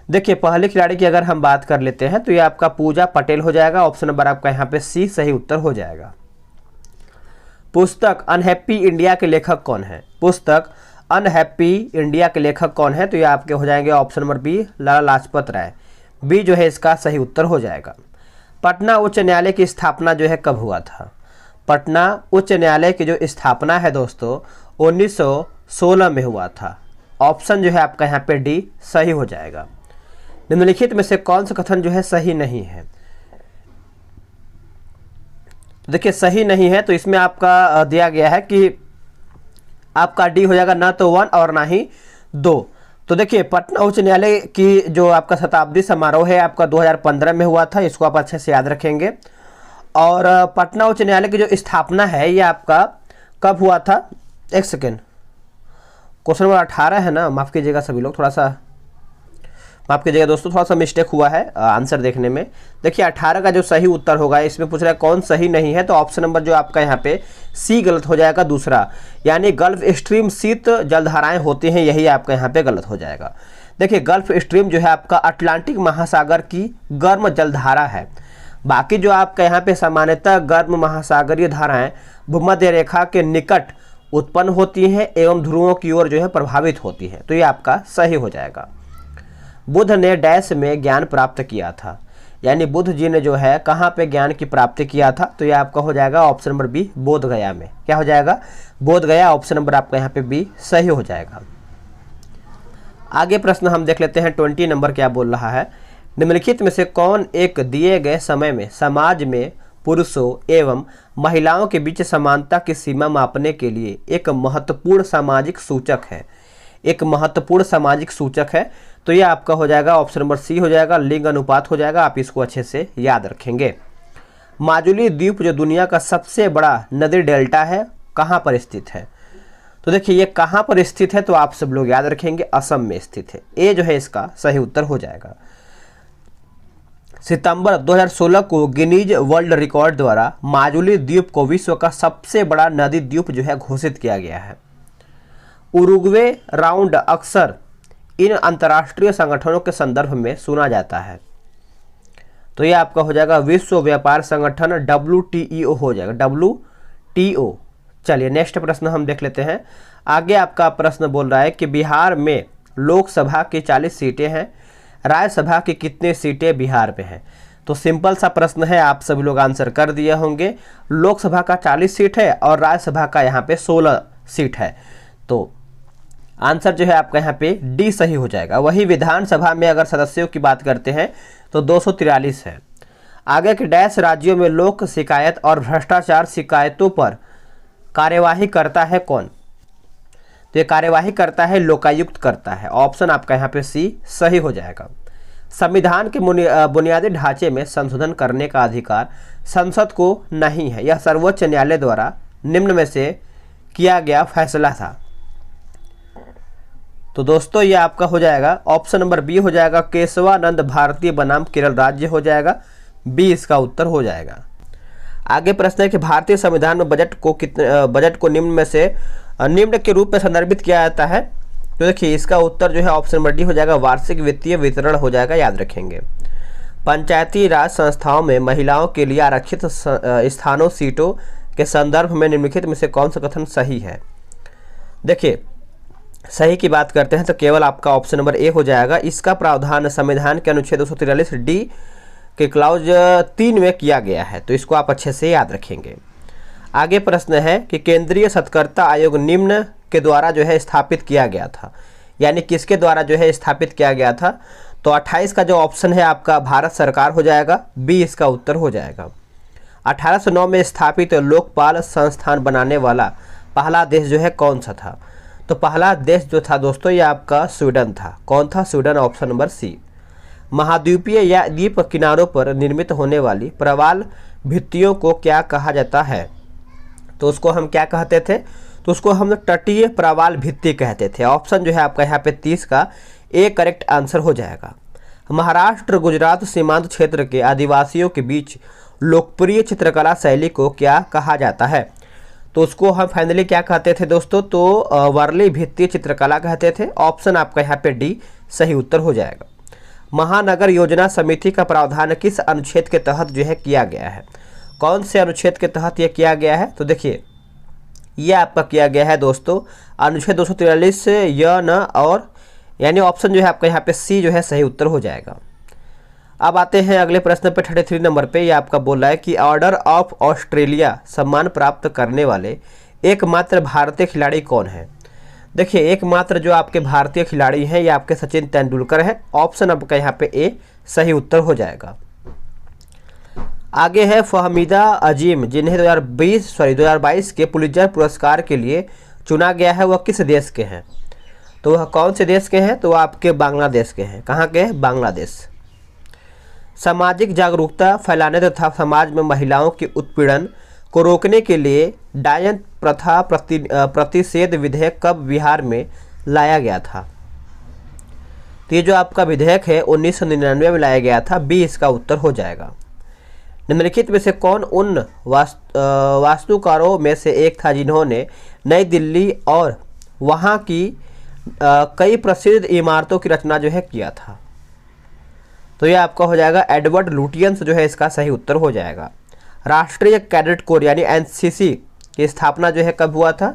देखिए पहले खिलाड़ी की अगर हम बात कर लेते हैं तो ये आपका पूजा पटेल हो जाएगा। ऑप्शन नंबर आपका यहाँ पे सी सही उत्तर हो जाएगा। पुस्तक अनहैप्पी इंडिया के लेखक कौन है। पुस्तक अनहैप्पी इंडिया के लेखक कौन है, तो ये आपके हो जाएंगे option number B Lala Lajpat Rai. B जो है इसका सही उत्तर हो जाएगा। पटना उच्च न्यायालय की स्थापना जो है कब हुआ था। पटना उच्च न्यायालय की जो स्थापना है दोस्तों 1916 में हुआ था। ऑप्शन जो है आपका यहाँ पे डी सही हो जाएगा। निम्नलिखित में से कौन सा कथन जो है सही नहीं है। देखिए सही नहीं है तो इसमें आपका दिया गया है कि आपका डी हो जाएगा, ना तो 1 और ना ही 2। तो देखिए पटना उच्च न्यायालय की जो आपका शताब्दी समारोह है आपका 2015 में हुआ था, इसको आप अच्छे से याद रखेंगे। और पटना उच्च न्यायालय की जो स्थापना है ये आपका कब हुआ था, एक सेकेंड, क्वेश्चन नंबर 18 है ना, माफ़ कीजिएगा सभी लोग, थोड़ा सा माफ़ कीजिएगा दोस्तों, थोड़ा सा मिस्टेक हुआ है आंसर देखने में। देखिए 18 का जो सही उत्तर होगा, इसमें पूछ रहा है कौन सही नहीं है, तो ऑप्शन नंबर जो आपका यहाँ पे सी गलत हो जाएगा, दूसरा, यानी गल्फ स्ट्रीम शीत जलधाराएं होती हैं, यही आपका यहाँ पे गलत हो जाएगा। देखिए गल्फ स्ट्रीम जो है आपका अटलांटिक महासागर की गर्म जलधारा है। बाकी जो आपका यहाँ पे सामान्यतः गर्म महासागरीय धाराएं भूमध्य रेखा के निकट उत्पन्न होती हैं एवं ध्रुवों की ओर जो है प्रभावित होती हैं, तो ये आपका सही हो जाएगा। बुध ने डैश में ज्ञान प्राप्त किया था, यानी बुध जी ने जो है कहाँ पे ज्ञान की प्राप्ति किया था, तो ये आपका हो जाएगा ऑप्शन नंबर बी, बोध गया में। क्या हो जाएगा? बोध गया। ऑप्शन नंबर आपका यहाँ पे बी सही हो जाएगा। आगे प्रश्न हम देख लेते हैं 20 नंबर क्या बोल रहा है। निम्नलिखित में से कौन एक दिए गए समय में समाज में पुरुषों एवं महिलाओं के बीच समानता की सीमा मापने के लिए एक महत्वपूर्ण सामाजिक सूचक है? एक महत्वपूर्ण सामाजिक सूचक है, तो ये आपका हो जाएगा ऑप्शन नंबर सी हो जाएगा, लिंग अनुपात हो जाएगा। आप इसको अच्छे से याद रखेंगे। माजुली द्वीप जो दुनिया का सबसे बड़ा नदी डेल्टा है, कहाँ पर स्थित है? तो देखिए ये कहाँ पर स्थित है, तो आप सब लोग याद रखेंगे असम में स्थित है। ए जो है इसका सही उत्तर हो जाएगा। सितंबर 2016 को गिनीज वर्ल्ड रिकॉर्ड द्वारा माजुली द्वीप को विश्व का सबसे बड़ा नदी द्वीप जो है घोषित किया गया है। उरुग्वे राउंड अक्सर इन अंतर्राष्ट्रीय संगठनों के संदर्भ में सुना जाता है, तो ये आपका हो जाएगा विश्व व्यापार संगठन WTO हो जाएगा, WTO। चलिए नेक्स्ट प्रश्न हम देख लेते हैं। आगे आपका प्रश्न बोल रहा है कि बिहार में लोकसभा की 40 सीटें हैं, राज्यसभा की कितनी सीटें बिहार में हैं? तो सिंपल सा प्रश्न है, आप सभी लोग आंसर कर दिए होंगे। लोकसभा का 40 सीट है और राज्यसभा का यहाँ पे 16 सीट है, तो आंसर जो है आपका यहाँ पे डी सही हो जाएगा। वही विधानसभा में अगर सदस्यों की बात करते हैं तो 243 है। आगे के डैश राज्यों में लोक शिकायत और भ्रष्टाचार शिकायतों पर कार्यवाही करता है कौन? तो ये कार्यवाही करता है लोकायुक्त करता है। ऑप्शन आपका यहाँ पे सी सही हो जाएगा। संविधान के बुनियादी ढांचे में संशोधन करने का अधिकार संसद को नहीं है, यह सर्वोच्च न्यायालय द्वारा निम्न में से किया गया फैसला था। तो दोस्तों ये आपका हो जाएगा ऑप्शन नंबर बी हो जाएगा, केशवानंद भारतीय बनाम केरल राज्य हो जाएगा, बी इसका उत्तर हो जाएगा। आगे प्रश्न है कि भारतीय संविधान में बजट को निम्न के रूप में संदर्भित किया जाता है। तो देखिए इसका उत्तर जो है ऑप्शन नंबर डी हो जाएगा, वार्षिक वित्तीय वितरण हो जाएगा, याद रखेंगे। पंचायती राज संस्थाओं में महिलाओं के लिए आरक्षित स्थानों सीटों के संदर्भ में निम्नलिखित में से कौन सा कथन सही है? देखिए सही की बात करते हैं तो केवल आपका ऑप्शन नंबर ए हो जाएगा। इसका प्रावधान संविधान के अनुच्छेद 243 डी के क्लाउज 3 में किया गया है, तो इसको आप अच्छे से याद रखेंगे। आगे प्रश्न है कि केंद्रीय सत्कर्ता आयोग निम्न के द्वारा जो है स्थापित किया गया था, यानी किसके द्वारा जो है स्थापित किया गया था? तो 28 का जो ऑप्शन है आपका भारत सरकार हो जाएगा, बी इसका उत्तर हो जाएगा। 1809 में स्थापित लोकपाल संस्थान बनाने वाला पहला देश जो है कौन सा था? तो पहला देश जो था दोस्तों ये आपका स्वीडन था। कौन था? Sweden, option number C. महाद्वीपीय या द्वीप किनारों पर निर्मित होने वाली प्रवाल भित्तियों को क्या कहा जाता है? तो उसको हम क्या कहते थे? तो उसको हम तटीय प्रवाल भित्ति कहते थे। ऑप्शन जो है आपका यहाँ पे 30 का ए करेक्ट आंसर हो जाएगा। महाराष्ट्र गुजरात सीमांत क्षेत्र के आदिवासियों के बीच लोकप्रिय चित्रकला शैली को क्या कहा जाता है? तो उसको हम फाइनली क्या कहते थे दोस्तों? तो वर्ली भित्ति चित्रकला कहते थे। ऑप्शन आपका यहाँ पे डी सही उत्तर हो जाएगा। महानगर योजना समिति का प्रावधान किस अनुच्छेद के तहत जो है किया गया है? कौन से अनुच्छेद के तहत ये किया गया है? तो देखिए ये आपका किया गया है दोस्तों अनुच्छेद 243 य न और, यानी ऑप्शन जो है आपका यहाँ पे सी जो है सही उत्तर हो जाएगा। अब आते हैं अगले प्रश्न पे 33 नंबर पे। ये आपका बोल रहा है कि ऑर्डर ऑफ ऑस्ट्रेलिया सम्मान प्राप्त करने वाले एकमात्र भारतीय खिलाड़ी कौन है? देखिए एकमात्र जो आपके भारतीय खिलाड़ी हैं ये आपके सचिन तेंदुलकर है। ऑप्शन आपका यहाँ पे ए सही उत्तर हो जाएगा। आगे है फहमीदा अजीम, जिन्हें 2022 के पुलित्जर पुरस्कार के लिए चुना गया है, वह किस देश के हैं? तो वह कौन से देश के हैं? तो वह आपके बांग्लादेश के हैं। कहाँ के? बांग्लादेश। सामाजिक जागरूकता फैलाने तथा समाज में महिलाओं के उत्पीड़न को रोकने के लिए डायन प्रथा प्रतिषेध विधेयक कब बिहार में लाया गया था? तो ये जो आपका विधेयक है 1999 में लाया गया था, बी इसका उत्तर हो जाएगा। निम्नलिखित में से कौन उन वास्तुकारों में से एक था जिन्होंने नई दिल्ली और वहाँ की कई प्रसिद्ध इमारतों की रचना जो है किया था? तो ये आपका हो जाएगा एडवर्ड लुटियंस जो है इसका सही उत्तर हो जाएगा। राष्ट्रीय कैडेट कोर यानी एनसीसी की स्थापना जो है कब हुआ था?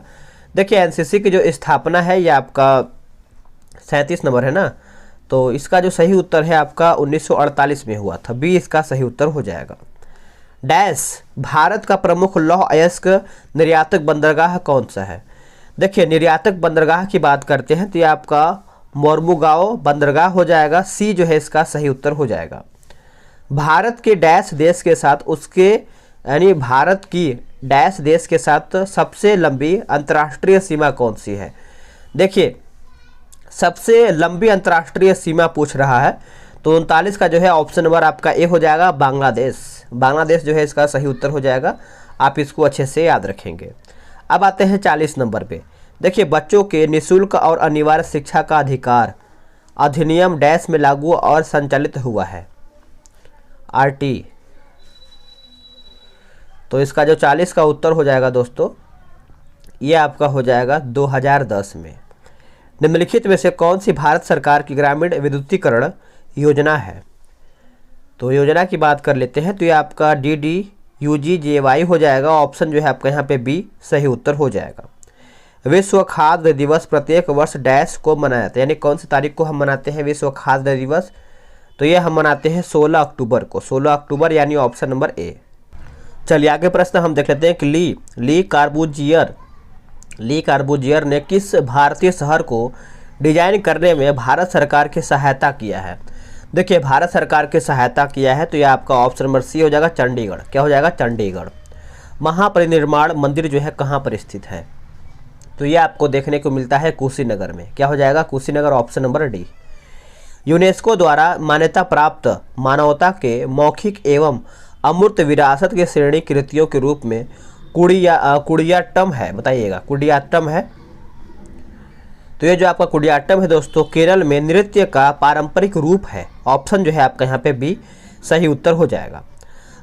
देखिए एनसीसी की जो स्थापना है ये आपका 37 नंबर है ना, तो इसका जो सही उत्तर है आपका 1948 में हुआ था। बी इसका सही उत्तर हो जाएगा। डैश भारत का प्रमुख लौह अयस्क निर्यातक बंदरगाह कौन सा है? देखिए निर्यातक बंदरगाह की बात करते हैं तो ये आपका मोरमुगाओ बंदरगाह हो जाएगा। सी जो है इसका सही उत्तर हो जाएगा। भारत के डैश देश के साथ उसके यानी भारत की डैश देश के साथ सबसे लंबी अंतर्राष्ट्रीय सीमा कौन सी है? देखिए सबसे लंबी अंतर्राष्ट्रीय सीमा पूछ रहा है तो 39 का जो है ऑप्शन नंबर आपका ए हो जाएगा, बांग्लादेश। बांग्लादेश जो है इसका सही उत्तर हो जाएगा। आप इसको अच्छे से याद रखेंगे। अब आते हैं 40 नंबर पे। देखिए बच्चों के निःशुल्क और अनिवार्य शिक्षा का अधिकार अधिनियम डैश में लागू और संचालित हुआ है? आरटी। तो इसका जो 40 का उत्तर हो जाएगा दोस्तों ये आपका हो जाएगा 2010 में। निम्नलिखित में से कौन सी भारत सरकार की ग्रामीण विद्युतीकरण योजना है? तो योजना की बात कर लेते हैं तो ये आपका DDUGJY हो जाएगा। ऑप्शन जो है आपका यहाँ पे बी सही उत्तर हो जाएगा। विश्व खाद्य दिवस प्रत्येक वर्ष डैश को मनाया जाता है, यानी कौन सी तारीख को हम मनाते हैं विश्व खाद्य दिवस? तो ये हम मनाते हैं 16 अक्टूबर को। 16 अक्टूबर यानी ऑप्शन नंबर ए। चलिए आगे प्रश्न हम देख लेते हैं कि ली कार्बूजियर ने किस भारतीय शहर को डिजाइन करने में भारत सरकार की सहायता किया है? देखिए भारत सरकार की सहायता किया है तो यह आपका ऑप्शन नंबर सी हो जाएगा, चंडीगढ़। क्या हो जाएगा? चंडीगढ़। महापरिनिर्वाण मंदिर जो है कहाँ पर स्थित है? तो ये आपको देखने को मिलता है कुशीनगर में। क्या हो जाएगा? Kushinagar. Option number D. UNESCO द्वारा मान्यता प्राप्त मानवता के मौखिक एवं अमूर्त विरासत की श्रेणी कृतियों के रूप में कुडियाट्टम है, बताइएगा। कुडियाट्टम है तो ये जो आपका कुडियाट्टम है दोस्तों केरल में नृत्य का पारंपरिक रूप है। ऑप्शन जो है आपका यहाँ पे बी सही उत्तर हो जाएगा।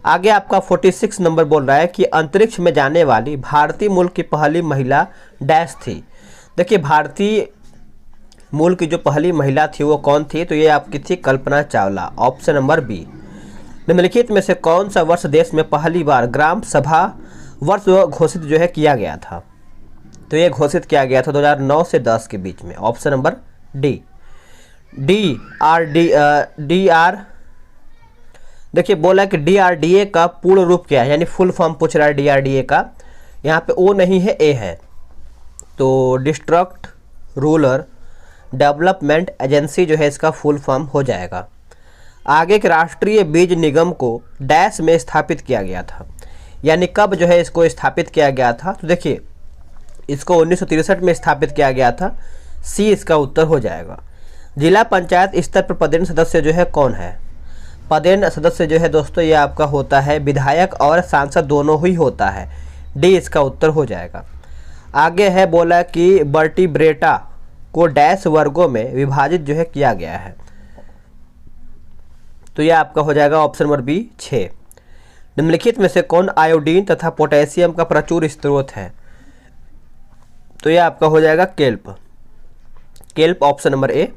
आगे आपका 46 नंबर बोल रहा है कि अंतरिक्ष में जाने वाली भारतीय मूल की पहली महिला डैश थी। देखिए भारतीय मूल की जो पहली महिला थी वो कौन थी? तो ये आपकी थी Kalpana Chawla. Option number B. निम्नलिखित में से कौन सा वर्ष देश में पहली बार ग्राम सभा वर्ष घोषित जो है किया गया था? तो ये घोषित किया गया था 2009 से 10 के बीच में। Option number D. देखिए बोला कि DRDA का पूर्ण रूप क्या है, यानी फुल फॉर्म पूछ रहा है DRDA का। यहाँ पे ओ नहीं है, ए है। तो डिस्ट्रिक्ट रूरल डेवलपमेंट एजेंसी जो है इसका फुल फॉर्म हो जाएगा। आगे के राष्ट्रीय बीज निगम को डैश में स्थापित किया गया था, यानी कब जो है इसको स्थापित किया गया था? तो देखिए इसको 1963 में स्थापित किया गया था। सी इसका उत्तर हो जाएगा। जिला पंचायत स्तर पर पदेन सदस्य जो है कौन है? पदेन सदस्य जो है दोस्तों ये आपका होता है विधायक और सांसद दोनों ही होता है। डी इसका उत्तर हो जाएगा। आगे है बोला कि वर्टिब्रेटा को डैश वर्गों में विभाजित जो है किया गया है। तो यह आपका हो जाएगा ऑप्शन नंबर बी 6। निम्नलिखित में से कौन आयोडीन तथा पोटेशियम का प्रचुर स्रोत है? तो यह आपका हो जाएगा kelp. Kelp option number A.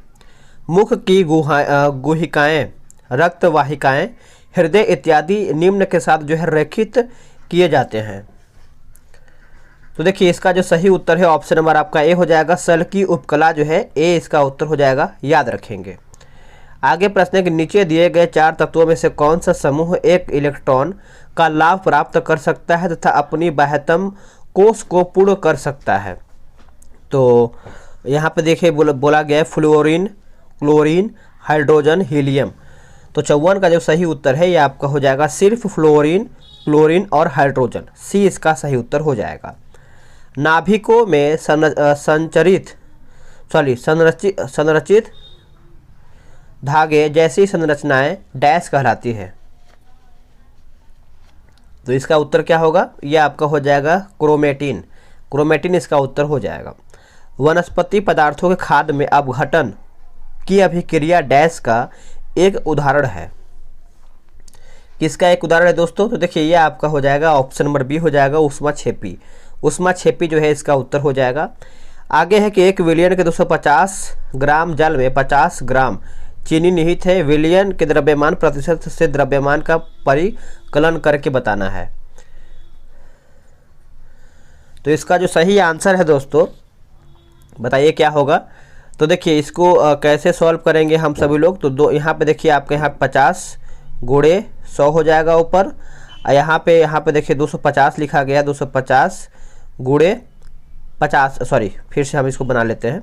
मुख की गुहिकाएं, रक्त वाहिकाएं, हृदय इत्यादि निम्न के साथ जो है रेखित किए जाते हैं। तो देखिए इसका जो सही उत्तर है ऑप्शन नंबर आपका ए हो जाएगा। सल की उपकला जो है ए इसका उत्तर हो जाएगा, याद रखेंगे। आगे प्रश्न है कि नीचे दिए गए 4 तत्वों में से कौन सा समूह एक इलेक्ट्रॉन का लाभ प्राप्त कर सकता है तथा अपनी बाह्यतम कोष को पूर्ण कर सकता है? तो यहाँ पे देखिए बोला गया है फ्लोरीन, क्लोरीन, हाइड्रोजन, हीलियम। तो 54 का जो सही उत्तर है ये आपका हो जाएगा सिर्फ फ्लोरीन, क्लोरीन और हाइड्रोजन। सी इसका सही उत्तर हो जाएगा। नाभिकों में संरचित धागे जैसी संरचनाएं डैश कहलाती है? तो इसका उत्तर क्या होगा? ये आपका हो जाएगा क्रोमेटिन। क्रोमेटिन इसका उत्तर हो जाएगा। वनस्पति पदार्थों के खाद्य में अपघटन की अभिक्रिया डैश का एक उदाहरण है। किसका एक उदाहरण है दोस्तों? तो देखिए ये आपका हो जाएगा ऑप्शन नंबर बी हो जाएगा ऊष्माक्षेपी। ऊष्माक्षेपी जो है इसका उत्तर हो जाएगा। आगे है कि 1 बिलियन के 250 ग्राम जल में 50 ग्राम चीनी निहित है। विलयन के द्रव्यमान प्रतिशत से द्रव्यमान का परिकलन करके बताना है। तो इसका जो सही आंसर है दोस्तों, बताइए क्या होगा। तो देखिए इसको कैसे सॉल्व करेंगे हम सभी लोग। तो दो यहाँ पे देखिए आपके यहाँ 50 गुणे 100 हो जाएगा ऊपर। यहाँ पे देखिए 250 लिखा गया, 250 गुणे 50, सॉरी फिर से हम इसको बना लेते हैं।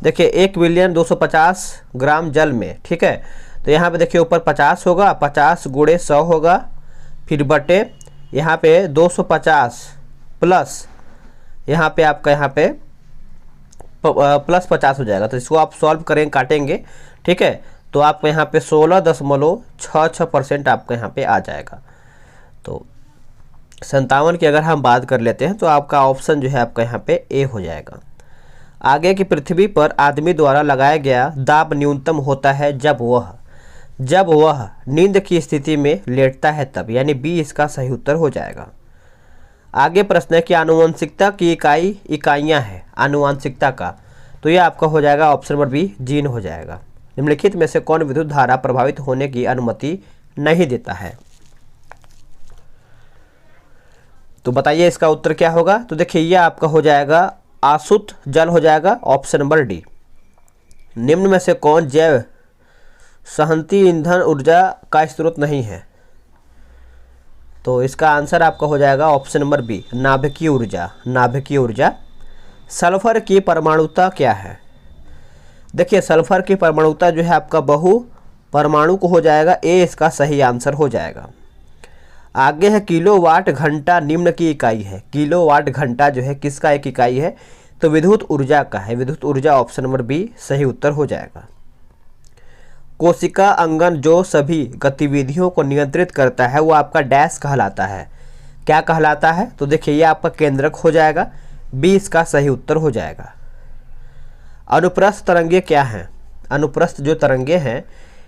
देखिए 1 बिलियन 250 ग्राम जल में, ठीक है। तो यहाँ पे देखिए ऊपर 50 होगा, 50 गुणे 100 होगा, फिर बटे यहाँ पे 250 प्लस यहाँ पे आपका यहाँ पे प्लस 50 हो जाएगा। तो इसको आप सॉल्व करेंगे, काटेंगे, ठीक है। तो आपको यहाँ पे 16.66% आपका यहाँ पे आ जाएगा। तो 57 की अगर हम बात कर लेते हैं तो आपका ऑप्शन जो है आपका यहाँ पे ए हो जाएगा। आगे की पृथ्वी पर आदमी द्वारा लगाया गया दाब न्यूनतम होता है जब वह नींद की स्थिति में लेटता है तब, यानी बी इसका सही उत्तर हो जाएगा। आगे प्रश्न है कि आनुवंशिकता की इकाइयाँ हैं आनुवंशिकता का, तो ये आपका हो जाएगा ऑप्शन नंबर बी जीन हो जाएगा। निम्नलिखित में से कौन विद्युत धारा प्रभावित होने की अनुमति नहीं देता है। तो बताइए इसका उत्तर क्या होगा। तो देखिए ये आपका हो जाएगा आसुत जल हो जाएगा, ऑप्शन नंबर डी। निम्न में से कौन जैव सहनती ईंधन ऊर्जा का स्रोत नहीं है। तो इसका आंसर आपका हो जाएगा ऑप्शन नंबर बी नाभिकीय ऊर्जा। सल्फर की परमाणुता क्या है। देखिए सल्फर की परमाणुता जो है आपका बहु परमाणु को हो जाएगा, ए इसका सही आंसर हो जाएगा। आगे है किलोवाट घंटा निम्न की इकाई है। किलोवाट घंटा जो है किसका एक इकाई है, तो विद्युत ऊर्जा का है। विद्युत ऊर्जा ऑप्शन नंबर बी सही उत्तर हो जाएगा। कोशिका अंगन जो सभी गतिविधियों को नियंत्रित करता है वो आपका डैश कहलाता है। क्या कहलाता है, तो देखिए ये आपका केंद्रक हो जाएगा, बी इसका सही उत्तर हो जाएगा। अनुप्रस्थ तरंगे क्या हैं। अनुप्रस्थ जो तरंगे हैं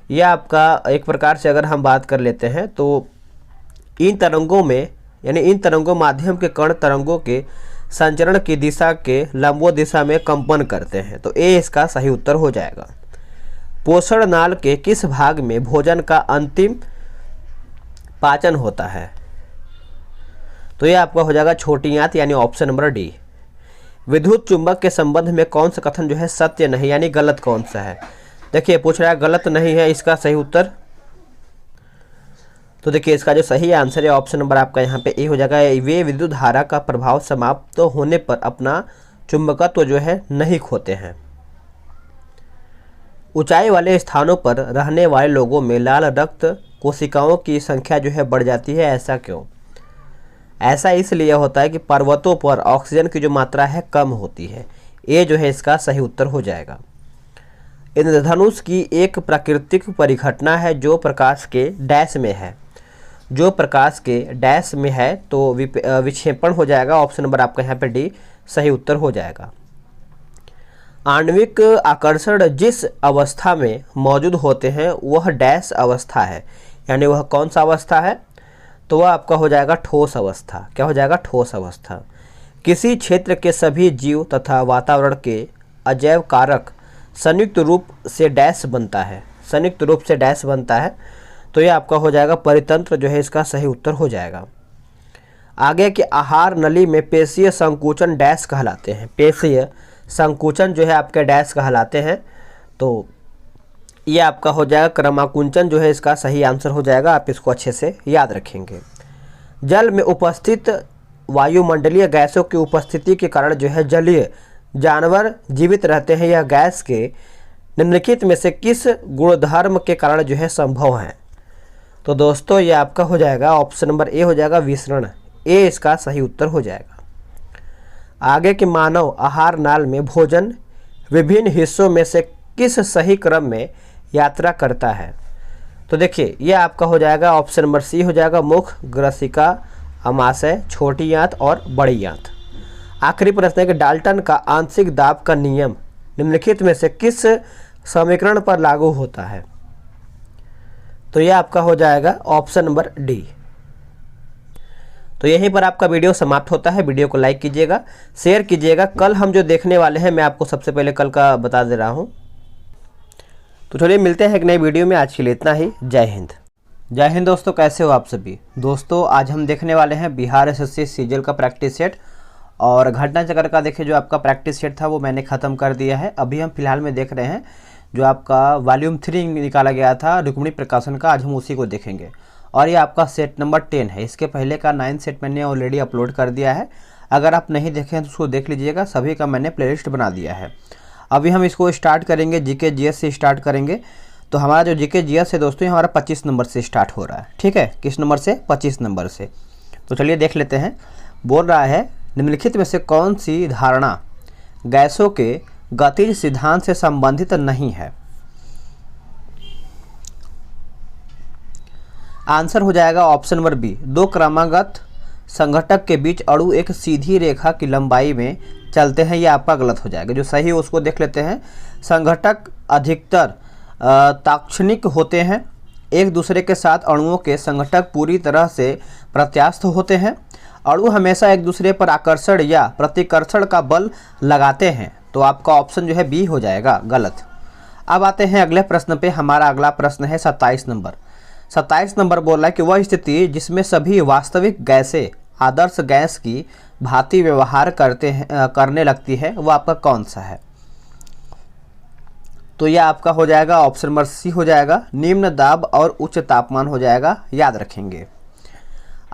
ये आपका एक प्रकार से अगर हम बात कर लेते हैं तो इन तरंगों में, यानी इन तरंगों माध्यम के कण तरंगों के संचरण की दिशा के लंबवत दिशा में कंपन करते हैं। तो ए इसका सही उत्तर हो जाएगा। पोषण नाल के किस भाग में भोजन का अंतिम पाचन होता है। तो ये आपका हो जाएगा छोटी आंत, यानी ऑप्शन नंबर डी। विद्युत चुंबक के संबंध में कौन सा कथन जो है सत्य नहीं, यानी गलत कौन सा है। देखिए पूछ रहा है गलत नहीं है इसका सही उत्तर। तो देखिए इसका जो सही आंसर है ऑप्शन नंबर आपका यहाँ पे ए हो जाएगा। वे विद्युत धारा का प्रभाव समाप्त होने पर अपना चुंबकत्व जो है नहीं खोते हैं। ऊंचाई वाले स्थानों पर रहने वाले लोगों में लाल रक्त कोशिकाओं की संख्या जो है बढ़ जाती है, ऐसा क्यों। ऐसा इसलिए होता है कि पर्वतों पर ऑक्सीजन की जो मात्रा है कम होती है। ये जो है इसका सही उत्तर हो जाएगा। इंद्रधनुष की एक प्राकृतिक परिघटना है जो प्रकाश के डैश में है। जो प्रकाश के डैश में है तो विक्षेपण हो जाएगा, ऑप्शन नंबर आपका यहाँ पे डी सही उत्तर हो जाएगा। आणविक आकर्षण जिस अवस्था में मौजूद होते हैं वह डैश अवस्था है, यानी वह कौन सा अवस्था है, तो वह आपका हो जाएगा ठोस अवस्था। क्या हो जाएगा, ठोस अवस्था। किसी क्षेत्र के सभी जीव तथा वातावरण के अजैव कारक संयुक्त रूप से डैश बनता है। संयुक्त रूप से डैश बनता है, तो ये आपका हो जाएगा परितंत्र जो है इसका सही उत्तर हो जाएगा। आगे के आहार नली में पेशीय संकुचन डैश कहलाते हैं। पेशीय संकुचन जो है आपके डैश कहलाते हैं, तो ये आपका हो जाएगा क्रमाकुंचन जो है इसका सही आंसर हो जाएगा। आप इसको अच्छे से याद रखेंगे। जल में उपस्थित वायुमंडलीय गैसों की उपस्थिति के कारण जो है जलीय जानवर जीवित रहते हैं। यह गैस के निम्नलिखित में से किस गुणधर्म के कारण जो है संभव है। तो दोस्तों ये आपका हो जाएगा ऑप्शन नंबर ए हो जाएगा विसरण। ए इसका सही उत्तर हो जाएगा। आगे के मानव आहार नाल में भोजन विभिन्न हिस्सों में से किस सही क्रम में यात्रा करता है। तो देखिए ये आपका हो जाएगा ऑप्शन नंबर सी हो जाएगा मुख, ग्रसिका, अमाशय, छोटी आंत और बड़ी आंत। आखिरी प्रश्न है कि डाल्टन का आंशिक दाब का नियम निम्नलिखित में से किस समीकरण पर लागू होता है। तो ये आपका हो जाएगा ऑप्शन नंबर डी। तो यहीं पर आपका वीडियो समाप्त होता है। वीडियो को लाइक कीजिएगा, शेयर कीजिएगा। कल हम जो देखने वाले हैं मैं आपको सबसे पहले कल का बता दे रहा हूँ। तो चलिए मिलते हैं एक नई वीडियो में। आज के लिए इतना ही। जय हिंद। जय हिंद दोस्तों, कैसे हो आप सभी। दोस्तों आज हम देखने वाले हैं बिहार एसएससी सीजीएल का प्रैक्टिस सेट और घटना चक्र का। देखिए जो आपका प्रैक्टिस सेट था वो मैंने ख़त्म कर दिया है। अभी हम फिलहाल में देख रहे हैं जो आपका वॉल्यूम 3 निकाला गया था रुक्मिणी प्रकाशन का, आज हम उसी को देखेंगे। और ये आपका सेट नंबर 10 है। इसके पहले का 9 सेट मैंने ऑलरेडी अपलोड कर दिया है। अगर आप नहीं देखें तो उसको देख लीजिएगा, सभी का मैंने प्लेलिस्ट बना दिया है। अभी हम इसको स्टार्ट करेंगे, जीके जीएस से स्टार्ट करेंगे। तो हमारा जो जीके जीएस है दोस्तों, हमारा 25 नंबर से स्टार्ट हो रहा है। ठीक है, किस नंबर से? 25 नंबर से। तो चलिए देख लेते हैं। बोल रहा है निम्नलिखित में से कौन सी धारणा गैसों के गतिज सिद्धांत से संबंधित नहीं है। आंसर हो जाएगा ऑप्शन नंबर बी। दो क्रमागत संघटक के बीच अणु एक सीधी रेखा की लंबाई में चलते हैं, ये आपका गलत हो जाएगा। जो सही है उसको देख लेते हैं। संघटक अधिकतर ताक्षणिक होते हैं। एक दूसरे के साथ अणुओं के संघटक पूरी तरह से प्रत्यास्थ होते हैं। अणु हमेशा एक दूसरे पर आकर्षण या प्रतिकर्षण का बल लगाते हैं। तो आपका ऑप्शन जो है बी हो जाएगा गलत। अब आते हैं अगले प्रश्न पे। हमारा अगला प्रश्न है 27 नंबर। 27 नंबर बोल रहा है कि वह स्थिति जिसमें सभी वास्तविक गैसें आदर्श गैस की भांति व्यवहार करने लगती है, वो आपका कौन सा है। तो यह आपका हो जाएगा ऑप्शन नंबर सी हो जाएगा। निम्न दाब और उच्च तापमान हो जाएगा, याद रखेंगे।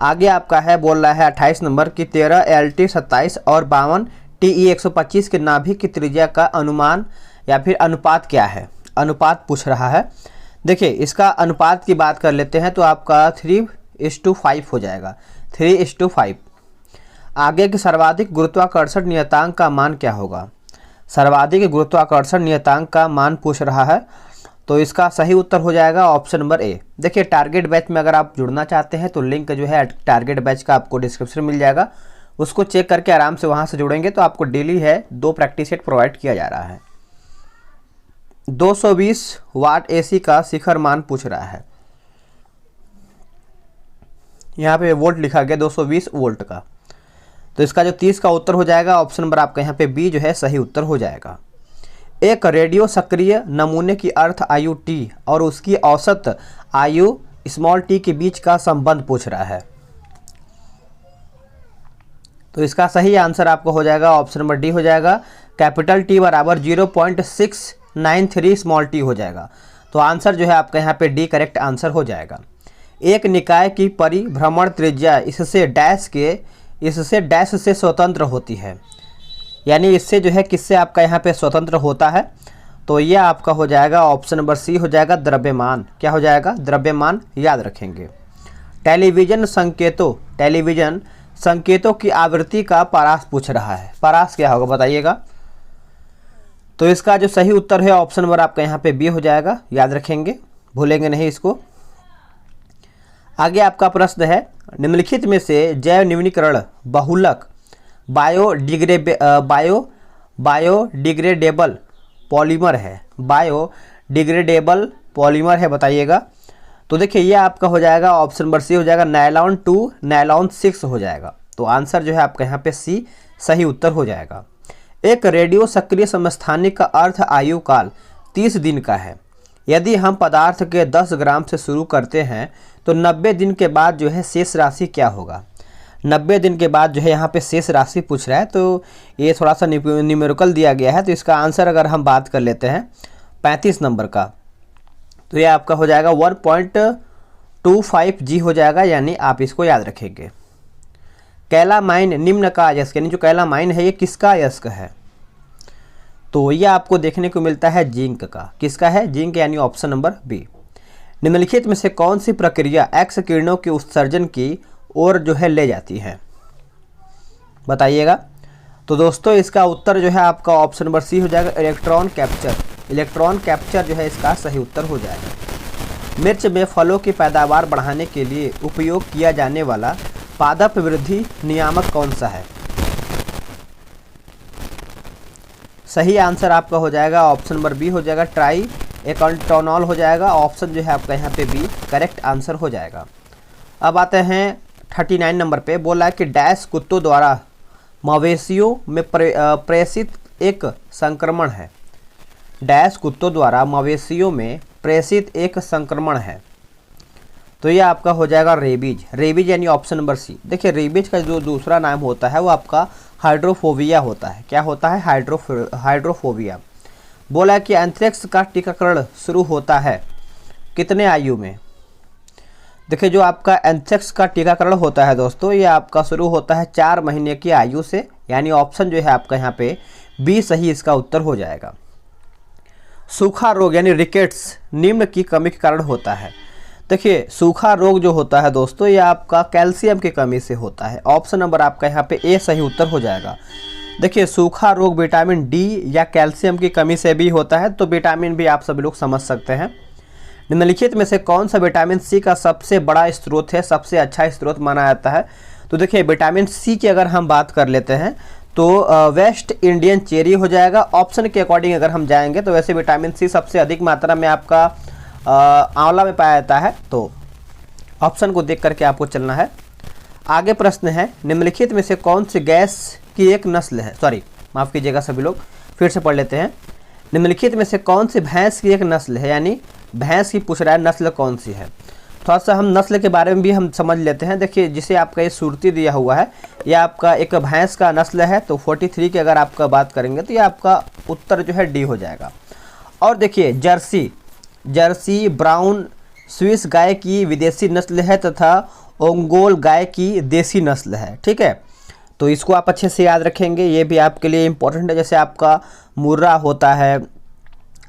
आगे आपका है बोल रहा है 28 नंबर की 13 LT 27 और 52 TE 125 के नाभिक की त्रिज्या का अनुमान या फिर अनुपात क्या है। अनुपात पूछ रहा है। देखिए इसका अनुपात की बात कर लेते हैं तो आपका 3:5 हो जाएगा, 3:5। आगे के सर्वाधिक गुरुत्वाकर्षण नियतांक का मान क्या होगा। सर्वाधिक गुरुत्वाकर्षण नियतांक का मान पूछ रहा है, तो इसका सही उत्तर हो जाएगा ऑप्शन नंबर ए। देखिए टारगेट बैच में अगर आप जुड़ना चाहते हैं तो लिंक जो है टारगेट बैच का आपको डिस्क्रिप्शन में मिल जाएगा। उसको चेक करके आराम से वहाँ से जुड़ेंगे तो आपको डेली है 2 प्रैक्टिस सेट प्रोवाइड किया जा रहा है। 220 वाट AC का शिखर मान पूछ रहा है। यहाँ पे वोल्ट लिखा गया 220 वोल्ट का। तो इसका जो 30 का उत्तर हो जाएगा ऑप्शन नंबर आपका यहाँ पे बी जो है सही उत्तर हो जाएगा। एक रेडियो सक्रिय नमूने की अर्थ आयु T और उसकी औसत आयु t के बीच का संबंध पूछ रहा है। तो इसका सही आंसर आपको हो जाएगा ऑप्शन नंबर डी हो जाएगा। कैपिटल T बराबर 0.693 t हो जाएगा। तो आंसर जो है आपका यहाँ पे डी करेक्ट आंसर हो जाएगा। एक निकाय की परिभ्रमण त्रिज्या इससे डैश से स्वतंत्र होती है, यानी इससे जो है किससे आपका यहाँ पे स्वतंत्र होता है। तो ये आपका हो जाएगा ऑप्शन नंबर सी हो जाएगा द्रव्यमान। क्या हो जाएगा? द्रव्यमान, याद रखेंगे। टेलीविजन संकेतों की आवृत्ति का परास पूछ रहा है। परास क्या होगा बताइएगा। तो इसका जो सही उत्तर है ऑप्शन नंबर आपका यहाँ पे बी हो जाएगा, याद रखेंगे, भूलेंगे नहीं इसको। आगे आपका प्रश्न है निम्नलिखित में से जैव निम्नीकरण बहुलक बायोडिग्रेडेबल पॉलीमर है। बायोडिग्रेडेबल पॉलीमर है, बताइएगा। तो देखिए ये आपका हो जाएगा ऑप्शन नंबर सी हो जाएगा। नायलॉन 2 नायलॉन 6 हो जाएगा। तो आंसर जो है आपका यहाँ पे सी सही उत्तर हो जाएगा। एक रेडियो सक्रिय समस्थानिक का अर्थ आयु काल 30 दिन का है। यदि हम पदार्थ के 10 ग्राम से शुरू करते हैं तो 90 दिन के बाद जो है शेष राशि क्या होगा। 90 दिन के बाद जो है यहाँ पे शेष राशि पूछ रहा है। तो ये थोड़ा सा न्यूमेरिकल दिया गया है। तो इसका आंसर अगर हम बात कर लेते हैं 35 नंबर का, तो ये आपका हो जाएगा 1.25 G हो जाएगा, यानी आप इसको याद रखेंगे। कैलामाइन निम्न का अयस्क, यानी जो कैलामाइन है ये किसका अयस्क है। तो ये आपको देखने को मिलता है जिंक का। किसका है? जिंक, यानी ऑप्शन नंबर बी। निम्नलिखित में से कौन सी प्रक्रिया एक्स किरणों के उत्सर्जन की ओर जो है ले जाती है, बताइएगा। तो दोस्तों इसका उत्तर जो है आपका ऑप्शन नंबर सी हो जाएगा, इलेक्ट्रॉन कैप्चर। इलेक्ट्रॉन कैप्चर जो है इसका सही उत्तर हो जाएगा। मिर्च में फलों की पैदावार बढ़ाने के लिए उपयोग किया जाने वाला पादप वृद्धि नियामक कौन सा है। सही आंसर आपका हो जाएगा ऑप्शन नंबर बी हो जाएगा, ट्राई एकांटोनॉल हो जाएगा। ऑप्शन जो है आपका यहाँ पे बी करेक्ट आंसर हो जाएगा। अब आते हैं 39 नंबर पे। बोला है कि डैश कुत्तों द्वारा मवेशियों में प्रेषित एक संक्रमण है। डैश कुत्तों द्वारा मवेशियों में प्रेषित एक संक्रमण है। तो ये आपका हो जाएगा रेबीज। रेबीज यानी ऑप्शन नंबर सी। देखिए रेबीज का जो दूसरा नाम होता है वो आपका हाइड्रोफोबिया होता है। क्या होता है? हाइड्रोफोबिया। बोला कि एंथ्रेक्स का टीकाकरण शुरू होता है कितने आयु में? देखिए जो आपका एंथ्रेक्स का टीकाकरण होता है दोस्तों, ये आपका शुरू होता है 4 महीने की आयु से, यानी ऑप्शन जो है आपका यहाँ पे बी सही इसका उत्तर हो जाएगा। सूखा रोग यानी रिकेट्स निम्न की कमी के कारण होता है। देखिए सूखा रोग जो होता है दोस्तों, ये आपका कैल्शियम की कमी से होता है। ऑप्शन नंबर आपका यहाँ पे ए सही उत्तर हो जाएगा। देखिए सूखा रोग विटामिन डी या कैल्शियम की कमी से भी होता है, तो विटामिन भी आप सभी लोग समझ सकते हैं। निम्नलिखित में से कौन सा विटामिन सी का सबसे बड़ा स्रोत है, सबसे अच्छा स्रोत माना जाता है? तो देखिए विटामिन सी की अगर हम बात कर लेते हैं तो वेस्ट इंडियन चेरी हो जाएगा। ऑप्शन के अकॉर्डिंग अगर हम जाएंगे तो वैसे विटामिन सी सबसे अधिक मात्रा में आपका आंवला में पाया जाता है, तो ऑप्शन को देख करके आपको चलना है। आगे प्रश्न है, निम्नलिखित में से कौन सी गैस की एक नस्ल है, माफ़ कीजिएगा सभी लोग, फिर से पढ़ लेते हैं। निम्नलिखित में से कौन सी भैंस की एक नस्ल है, यानी भैंस की पूछ रहा है नस्ल कौन सी है। थोड़ा सा हम नस्ल के बारे में भी हम समझ लेते हैं। देखिए जिसे आपका ये सुर्ती दिया हुआ है, यह आपका एक भैंस का नस्ल है, तो 43 की अगर आपका बात करेंगे तो ये आपका उत्तर जो है डी हो जाएगा। और देखिए जर्सी ब्राउन स्विस गाय की विदेशी नस्ल है तथा ओंगोल गाय की देसी नस्ल है। ठीक है, तो इसको आप अच्छे से याद रखेंगे, ये भी आपके लिए इम्पोर्टेंट है। जैसे आपका मुर्रा होता है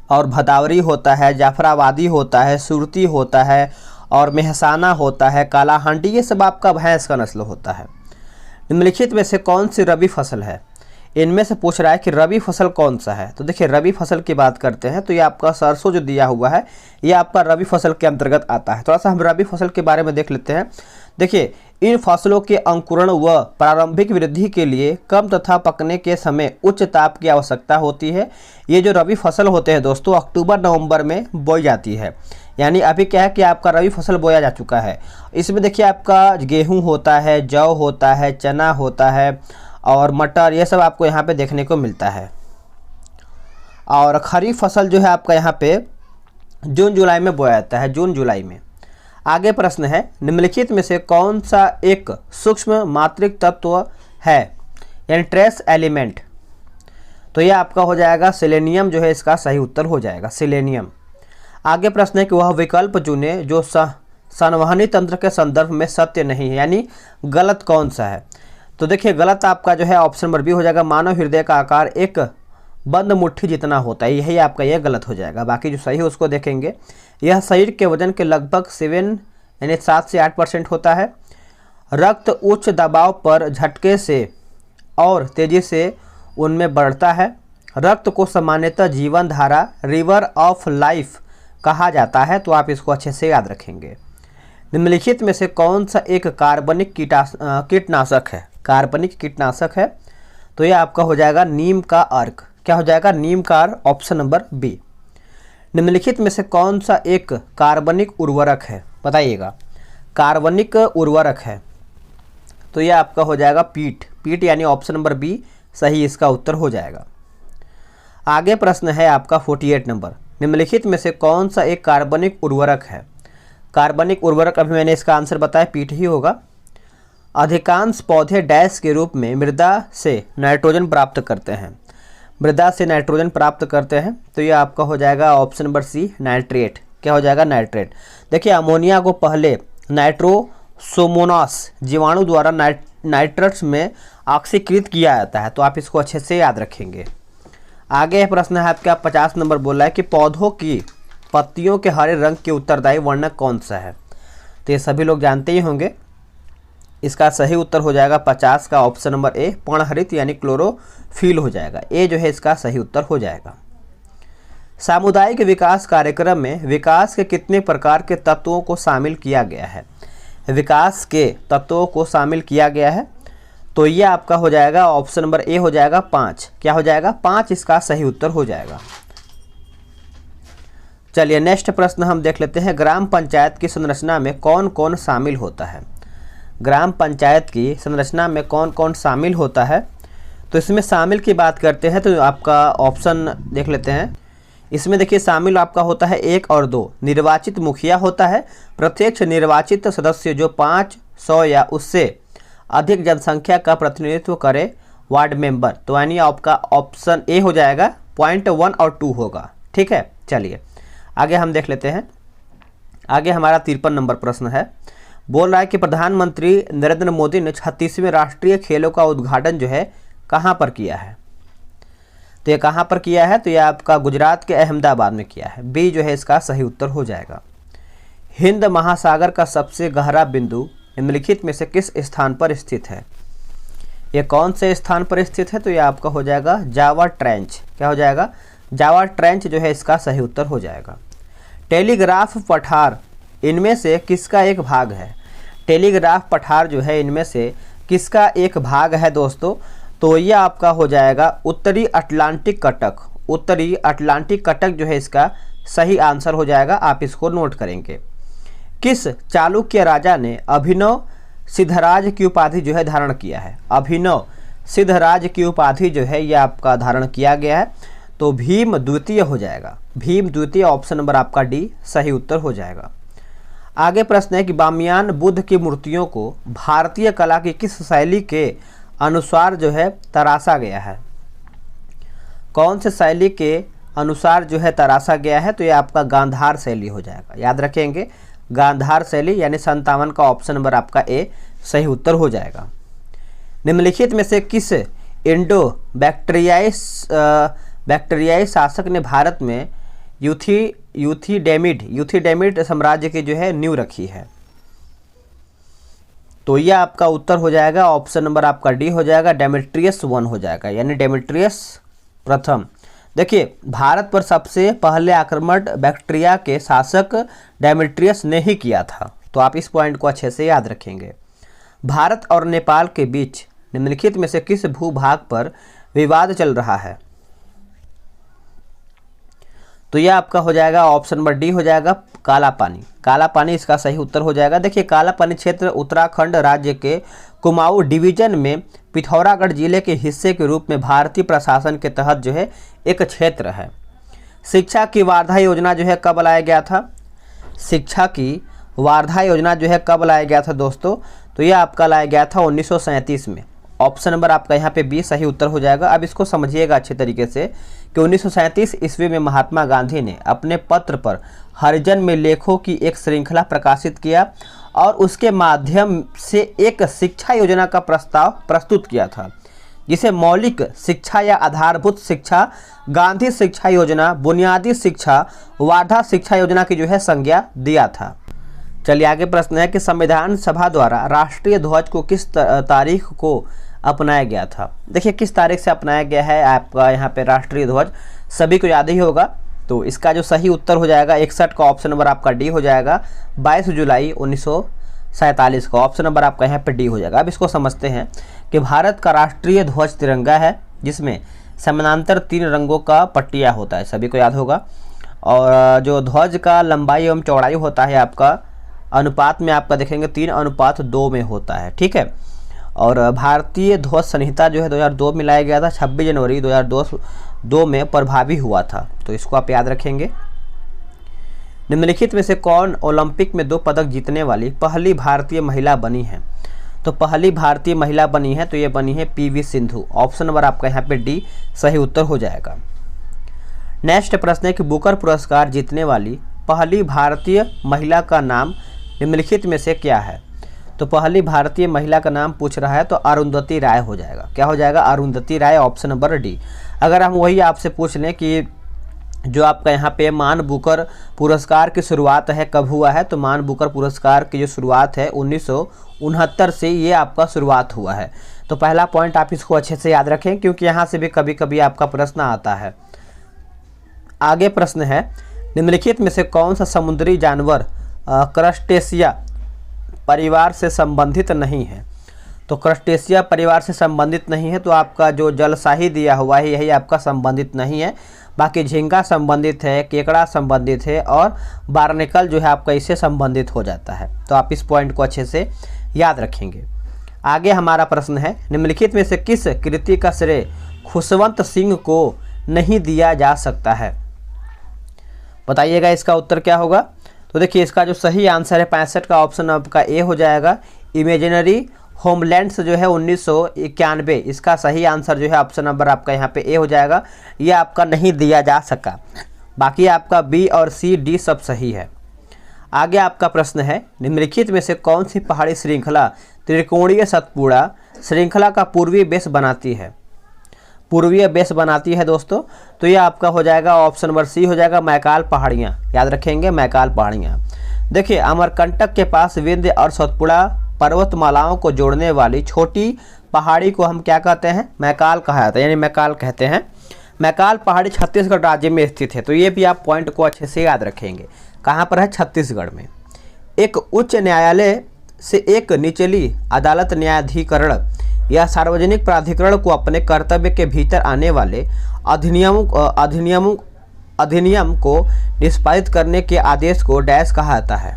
और भदावरी होता है, जाफराबादी होता है, सुरती होता है और मेहसाना होता है, काला हांडी, ये सब आपका भैंस का नस्ल होता है। निम्नलिखित में से कौन सी रबी फसल है? इनमें से पूछ रहा है कि रबी फसल कौन सा है। तो देखिए रबी फसल की बात करते हैं तो ये आपका सरसों जो दिया हुआ है ये आपका रबी फसल के अंतर्गत आता है। थोड़ा सा हम रबी फसल के बारे में देख लेते हैं। देखिए इन फसलों के अंकुरण व प्रारंभिक वृद्धि के लिए कम तथा पकने के समय उच्च ताप की आवश्यकता होती है। ये जो रबी फसल होते हैं दोस्तों अक्टूबर नवंबर में बोई जाती है, यानी अभी क्या है कि आपका रबी फसल बोया जा चुका है। इसमें देखिए आपका गेहूं होता है, जौ होता है, चना होता है और मटर, ये सब आपको यहाँ पे देखने को मिलता है। और खरीफ फसल जो है आपका यहाँ पे जून जुलाई में बोया जाता है, जून जुलाई में। आगे प्रश्न है, निम्नलिखित में से कौन सा एक सूक्ष्म मात्रिक तत्व है, यानी ट्रेस एलिमेंट? तो ये आपका हो जाएगा सेलेनियम, जो है इसका सही उत्तर हो जाएगा सेलेनियम। आगे प्रश्न है कि वह विकल्प चुने जो संवहनी तंत्र के संदर्भ में सत्य नहीं है, यानी गलत कौन सा है। तो देखिए गलत आपका जो है ऑप्शन नंबर बी हो जाएगा। मानव हृदय का आकार एक बंद मुट्ठी जितना होता है, यही आपका यह गलत हो जाएगा। बाकी जो सही है उसको देखेंगे। यह शरीर के वजन के लगभग 7 से 8% होता है। रक्त उच्च दबाव पर झटके से और तेजी से उनमें बढ़ता है। रक्त को सामान्यतः जीवन धारा रिवर ऑफ लाइफ कहा जाता है, तो आप इसको अच्छे से याद रखेंगे। निम्नलिखित में से कौन सा एक कार्बनिक कीटनाशक है? कार्बनिक कीटनाशक है, तो यह आपका हो जाएगा नीम का अर्क। क्या हो जाएगा? नीम का अर्क, ऑप्शन नंबर बी। निम्नलिखित में से कौन सा एक कार्बनिक उर्वरक है, बताइएगा। कार्बनिक उर्वरक है तो यह आपका हो जाएगा पीट, यानी ऑप्शन नंबर बी सही इसका उत्तर हो जाएगा। आगे प्रश्न है आपका 48 नंबर, निम्नलिखित में से कौन सा एक कार्बनिक उर्वरक है? कार्बनिक उर्वरक अभी मैंने इसका आंसर बताया, पीट ही होगा। अधिकांश पौधे डैश के रूप में मृदा से नाइट्रोजन प्राप्त करते हैं, मृदा से नाइट्रोजन प्राप्त करते हैं, तो ये आपका हो जाएगा ऑप्शन नंबर सी नाइट्रेट। क्या हो जाएगा? नाइट्रेट। देखिए अमोनिया को पहले नाइट्रोसोमोनास जीवाणु द्वारा नाइट्रट्स में ऑक्सीकृत किया जाता है, तो आप इसको अच्छे से याद रखेंगे। आगे प्रश्न है आपका 50 नंबर, बोला है कि पौधों की पत्तियों के हरे रंग के उत्तरदायी वर्णक कौन सा है? तो ये सभी लोग जानते ही होंगे। इसका सही उत्तर हो जाएगा 50 का ऑप्शन नंबर ए, पर्णहरित यानी क्लोरोफिल हो जाएगा। ए जो है इसका सही उत्तर हो जाएगा। सामुदायिक विकास कार्यक्रम में विकास के कितने प्रकार के तत्वों को शामिल किया गया है? विकास के तत्वों को शामिल किया गया है, तो ये आपका हो जाएगा ऑप्शन नंबर ए हो जाएगा 5। क्या हो जाएगा? 5 इसका सही उत्तर हो जाएगा। चलिए नेक्स्ट प्रश्न हम देख लेते हैं, ग्राम पंचायत की संरचना में कौन कौन शामिल होता है? ग्राम पंचायत की संरचना में कौन कौन शामिल होता है? तो इसमें शामिल की बात करते हैं तो आपका ऑप्शन देख लेते हैं। इसमें देखिए शामिल आपका होता है 1 और 2, निर्वाचित मुखिया होता है, प्रत्यक्ष निर्वाचित सदस्य जो 500 या उससे अधिक जनसंख्या का प्रतिनिधित्व करे, वार्ड मेंबर। तो यानी आपका ऑप्शन ए हो जाएगा, पॉइंट 1 और 2 होगा। ठीक है, चलिए आगे हम देख लेते हैं। आगे हमारा 53 नंबर प्रश्न है, बोल रहा है कि प्रधानमंत्री नरेंद्र मोदी ने 36वें राष्ट्रीय खेलों का उद्घाटन जो है कहाँ पर किया है। तो ये कहाँ पर किया है, तो ये आपका गुजरात के अहमदाबाद में किया है। बी जो है इसका सही उत्तर हो जाएगा। हिंद महासागर का सबसे गहरा बिंदु निम्नलिखित में से किस स्थान पर स्थित है। ये कौन से स्थान पर स्थित है, तो ये आपका हो जाएगा जावा ट्रेंच। क्या हो जाएगा, जावा ट्रेंच जो है इसका सही उत्तर हो जाएगा। टेलीग्राफ पठार इनमें से किसका एक भाग है। टेलीग्राफ पठार जो है इनमें से किसका एक भाग है दोस्तों, तो यह आपका हो जाएगा उत्तरी अटलांटिक कटक। उत्तरी अटलांटिक कटक जो है इसका सही आंसर हो जाएगा, आप इसको नोट करेंगे। किस चालुक्य राजा ने अभिनव सिद्धराज की उपाधि जो है धारण किया है। अभिनव सिद्धराज की उपाधि जो है यह आपका धारण किया गया है, तो भीम द्वितीय हो जाएगा। भीम द्वितीय, ऑप्शन नंबर आपका डी सही उत्तर हो जाएगा। आगे प्रश्न है कि बामियान बुद्ध की मूर्तियों को भारतीय कला की किस शैली के अनुसार जो है तराशा गया है। कौन से शैली के अनुसार जो है तराशा गया है, तो ये आपका गांधार शैली हो जाएगा। याद रखेंगे, गांधार शैली यानी 57 का ऑप्शन नंबर आपका ए सही उत्तर हो जाएगा। निम्नलिखित में से किस इंडो बैक्टीरियाई शासक ने भारत में यूथिडेमिड साम्राज्य की जो है नींव रखी है। तो यह आपका उत्तर हो जाएगा, ऑप्शन नंबर आपका डी हो जाएगा, डेमेट्रियस 1 हो जाएगा, यानी डेमेट्रियस प्रथम। देखिए, भारत पर सबसे पहले आक्रमण बैक्टीरिया के शासक डेमेट्रियस ने ही किया था, तो आप इस पॉइंट को अच्छे से याद रखेंगे। भारत और नेपाल के बीच निम्नलिखित में से किस भूभाग पर विवाद चल रहा है। तो यह आपका हो जाएगा, ऑप्शन नंबर डी हो जाएगा, काला पानी। काला पानी इसका सही उत्तर हो जाएगा। देखिए, काला पानी क्षेत्र उत्तराखंड राज्य के कुमाऊं डिवीजन में पिथौरागढ़ जिले के हिस्से के रूप में भारतीय प्रशासन के तहत जो है एक क्षेत्र है। शिक्षा की वार्धा योजना जो है कब लाया गया था। शिक्षा की वार्धा योजना जो है कब लाया गया था दोस्तों, तो यह आपका लाया गया था 1937 में। ऑप्शन नंबर आपका यहाँ पे बी सही उत्तर हो जाएगा। अब इसको समझिएगा अच्छे तरीके से कि 1937 ईस्वी में महात्मा गांधी ने अपने पत्र पर हरिजन में लेखों की एक श्रृंखला प्रकाशित किया और उसके माध्यम से एक शिक्षा योजना का प्रस्ताव प्रस्तुत किया था, जिसे मौलिक शिक्षा या आधारभूत शिक्षा, गांधी शिक्षा योजना, बुनियादी शिक्षा, वार्धा शिक्षा योजना की जो है संज्ञा दिया था। चलिए आगे प्रश्न है कि संविधान सभा द्वारा राष्ट्रीय ध्वज को किस तारीख को अपनाया गया था। देखिए, किस तारीख से अपनाया गया है आपका यहाँ पे राष्ट्रीय ध्वज, सभी को याद ही होगा। तो इसका जो सही उत्तर हो जाएगा 61 का ऑप्शन नंबर आपका डी हो जाएगा, 22 जुलाई 1947 का ऑप्शन नंबर आपका यहाँ पे डी हो जाएगा। अब इसको समझते हैं कि भारत का राष्ट्रीय ध्वज तिरंगा है, जिसमें समानांतर 3 रंगों का पट्टिया होता है, सभी को याद होगा। और जो ध्वज का लंबाई एवं चौड़ाई होता है आपका अनुपात में आपका देखेंगे 3:2 में होता है। ठीक है, और भारतीय ध्वज संहिता जो है 2002 में लाया गया था, 26 जनवरी 2002 में प्रभावी हुआ था, तो इसको आप याद रखेंगे। निम्नलिखित में से कौन ओलंपिक में 2 पदक जीतने वाली पहली भारतीय महिला बनी है। तो पहली भारतीय महिला बनी है, तो ये बनी है पीवी सिंधु। ऑप्शन नंबर आपका यहाँ पे डी सही उत्तर हो जाएगा। नेक्स्ट प्रश्न है कि बुकर पुरस्कार जीतने वाली पहली भारतीय महिला का नाम निम्नलिखित में से क्या है। तो पहली भारतीय महिला का नाम पूछ रहा है, तो अरुंधति राय हो जाएगा। क्या हो जाएगा, अरुंधति राय, ऑप्शन नंबर डी। अगर हम वही आपसे पूछ लें कि जो आपका यहाँ पे मान बुकर पुरस्कार की शुरुआत है कब हुआ है, तो मान बुकर पुरस्कार की जो शुरुआत है 1969 से ये आपका शुरुआत हुआ है। तो पहला पॉइंट आप इसको अच्छे से याद रखें, क्योंकि यहाँ से भी कभी कभी आपका प्रश्न आता है। आगे प्रश्न है, निम्नलिखित में से कौन सा समुद्री जानवर क्रस्टेशिया परिवार से संबंधित नहीं है। तो क्रस्टेशिया परिवार से संबंधित नहीं है, तो आपका जो जलशाही दिया हुआ है यही आपका संबंधित नहीं है। बाकी झींगा संबंधित है, केकड़ा संबंधित है और बार्नेकल जो है आपका इससे संबंधित हो जाता है। तो आप इस पॉइंट को अच्छे से याद रखेंगे। आगे हमारा प्रश्न है, निम्नलिखित में से किस कृति का श्रेय खुशवंत सिंह को नहीं दिया जा सकता है। बताइएगा इसका उत्तर क्या होगा। तो देखिए इसका जो सही आंसर है 65 का ऑप्शन आपका ए हो जाएगा। इमेजिनरी होमलैंड्स जो है 1991, इसका सही आंसर जो है ऑप्शन नंबर आपका यहाँ पे ए हो जाएगा। ये आपका नहीं दिया जा सका, बाकी आपका बी और सी डी सब सही है। आगे आपका प्रश्न है, निम्नलिखित में से कौन सी पहाड़ी श्रृंखला त्रिकोणीय सतपुड़ा श्रृंखला का पूर्वी बेस बनाती है? पूर्वीय बेस बनाती है दोस्तों, तो ये आपका हो जाएगा ऑप्शन नंबर सी हो जाएगा, मैकाल पहाड़ियाँ। याद रखेंगे मैकाल पहाड़ियाँ। देखिए अमरकंटक के पास विंध्य और सतपुड़ा पर्वतमालाओं को जोड़ने वाली छोटी पहाड़ी को हम क्या कहते हैं? मैकाल कहा जाता है, यानी मैकाल कहते हैं। मैकाल पहाड़ी छत्तीसगढ़ राज्य में स्थित है, तो ये भी आप पॉइंट को अच्छे से याद रखेंगे। कहाँ पर है? छत्तीसगढ़ में। एक उच्च न्यायालय से एक निचली अदालत न्यायाधिकरण या सार्वजनिक प्राधिकरण को अपने कर्तव्य के भीतर आने वाले अधिनियम को निष्पादित करने के आदेश को डैश कहा जाता है?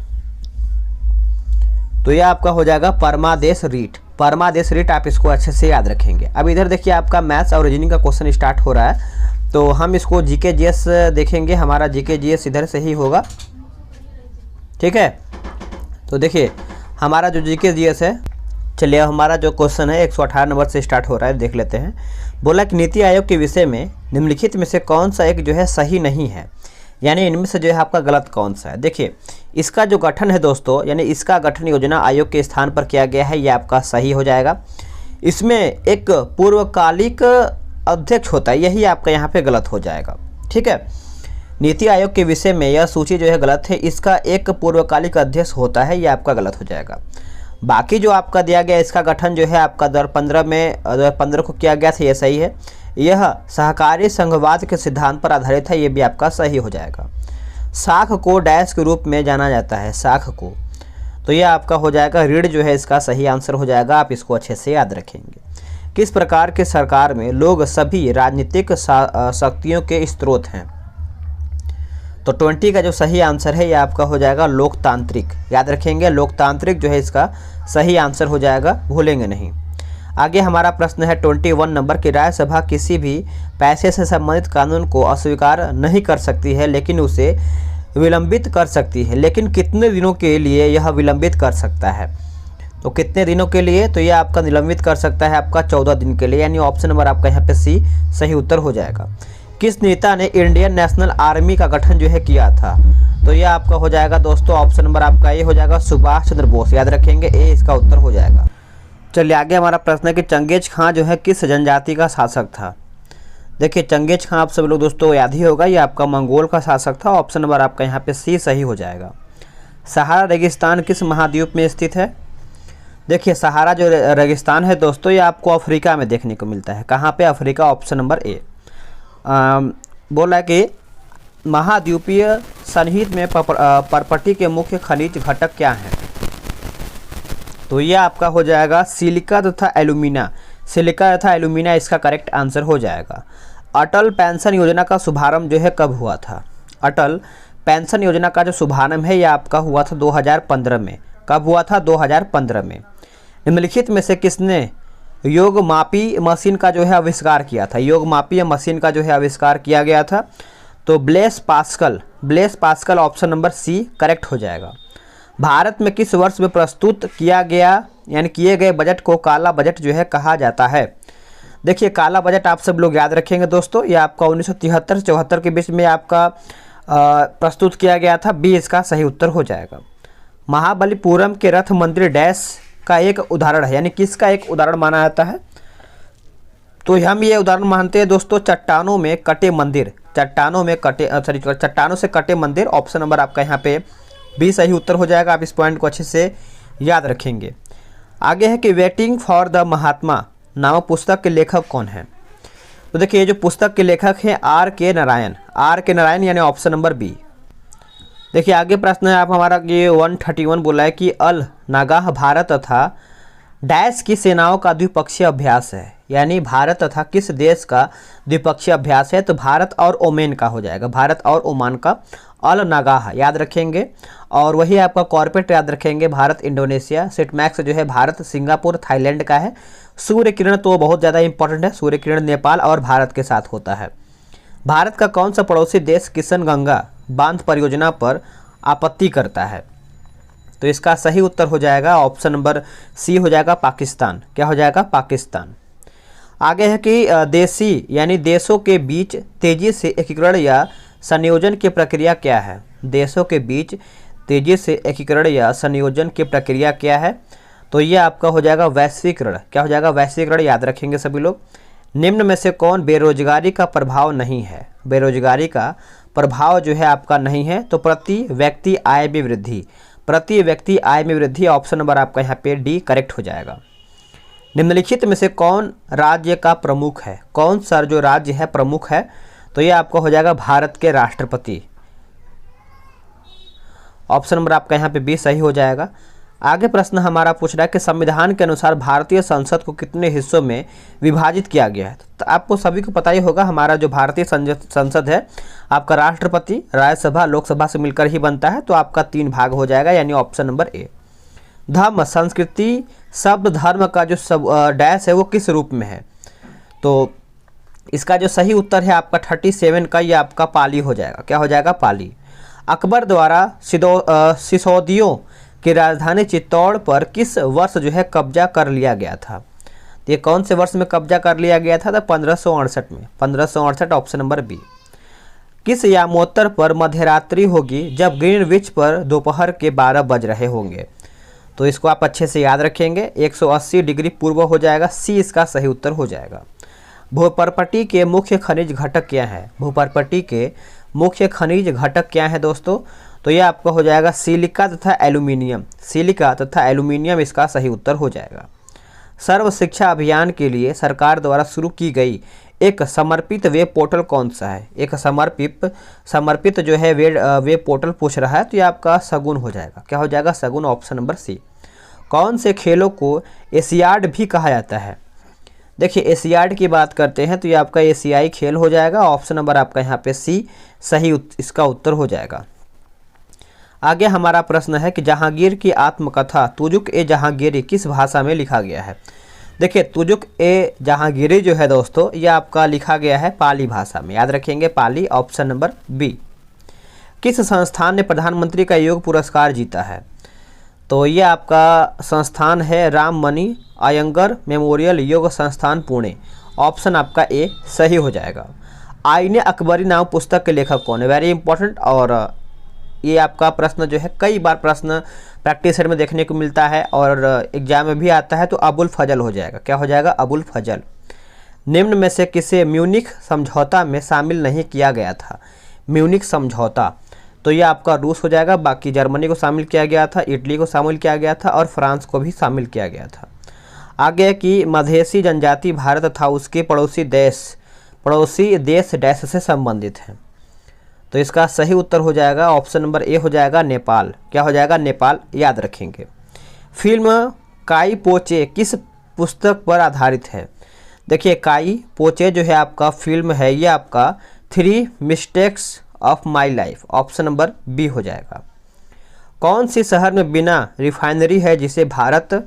तो यह आपका हो जाएगा परमादेश रीट। परमादेश रीट आप इसको अच्छे से याद रखेंगे। अब इधर देखिए आपका मैथ्स और रीजनिंग का क्वेश्चन स्टार्ट हो रहा है, तो हम इसको जीके जीएस देखेंगे। हमारा जीके जीएस इधर से ही होगा, ठीक है। तो देखिए हमारा जो जीके जीएस है, चलिए हमारा जो क्वेश्चन है 118 नंबर से स्टार्ट हो रहा है, देख लेते हैं। बोला कि नीति आयोग के विषय में निम्नलिखित में से कौन सा एक जो है सही नहीं है, यानी इनमें से जो है आपका गलत कौन सा है? देखिए इसका जो गठन है दोस्तों, यानी इसका गठन योजना आयोग के स्थान पर किया गया है, ये आपका सही हो जाएगा। इसमें एक पूर्वकालिक अध्यक्ष होता है, यही आपका यहाँ पे गलत हो जाएगा, ठीक है। नीति आयोग के विषय में यह सूची जो है गलत है, इसका एक पूर्वकालिक अध्यक्ष होता है, ये आपका गलत हो जाएगा। बाकी जो आपका दिया गया इसका गठन जो है आपका 2015 को किया गया था, ये सही है। यह सहकारी संघवाद के सिद्धांत पर आधारित है, ये भी आपका सही हो जाएगा। साख को डैश के रूप में जाना जाता है, साख को, तो यह आपका हो जाएगा रीढ़ जो है इसका सही आंसर हो जाएगा। आप इसको अच्छे से याद रखेंगे। किस प्रकार के सरकार में लोग सभी राजनीतिक शक्तियों के स्रोत हैं? तो 20 का जो सही आंसर है ये आपका हो जाएगा लोकतांत्रिक। याद रखेंगे लोकतांत्रिक जो है इसका सही आंसर हो जाएगा, भूलेंगे नहीं। आगे हमारा प्रश्न है 21 नंबर की, राज्यसभा किसी भी पैसे से संबंधित कानून को अस्वीकार नहीं कर सकती है लेकिन उसे विलंबित कर सकती है, लेकिन कितने दिनों के लिए यह विलंबित कर सकता है? तो कितने दिनों के लिए? तो यह आपका निलंबित कर सकता है आपका 14 दिन के लिए, यानी ऑप्शन नंबर आपका यहाँ पे सी सही उत्तर हो जाएगा। किस नेता ने इंडियन नेशनल आर्मी का गठन जो है किया था? तो यह आपका हो जाएगा दोस्तों ऑप्शन नंबर आपका ये हो जाएगा सुभाष चंद्र बोस। याद रखेंगे ए इसका उत्तर हो जाएगा। चलिए आगे हमारा प्रश्न है कि चंगेज खां जो है किस जनजाति का शासक था? देखिए चंगेज खां आप सब लोग दोस्तों याद ही होगा, ये आपका मंगोल का शासक था। ऑप्शन नंबर आपका यहाँ पे सी सही हो जाएगा। सहारा रेगिस्तान किस महाद्वीप में स्थित है? देखिए सहारा जो रेगिस्तान है दोस्तों ये आपको अफ्रीका में देखने को मिलता है। कहाँ पे? Africa, option number A. बोला कि महाद्वीपीय सनहीत में पर्पटी के मुख्य खनिज घटक क्या हैं? तो यह आपका हो जाएगा सिलिका तथा एल्यूमिना। सिलिका तथा एल्यूमिना इसका करेक्ट आंसर हो जाएगा। अटल पेंशन योजना का शुभारंभ जो है कब हुआ था? अटल पेंशन योजना का जो शुभारंभ है यह आपका हुआ था 2015 में। कब हुआ था? 2015 में। निम्नलिखित में से किसने योग मापी मशीन का जो है आविष्कार किया था? योग मापी मशीन का जो है आविष्कार किया गया था, तो Blaise Pascal. Blaise Pascal option number C correct हो जाएगा। भारत में किस वर्ष में प्रस्तुत किया गया यानी किए गए बजट को काला बजट जो है कहा जाता है? देखिए काला बजट आप सब लोग याद रखेंगे दोस्तों, ये आपका 1973 से 74 के बीच में आपका प्रस्तुत किया गया था। बी इसका सही उत्तर हो जाएगा। महाबलीपुरम के रथ मंदिर डैश का एक उदाहरण है, यानी किसका एक उदाहरण माना जाता है? तो हम ये उदाहरण मानते हैं दोस्तों चट्टानों में कटे मंदिर। चट्टानों से कटे मंदिर, ऑप्शन नंबर आपका यहाँ पे बी सही उत्तर हो जाएगा। आप इस पॉइंट को अच्छे से याद रखेंगे। आगे है कि वेटिंग फॉर द महात्मा नामक पुस्तक के लेखक कौन है? तो देखिए ये जो पुस्तक के लेखक हैं आर के नारायण यानी ऑप्शन नंबर बी। देखिए आगे प्रश्न है आप हमारा ये 131 बोला है कि अल नागाह भारत तथा डैश की सेनाओं का द्विपक्षीय अभ्यास है, यानी भारत तथा किस देश का द्विपक्षीय अभ्यास है? तो भारत और ओमान का हो जाएगा। भारत और ओमान का अल नागाह याद रखेंगे। और वही आपका कॉर्पोरेट याद रखेंगे भारत इंडोनेशिया। सिटमैक्स जो है भारत सिंगापुर थाईलैंड का है। सूर्य किरण तो बहुत ज़्यादा इंपॉर्टेंट है, सूर्य किरण नेपाल और भारत के साथ होता है। भारत का कौन सा पड़ोसी देश किशनगंगा बांध परियोजना पर आपत्ति करता है? तो इसका सही उत्तर हो जाएगा ऑप्शन नंबर सी हो जाएगा पाकिस्तान। क्या हो जाएगा? पाकिस्तान। आगे है कि देशी यानी देशों के बीच तेजी से एकीकरण या संयोजन की प्रक्रिया क्या है? देशों के बीच तेजी से एकीकरण या संयोजन की प्रक्रिया क्या है? तो ये आपका हो जाएगा वैश्वीकरण। क्या हो जाएगा? वैश्वीकरण। याद रखेंगे सभी लोग। निम्न में से कौन बेरोजगारी का प्रभाव नहीं है? बेरोजगारी का प्रभाव जो है आपका नहीं है, तो प्रति व्यक्ति आय में वृद्धि। प्रति व्यक्ति आय में वृद्धि, ऑप्शन नंबर आपका यहाँ पे डी करेक्ट हो जाएगा। निम्नलिखित में से कौन राज्य का प्रमुख है? कौन सा जो राज्य है प्रमुख है? तो ये आपका हो जाएगा भारत के राष्ट्रपति। ऑप्शन नंबर आपका यहाँ पे बी सही हो जाएगा। आगे प्रश्न हमारा पूछ रहा है कि संविधान के अनुसार भारतीय संसद को कितने हिस्सों में विभाजित किया गया है? तो आपको सभी को पता ही होगा, हमारा जो भारतीय संसद है आपका राष्ट्रपति, राज्यसभा, लोकसभा से मिलकर ही बनता है, तो आपका 3 भाग हो जाएगा, यानी ऑप्शन नंबर ए। धर्म संस्कृति शब्द धर्म का जो डैश है वो किस रूप में है? तो इसका जो सही उत्तर है आपका 37 का, ये आपका पाली हो जाएगा। क्या हो जाएगा? पाली। अकबर द्वारा सिसोदियों की राजधानी चित्तौड़ पर किस वर्ष जो है कब्जा कर लिया गया था? तो ये कौन से वर्ष में कब्जा कर लिया गया था? तो 1568 में। 1568 ऑप्शन नंबर बी। किस यामोत्तर पर मध्यरात्रि होगी जब ग्रीनविच पर दोपहर के 12 बज रहे होंगे? तो इसको आप अच्छे से याद रखेंगे, 180 डिग्री पूर्व हो जाएगा। सी इसका सही उत्तर हो जाएगा। भूपर्पटी के मुख्य खनिज घटक क्या है? भूपर्पटी के मुख्य खनिज घटक क्या है दोस्तों? तो ये आपका हो जाएगा सिलिका तथा एल्यूमिनियम। सिलिका तथा एल्यूमिनियम इसका सही उत्तर हो जाएगा। सर्व शिक्षा अभियान के लिए सरकार द्वारा शुरू की गई एक समर्पित वेब पोर्टल कौन सा है? एक समर्पित जो है वेब पोर्टल पूछ रहा है, तो ये आपका शगुन हो जाएगा। क्या हो जाएगा? शगुन, ऑप्शन नंबर सी। कौन से खेलों को एशियाड भी कहा जाता है? देखिए एशियाड की बात करते हैं तो ये आपका एशियाई खेल हो जाएगा। ऑप्शन नंबर आपका यहाँ पे सी सही इसका उत्तर हो जाएगा। आगे हमारा प्रश्न है कि जहांगीर की आत्मकथा तुजुक ए जहांगीरी किस भाषा में लिखा गया है? देखिए तुजुक ए जहांगीरी जो है दोस्तों, ये आपका लिखा गया है पाली भाषा में। याद रखेंगे पाली, ऑप्शन नंबर बी। किस संस्थान ने प्रधानमंत्री का योग पुरस्कार जीता है? तो ये आपका संस्थान है राममणि अयंगर मेमोरियल योग संस्थान पुणे। ऑप्शन आपका ए सही हो जाएगा। आईने अकबरी नाम पुस्तक के लेखक कौन है? वेरी इंपॉर्टेंट, और ये आपका प्रश्न जो है कई बार प्रश्न प्रैक्टिस सेट में देखने को मिलता है और एग्जाम में भी आता है, तो अबुल फजल हो जाएगा। क्या हो जाएगा? अबुल फजल। निम्न में से किसे म्यूनिख समझौता में शामिल नहीं किया गया था? म्यूनिख समझौता, तो ये आपका रूस हो जाएगा। बाकी जर्मनी को शामिल किया गया था, इटली को शामिल किया गया था और फ्रांस को भी शामिल किया गया था। आगे कि मधेसी जनजाति भारत तथा उसके पड़ोसी देश डैश से संबंधित हैं। तो इसका सही उत्तर हो जाएगा ऑप्शन नंबर ए हो जाएगा नेपाल। क्या हो जाएगा? नेपाल। याद रखेंगे। फिल्म काई पोचे किस पुस्तक पर आधारित है? देखिए काई पोचे जो है आपका फिल्म है, ये आपका 3 mistakes of my life. Option number B हो जाएगा। कौन सी शहर में बिना रिफाइनरी है जिसे भारत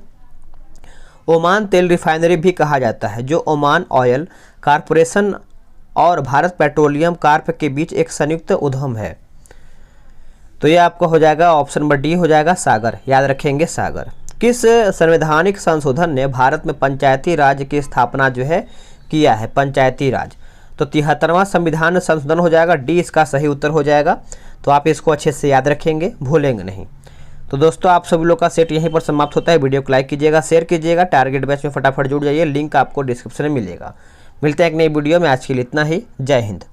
ओमान तेल रिफाइनरी भी कहा जाता है, जो ओमान ऑयल कारपोरेशन और भारत पेट्रोलियम कॉर्प के बीच एक संयुक्त उद्यम है? तो ये आपका हो जाएगा ऑप्शन नंबर डी हो जाएगा सागर। याद रखेंगे सागर। किस संवैधानिक संशोधन ने भारत में पंचायती राज की स्थापना जो है किया है? पंचायती राज, तो 73वां संविधान संशोधन हो जाएगा। डी इसका सही उत्तर हो जाएगा। तो आप इसको अच्छे से याद रखेंगे, भूलेंगे नहीं। तो दोस्तों आप सभी लोग का सेट यहीं पर समाप्त होता है। वीडियो को लाइक कीजिएगा, शेयर कीजिएगा। टारगेट बैच में फटाफट जुड़ जाइए, लिंक आपको डिस्क्रिप्शन में मिलेगा। मिलते हैं एक नई वीडियो में। आज के लिए इतना ही। जय हिंद।